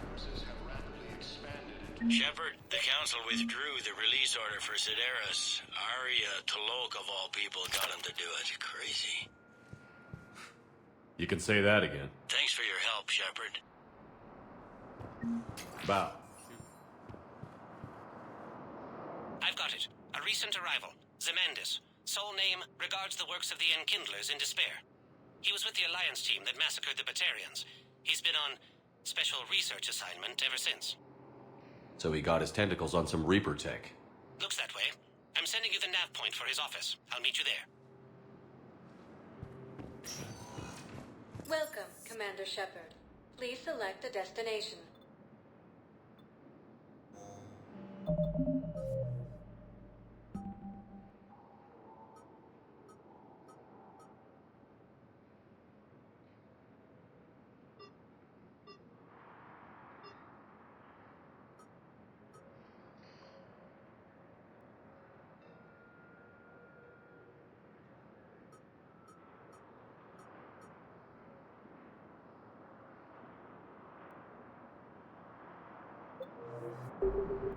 forces have rapidly expanded into... Shepard, the Council withdrew the release order for Sedaris. Arya T'Loak, of all people, got him to do it. Crazy. You can say that again. Thanks for your help, Shepard. Bow. I've got it. A recent arrival. Zemandis. Soul name regards the works of the Enkindlers in despair. He was with the Alliance team that massacred the Batarians. He's been on special research assignment ever since. So he got his tentacles on some Reaper tech. Looks that way. I'm sending you the nav point for his office. I'll meet you there. Welcome, Commander Shepard. Please select a destination.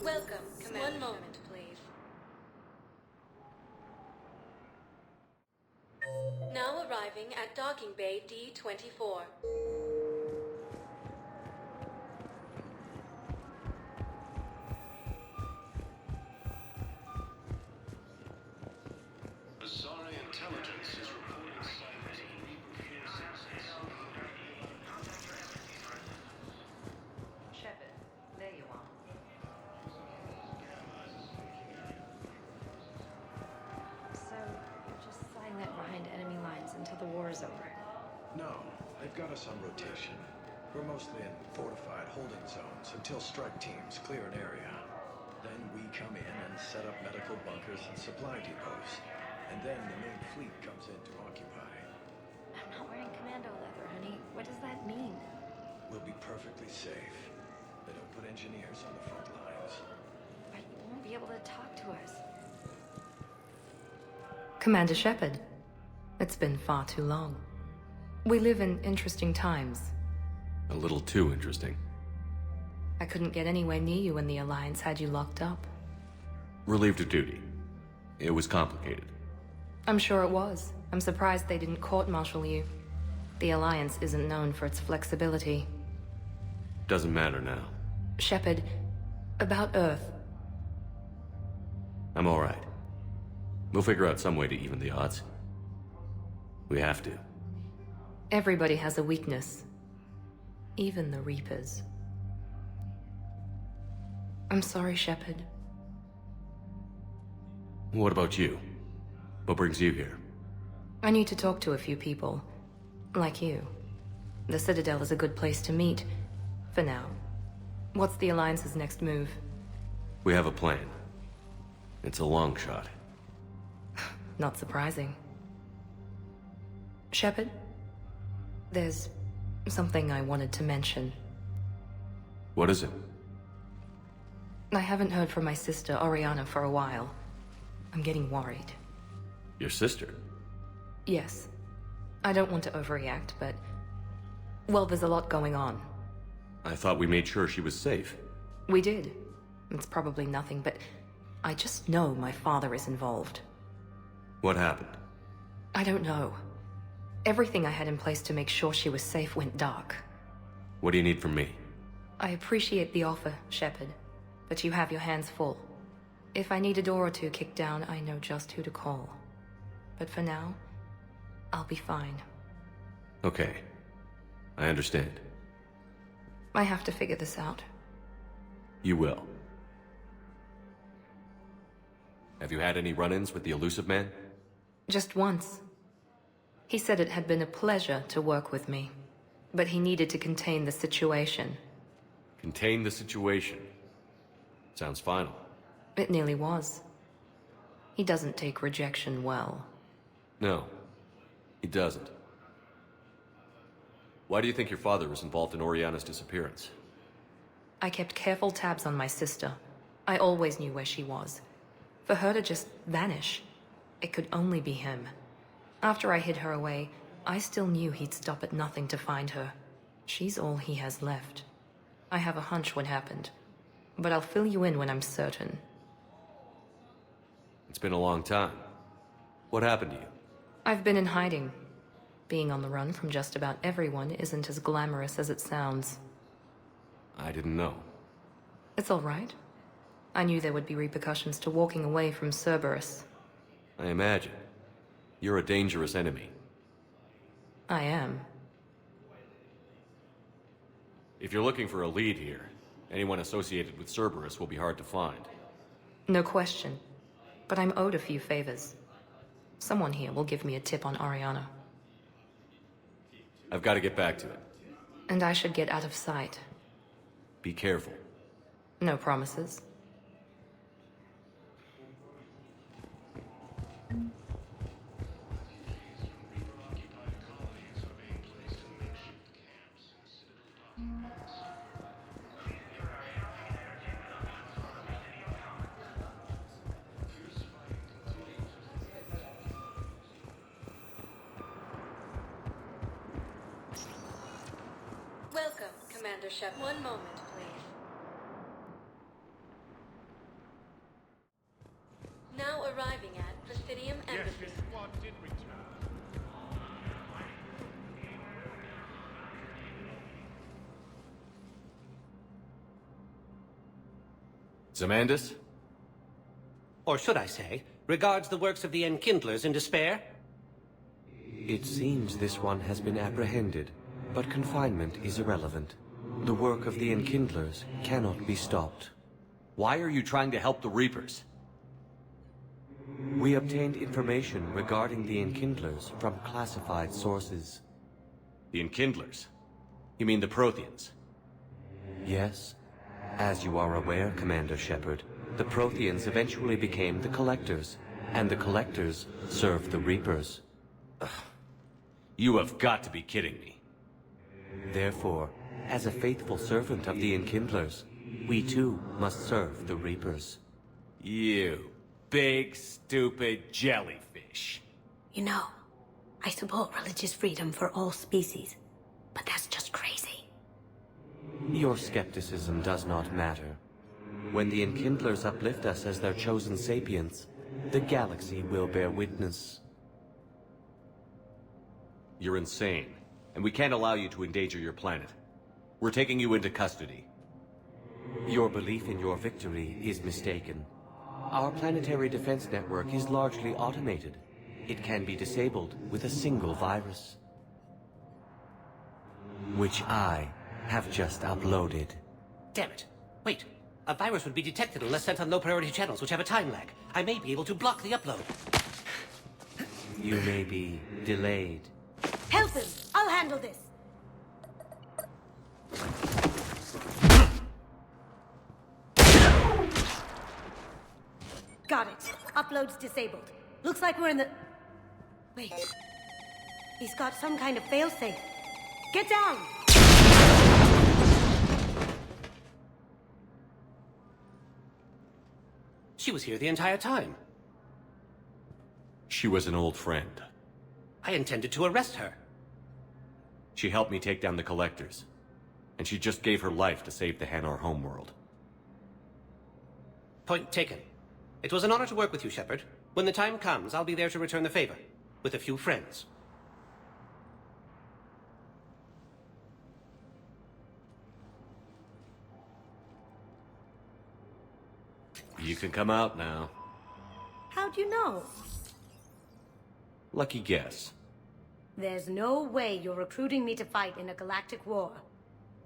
Welcome, Commander. One moment, please. Now arriving at Docking Bay D-24. Asari intelligence is reporting sightings of Reaper forces. Shepard, there you are. So, you're just lying there behind enemy lines until the war is over? No, they've got us on rotation. We're mostly in fortified holding zones until strike teams clear an area. Then we come in and set up medical bunkers and supply depots. And then the main fleet comes in to occupy. I'm not wearing commando leather, honey. What does that mean? We'll be perfectly safe. They don't put engineers on the front lines. But you won't be able to talk to us. Commander Shepard, it's been far too long. We live in interesting times. A little too interesting. I couldn't get anywhere near you when the Alliance had you locked up. Relieved of duty. It was complicated. I'm sure it was. I'm surprised they didn't court-martial you. The Alliance isn't known for its flexibility. Doesn't matter now. Shepard, about Earth. I'm all right. We'll figure out some way to even the odds. We have to. Everybody has a weakness. Even the Reapers. I'm sorry, Shepard. What about you? What brings you here? I need to talk to a few people. Like you. The Citadel is a good place to meet. For now. What's the Alliance's next move? We have a plan. It's a long shot. Not surprising. Shepard? There's something I wanted to mention. What is it? I haven't heard from my sister, Oriana, for a while. I'm getting worried. Your sister? Yes. I don't want to overreact, but... well, there's a lot going on. I thought we made sure she was safe. We did. It's probably nothing, but... I just know my father is involved. What happened? I don't know. Everything I had in place to make sure she was safe went dark. What do you need from me? I appreciate the offer, Shepard, but you have your hands full. If I need a door or two kicked down, I know just who to call. But for now, I'll be fine. Okay. I understand. I have to figure this out. You will. Have you had any run-ins with the Elusive Man? Just once. He said it had been a pleasure to work with me, but he needed to contain the situation. Contain the situation. Sounds final. It nearly was. He doesn't take rejection well. No, he doesn't. Why do you think your father was involved in Oriana's disappearance? I kept careful tabs on my sister. I always knew where she was. For her to just vanish, it could only be him. After I hid her away, I still knew he'd stop at nothing to find her. She's all he has left. I have a hunch what happened, but I'll fill you in when I'm certain. It's been a long time. What happened to you? I've been in hiding. Being on the run from just about everyone isn't as glamorous as it sounds. I didn't know. It's all right. I knew there would be repercussions to walking away from Cerberus. I imagine. You're a dangerous enemy. I am. If you're looking for a lead here, anyone associated with Cerberus will be hard to find. No question. But I'm owed a few favors. Someone here will give me a tip on Oriana. I've got to get back to it. And I should get out of sight. Be careful. No promises. Welcome, Commander Shep. One moment, please. Now arriving at Presidium Embassy. Zemandis? Or should I say, regards the works of the Enkindlers in despair? It seems this one has been apprehended, but confinement is irrelevant. The work of the Enkindlers cannot be stopped. Why are you trying to help the Reapers? We obtained information regarding the Enkindlers from classified sources. The Enkindlers? You mean the Protheans? Yes. As you are aware, Commander Shepard, the Protheans eventually became the Collectors, and the Collectors served the Reapers. Ugh. You have got to be kidding me. Therefore, as a faithful servant of the Enkindlers, we too must serve the Reapers. You big, stupid jellyfish. You know, I support religious freedom for all species, but that's just crazy. Your skepticism does not matter. When the Enkindlers uplift us as their chosen sapients, The galaxy will bear witness. You're insane, and we can't allow you to endanger your planet. We're taking you into custody. Your belief in your victory is mistaken. Our planetary defense network is largely automated. It can be disabled with a single virus, which I have just uploaded. Damn it. Wait. A virus would be detected unless sent on low-priority channels, which have a time lag. I may be able to block the upload. You may be delayed. Help him! I'll handle this! Got it. Upload's disabled. Looks like we're in the... Wait. He's got some kind of failsafe. Get down! She was here the entire time. She was an old friend. I intended to arrest her. She helped me take down the Collectors. And she just gave her life to save the Hanar homeworld. Point taken. It was an honor to work with you, Shepard. When the time comes, I'll be there to return the favor. With a few friends. You can come out now. How'd you know? Lucky guess. There's no way you're recruiting me to fight in a galactic war.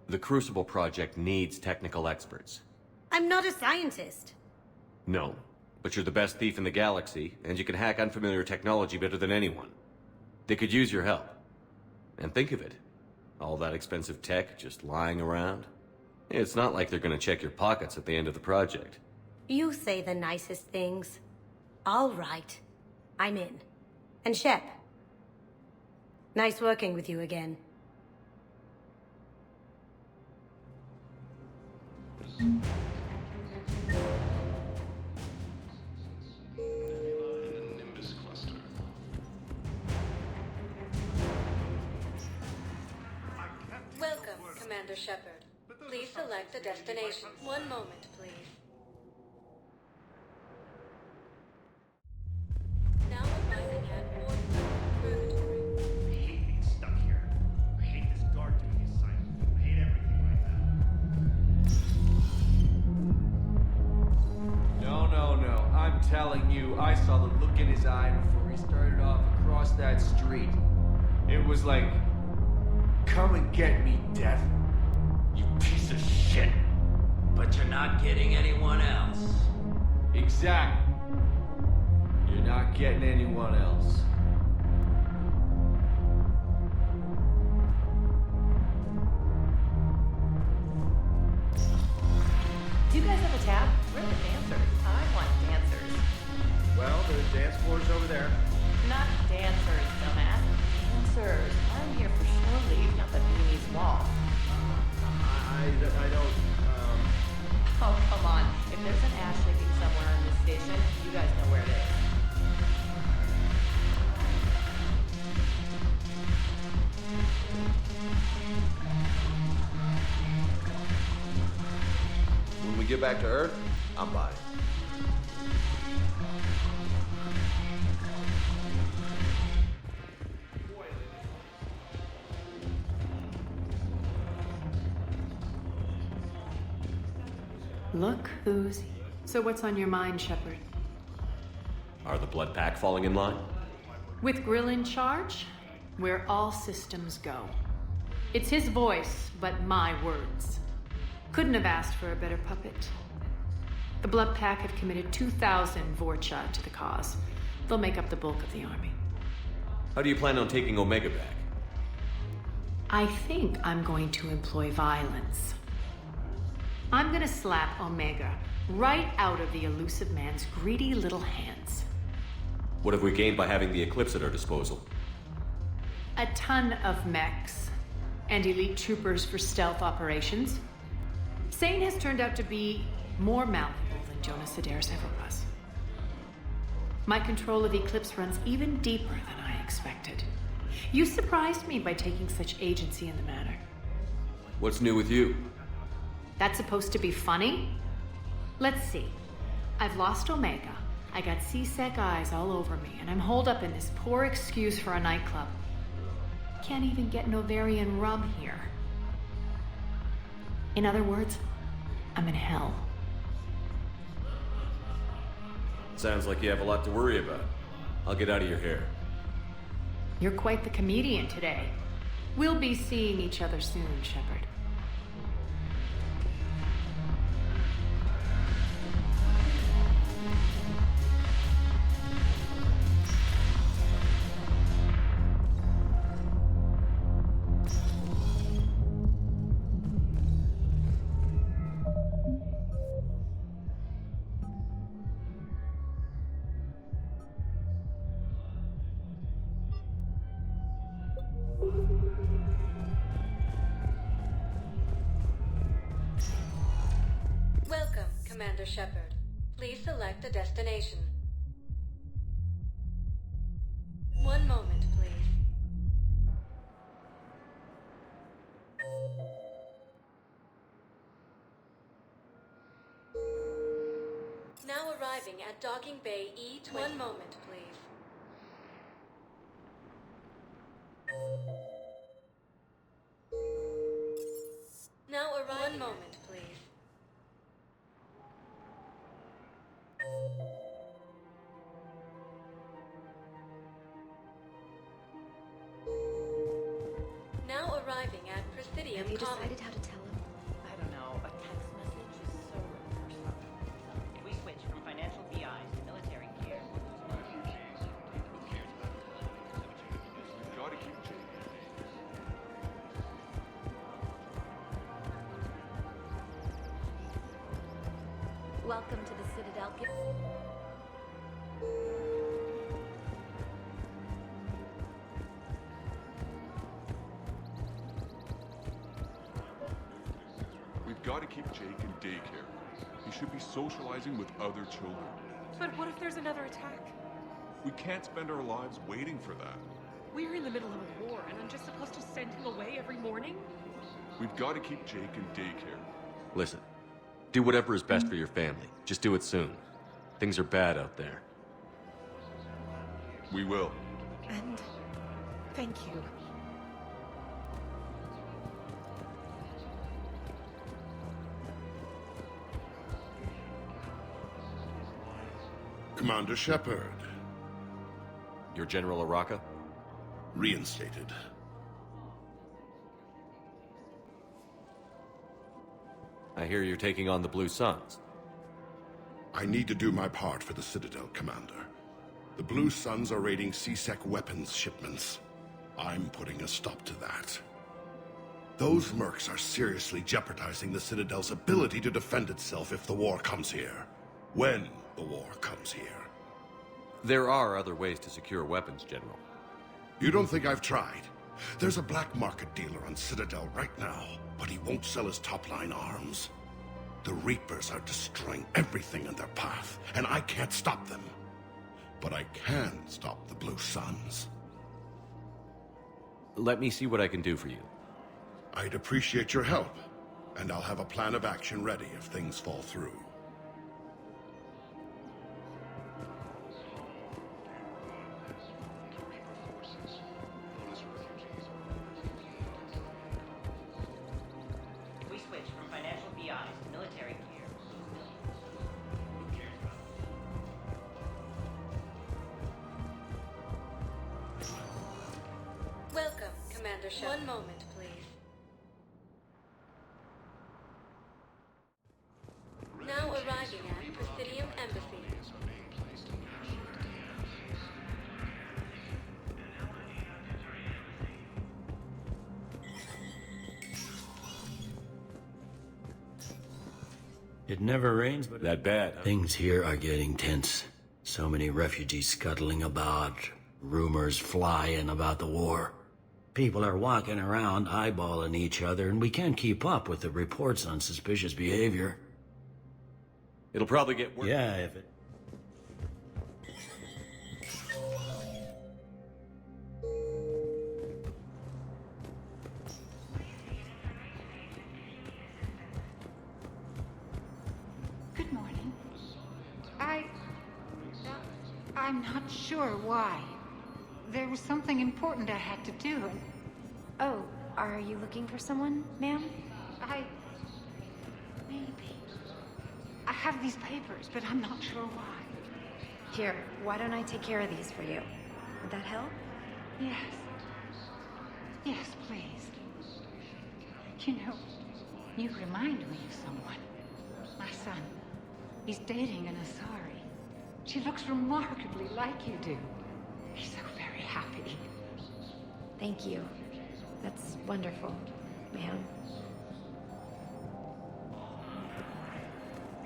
The Crucible Project needs technical experts. I'm not a scientist. No, but you're the best thief in the galaxy, and you can hack unfamiliar technology better than anyone. They could use your help. And think of it. All that expensive tech just lying around. It's not like they're gonna check your pockets at the end of the project. You say the nicest things. All right. I'm in. And Shep. Nice working with you again. Welcome, Commander Shepard. Please select a destination. One moment, please. Now arriving at Ward Purgatory. I hate being stuck here. I hate this guard doing his assignment. I hate everything right now. No. I'm telling you, I saw the look in his eye before he started off across that street. It was like, come and get me, Death. You piece of shit. But you're not getting anyone else. Exactly. You're not getting anyone else. Do you guys have a tab? We're the dancers. I want dancers. Well, there's dance floors over there. Not dancers, dumbass. Dancers. I'm here for shore leave, not the beanie's wall. I don't, Oh, come on. If there's an ass shaking somewhere in this station, you guys know where it is. When we get back to Earth, I'm buying. Look who's... So what's on your mind, Shepard? Are the Blood Pack falling in line? With Grill in charge, where all systems go. It's his voice, but my words. Couldn't have asked for a better puppet. The Blood Pack have committed 2,000 Vorcha to the cause. They'll make up the bulk of the army. How do you plan on taking Omega back? I think I'm going to employ violence. I'm gonna slap Omega right out of the elusive man's greedy little hands. What have we gained by having the Eclipse at our disposal? A ton of mechs and elite troopers for stealth operations. Sane has turned out to be more malleable than Jonas Sedaris ever was. My control of Eclipse runs even deeper than I expected. You surprised me by taking such agency in the matter. What's new with you? That's supposed to be funny? Let's see. I've lost Omega. I got C-Sec eyes all over me, and I'm holed up in this poor excuse for a nightclub. Can't even get Novarian rum here. In other words, I'm in hell. Sounds like you have a lot to worry about. I'll get out of your hair. You're quite the comedian today. We'll be seeing each other soon, Shepard. Welcome, Commander Shepard. Please select a destination. One moment, please. Now arriving at Docking Bay E-20. One moment, please. Now arriving. One moment, please. Now arriving at Presidium. Have you Commons. decided how to tell him? I don't know. A text message is so impersonal. If we switch from financial BIs to military gear, Gotta keep changing. Welcome to the Citadel. We've got to keep Jake in daycare. He should be socializing with other children. But what if there's another attack? We can't spend our lives waiting for that. We're in the middle of a war, and I'm just supposed to send him away every morning? We've got to keep Jake in daycare. Listen, do whatever is best for your family. Just do it soon. Things are bad out there. We will. And thank you. Commander Shepard. You're General Araka? Reinstated. I hear you're taking on the Blue Suns. I need to do my part for the Citadel, Commander. The Blue Suns are raiding C-Sec weapons shipments. I'm putting a stop to that. Those mercs are seriously jeopardizing the Citadel's ability to defend itself if the war comes here. When the war comes here. There are other ways to secure weapons, General. You don't think I've tried? There's a black market dealer on Citadel right now, but he won't sell his top-line arms. The Reapers are destroying everything in their path, and I can't stop them. But I can stop the Blue Suns. Let me see what I can do for you. I'd appreciate your help, and I'll have a plan of action ready if things fall through. if we switch from financial BIs to military gear, Welcome, Commander Shepard. One moment, please. Now arriving at Presidium Embassy. It never rains, but that bad, huh? Things here are getting tense. So many refugees scuttling about, rumors flying about the war. People are walking around eyeballing each other, and we can't keep up with the reports on suspicious behavior. It'll probably get worse. Yeah, if it... Good morning. I... I'm not sure why. There was something important I had to do, and Oh, are you looking for someone, ma'am? maybe. I have these papers, but I'm not sure why. Here, why don't I take care of these for you? Would that help? Yes. Yes, please. You know, you remind me of someone. My son. He's dating an Asari. She looks remarkably like you do. He's so very happy. Thank you. That's wonderful, ma'am.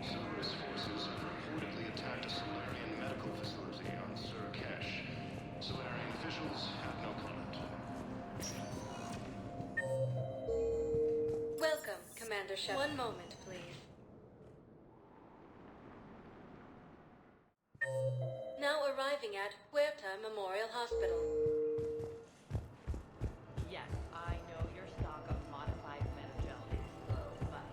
Cerberus forces have reportedly attacked a Solarian medical facility on Surkesh. Solarian officials have no comment. Welcome, Commander Shepard. One moment, please. Now arriving at Huerta Memorial Hospital. Yes, I know your stock of modified Metagel is low, but...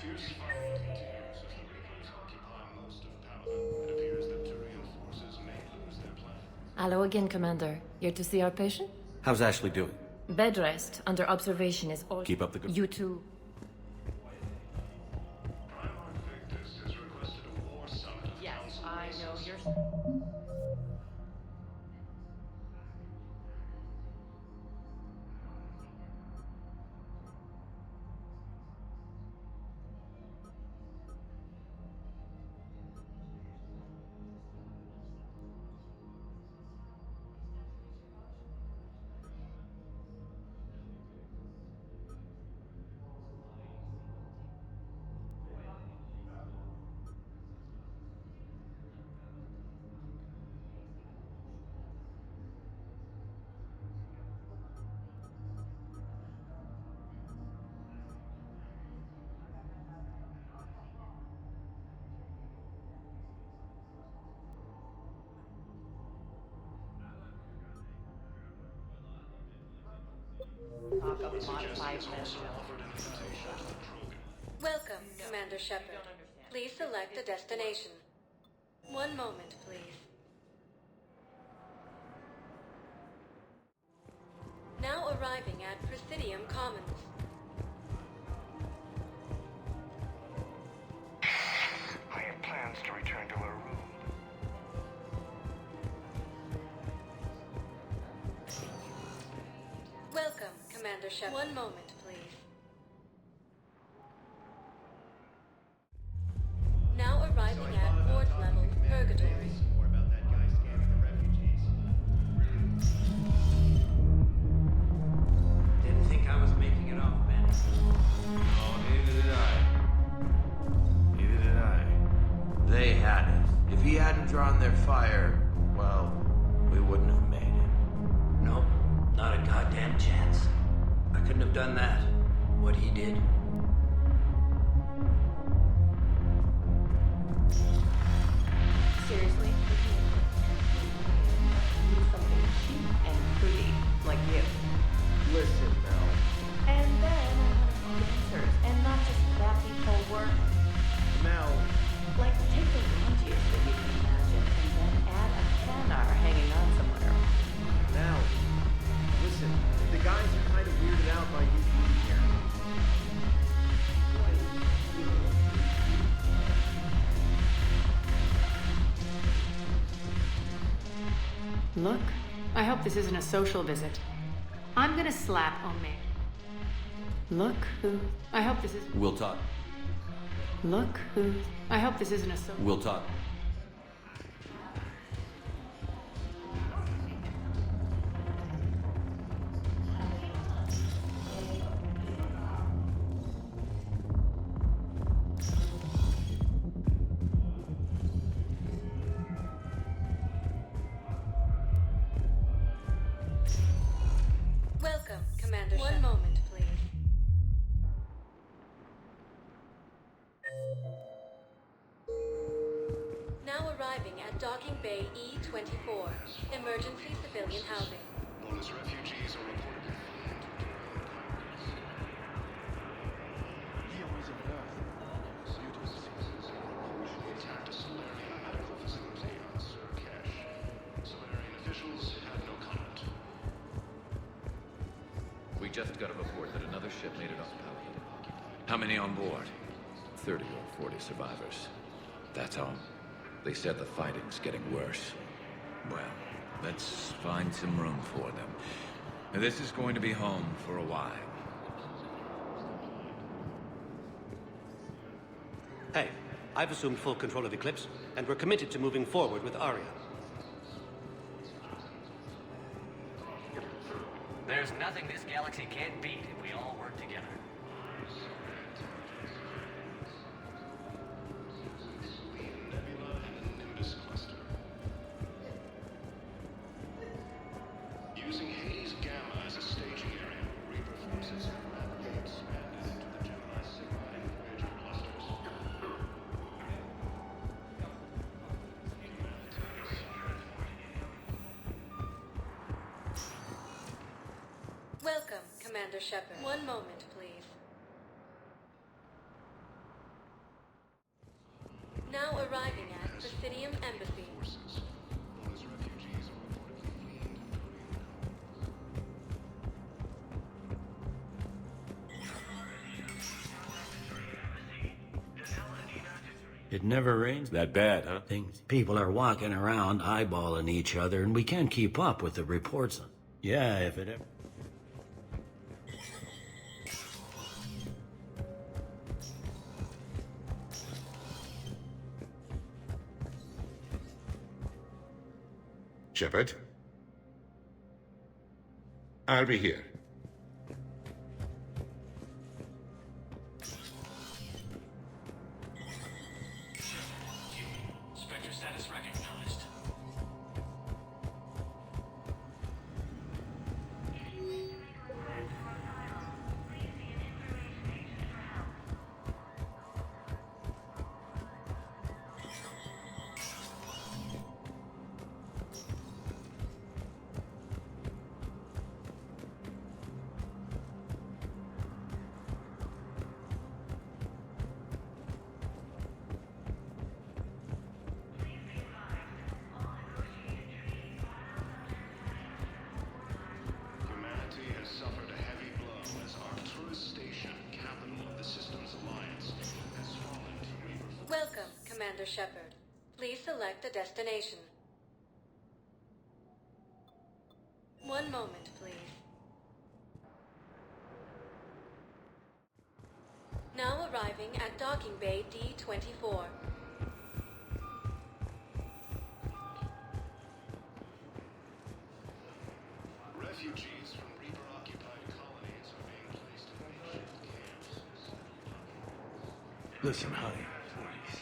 Fierce fighting continues as the Reapers occupy most of Paladin. It appears that Turian forces may lose their plan. Hello again, Commander. Here to see our patient? How's Ashley doing? Bed rest. Under observation is all... Keep up the good... You too. Primarch Victus has requested a war summit of Yes, council I know races. your... Stock of modified Metagel. Welcome, Commander Shepard. Please select a destination. One moment, please. Now arriving at Presidium Commons. I have plans to return to her room. Welcome, Commander Shepard. One moment, please. Now arriving at Ward Level Purgatory. More about that guy scamming the refugees. Didn't think I was making it off, Ben. Oh, neither did I. Neither did I. They had it. If he hadn't drawn their fire, well, we wouldn't have made it. Nope, not a goddamn chance. I couldn't have done that. What he did. Seriously? Need something cheap and pretty, like you. Listen, Mel. And then I want to find answers, and not just crappy whole work. Mel. Like, take the rangiest that you can imagine, and then add a Hanar hanging on somewhere. Now, listen, the guys are kind of weirded out by you being here. Look, I hope this isn't a social visit. I'm gonna slap Ome. Look who... I hope this is... We'll talk. Look who... I hope this isn't a social... We'll talk. Welcome, Commander Shepard. One moment, please. Now arriving at Docking Bay E-24, emergency civilian housing. Bonus refugees are reportedly fleeing to Turian pirates. Here is an Earth. Pseudo-seasons. just got a report that another ship made it off Paladin. How many on board? 30 or 40 survivors. That's all. They said the fighting's getting worse. Well, let's find some room for them. This is going to be home for a while. Hey, I've assumed full control of Eclipse, and we're committed to moving forward with Aria. There's nothing this galaxy can't beat if we all work together. Using Hades Gamma as a staging area, Reaper forces have rapidly expanded into the Gemini Sigma and Voyager clusters. Welcome, Commander Shepard. One moment, please. Now arriving at Presidium Embassy. It never rains. That bad, huh? People are walking around eyeballing each other, and we can't keep up with the reports. Yeah, if it ever... Shepard? I'll be here. Spectre status recognized. Humanity has suffered a heavy blow as Arcturus Station, capital of the Systems Alliance, has fallen to Reaper. Welcome, Commander Shepard. Please select a destination. One moment, please. Now arriving at Docking Bay D-24. Refugees from Reaper-occupied colonies are being placed in makeshift camps. Listen, honey, please.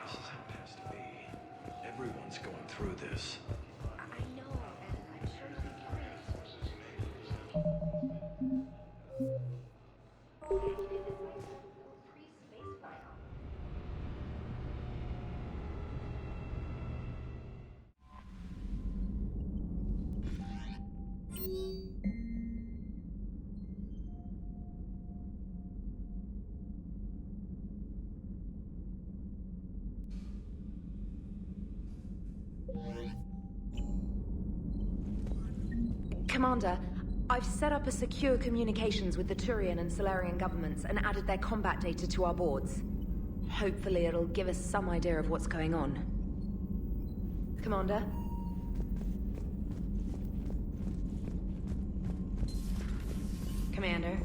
This is how it has to be. Everyone's going through this. I know, and I'm sure you Commander, I've set up a secure communications with the Turian and Solarian governments and added their combat data to our boards. Hopefully it'll give us some idea of what's going on. Commander? Commander?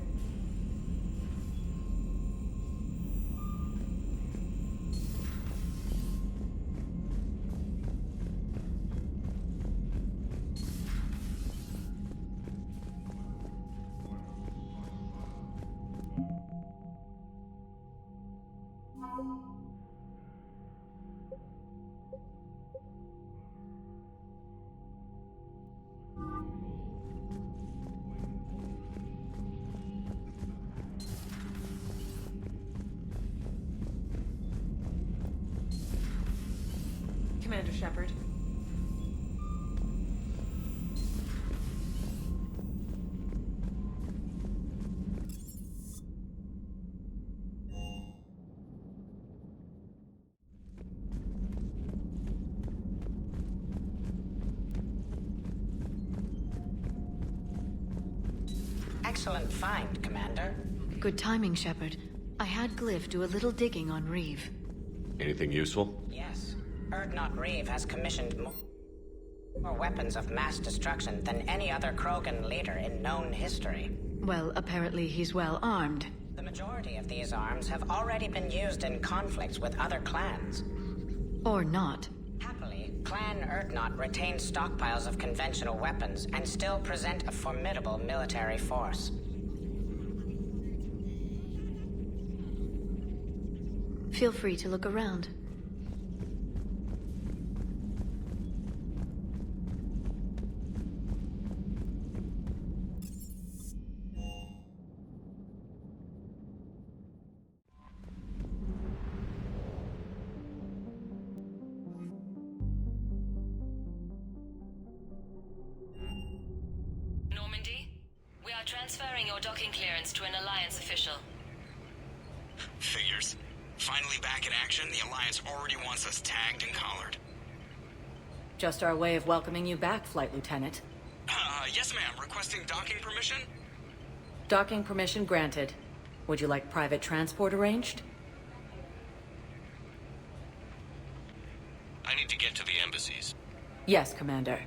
Commander Shepard. excellent find, Commander. Good timing, Shepard. I had Glyph do a little digging on Reeve. Anything useful? Yes. Urdnot Reeve has commissioned more weapons of mass destruction than any other Krogan leader in known history. Well, apparently he's well armed. The majority of these arms have already been used in conflicts with other clans. Or not. Happily, Clan Urdnot retains stockpiles of conventional weapons and still present a formidable military force. Feel free to look around. Normandy, we are transferring your docking clearance to an Alliance official. Figures. Finally back in action, the Alliance already wants us tagged and collared. Just our way of welcoming you back, Flight Lieutenant. Yes ma'am, requesting docking permission? Docking permission granted. Would you like private transport arranged? I need to get to the embassies. Yes, Commander.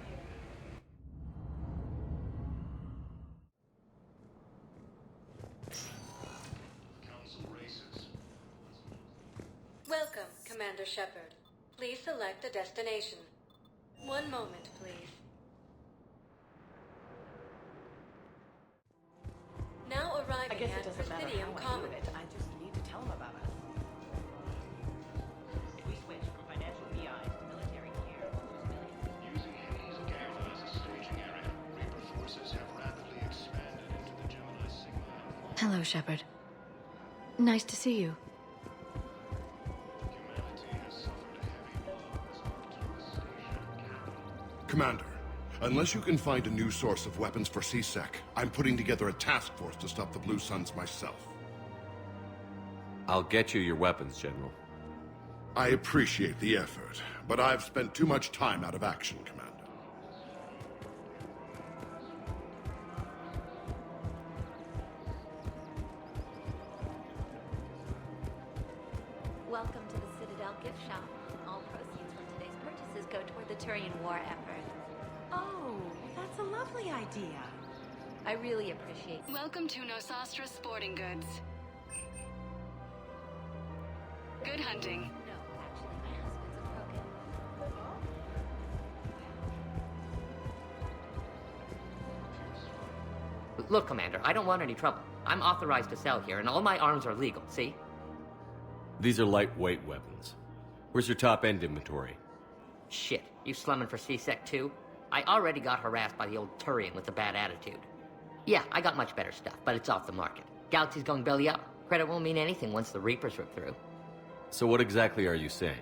Welcome, Commander Shepard. Please select a destination. One moment, please. Now I arriving guess it at doesn't matter Presidium how I do Common. it. I just need to tell him about it. If we switch from financial BIs to military care, we'll lose millions. Using Haze again as a staging area, Reaper forces have rapidly expanded into the Gemini Sigma. Hello, Shepard. Nice to see you. Commander, unless you can find a new source of weapons for CSEC, I'm putting together a task force to stop the Blue Suns myself. I'll get you your weapons, General. I appreciate the effort, but I've spent too much time out of action, Commander. Welcome to the Citadel gift shop. All proceeds from today's purchases go toward the Turian war effort. Oh, that's a lovely idea. I really appreciate it. Welcome to Nosastra Sporting Goods. Good hunting. No, actually, my husband's a Krogan. Look, Commander, I don't want any trouble. I'm authorized to sell here, and all my arms are legal, see? These are lightweight weapons. Where's your top-end inventory? Shit, you slumming for CSEC too? I already got harassed by the old Turian with a bad attitude. Yeah, I got much better stuff, but it's off the market. Galaxy's going belly up. Credit won't mean anything once the Reapers rip through. So what exactly are you saying?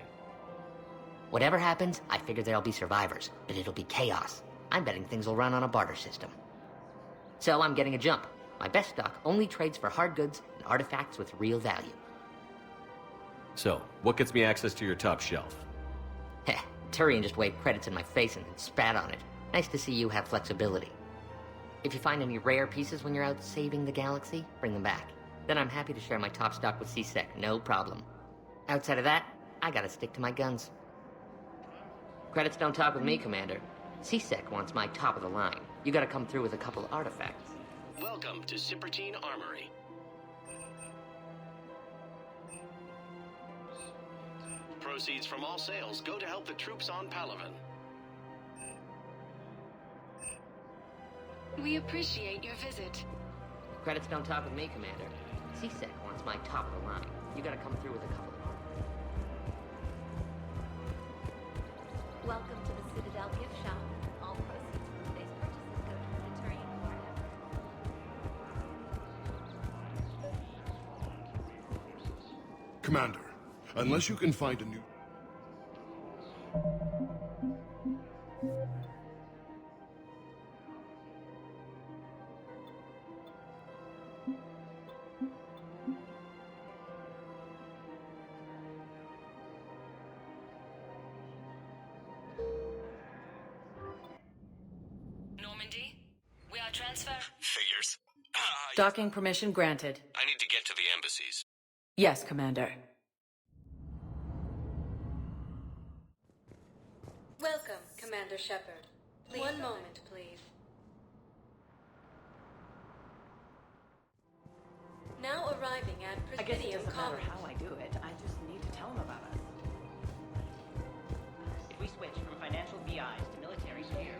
Whatever happens, I figure there'll be survivors, but it'll be chaos. I'm betting things will run on a barter system. So I'm getting a jump. My best stock only trades for hard goods and artifacts with real value. So, what gets me access to your top shelf? Heh, Turian just waved credits in my face and then spat on it. Nice to see you have flexibility. If you find any rare pieces when you're out saving the galaxy, bring them back. Then I'm happy to share my top stock with CSEC, no problem. Outside of that, I gotta stick to my guns. Credits don't talk with me, Commander. CSEC wants my top of the line. You gotta come through with a couple of artifacts. Welcome to Cippertine Armory. Proceeds from all sales go to help the troops on Palaven. We appreciate your visit. Credits don't talk with me, Commander. CSEC wants my top of the line. You gotta come through with a couple of Welcome to the Citadel gift shop. All proceeds from today's purchases go toward the Turian war effort. Commander, unless you can find a new... Normandy, we are transfer. Figures. Docking permission granted. I need to get to the embassies. Yes, Commander. Welcome, Commander Shepard. One moment, please. Now arriving at I guess it Presidium doesn't matter Commons. how I do it. I just need to tell them about us. If we switch from financial VIs to military sphere,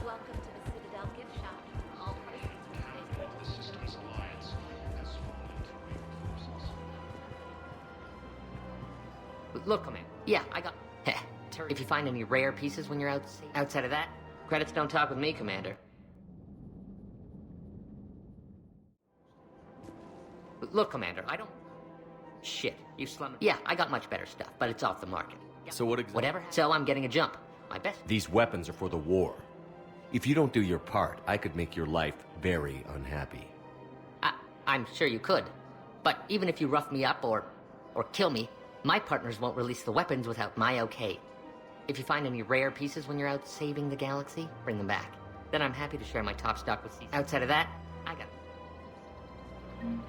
Welcome to the Citadel gift shop. All proceeds from today's purchase. The Systems Alliance has fallen to Reaver forces. Look, Commander. Yeah, I got... If you find any rare pieces when you're outside of that, credits don't talk with me, Commander. Look, Commander, I don't... Shit, you slum... Yeah, I got much better stuff, but it's off the market. So what exactly? Whatever. So I'm getting a jump. My best... These weapons are for the war. If you don't do your part, I could make your life very unhappy. I'm sure you could. But even if you rough me up or kill me, my partners won't release the weapons without my okay. If you find any rare pieces when you're out saving the galaxy, bring them back. Then I'm happy to share my top stock with you. Outside of that, I got... In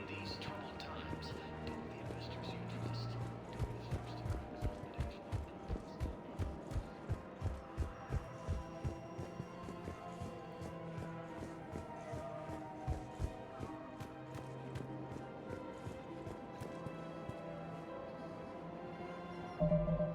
these troubled times, don't the investors you trust do the first to Welcome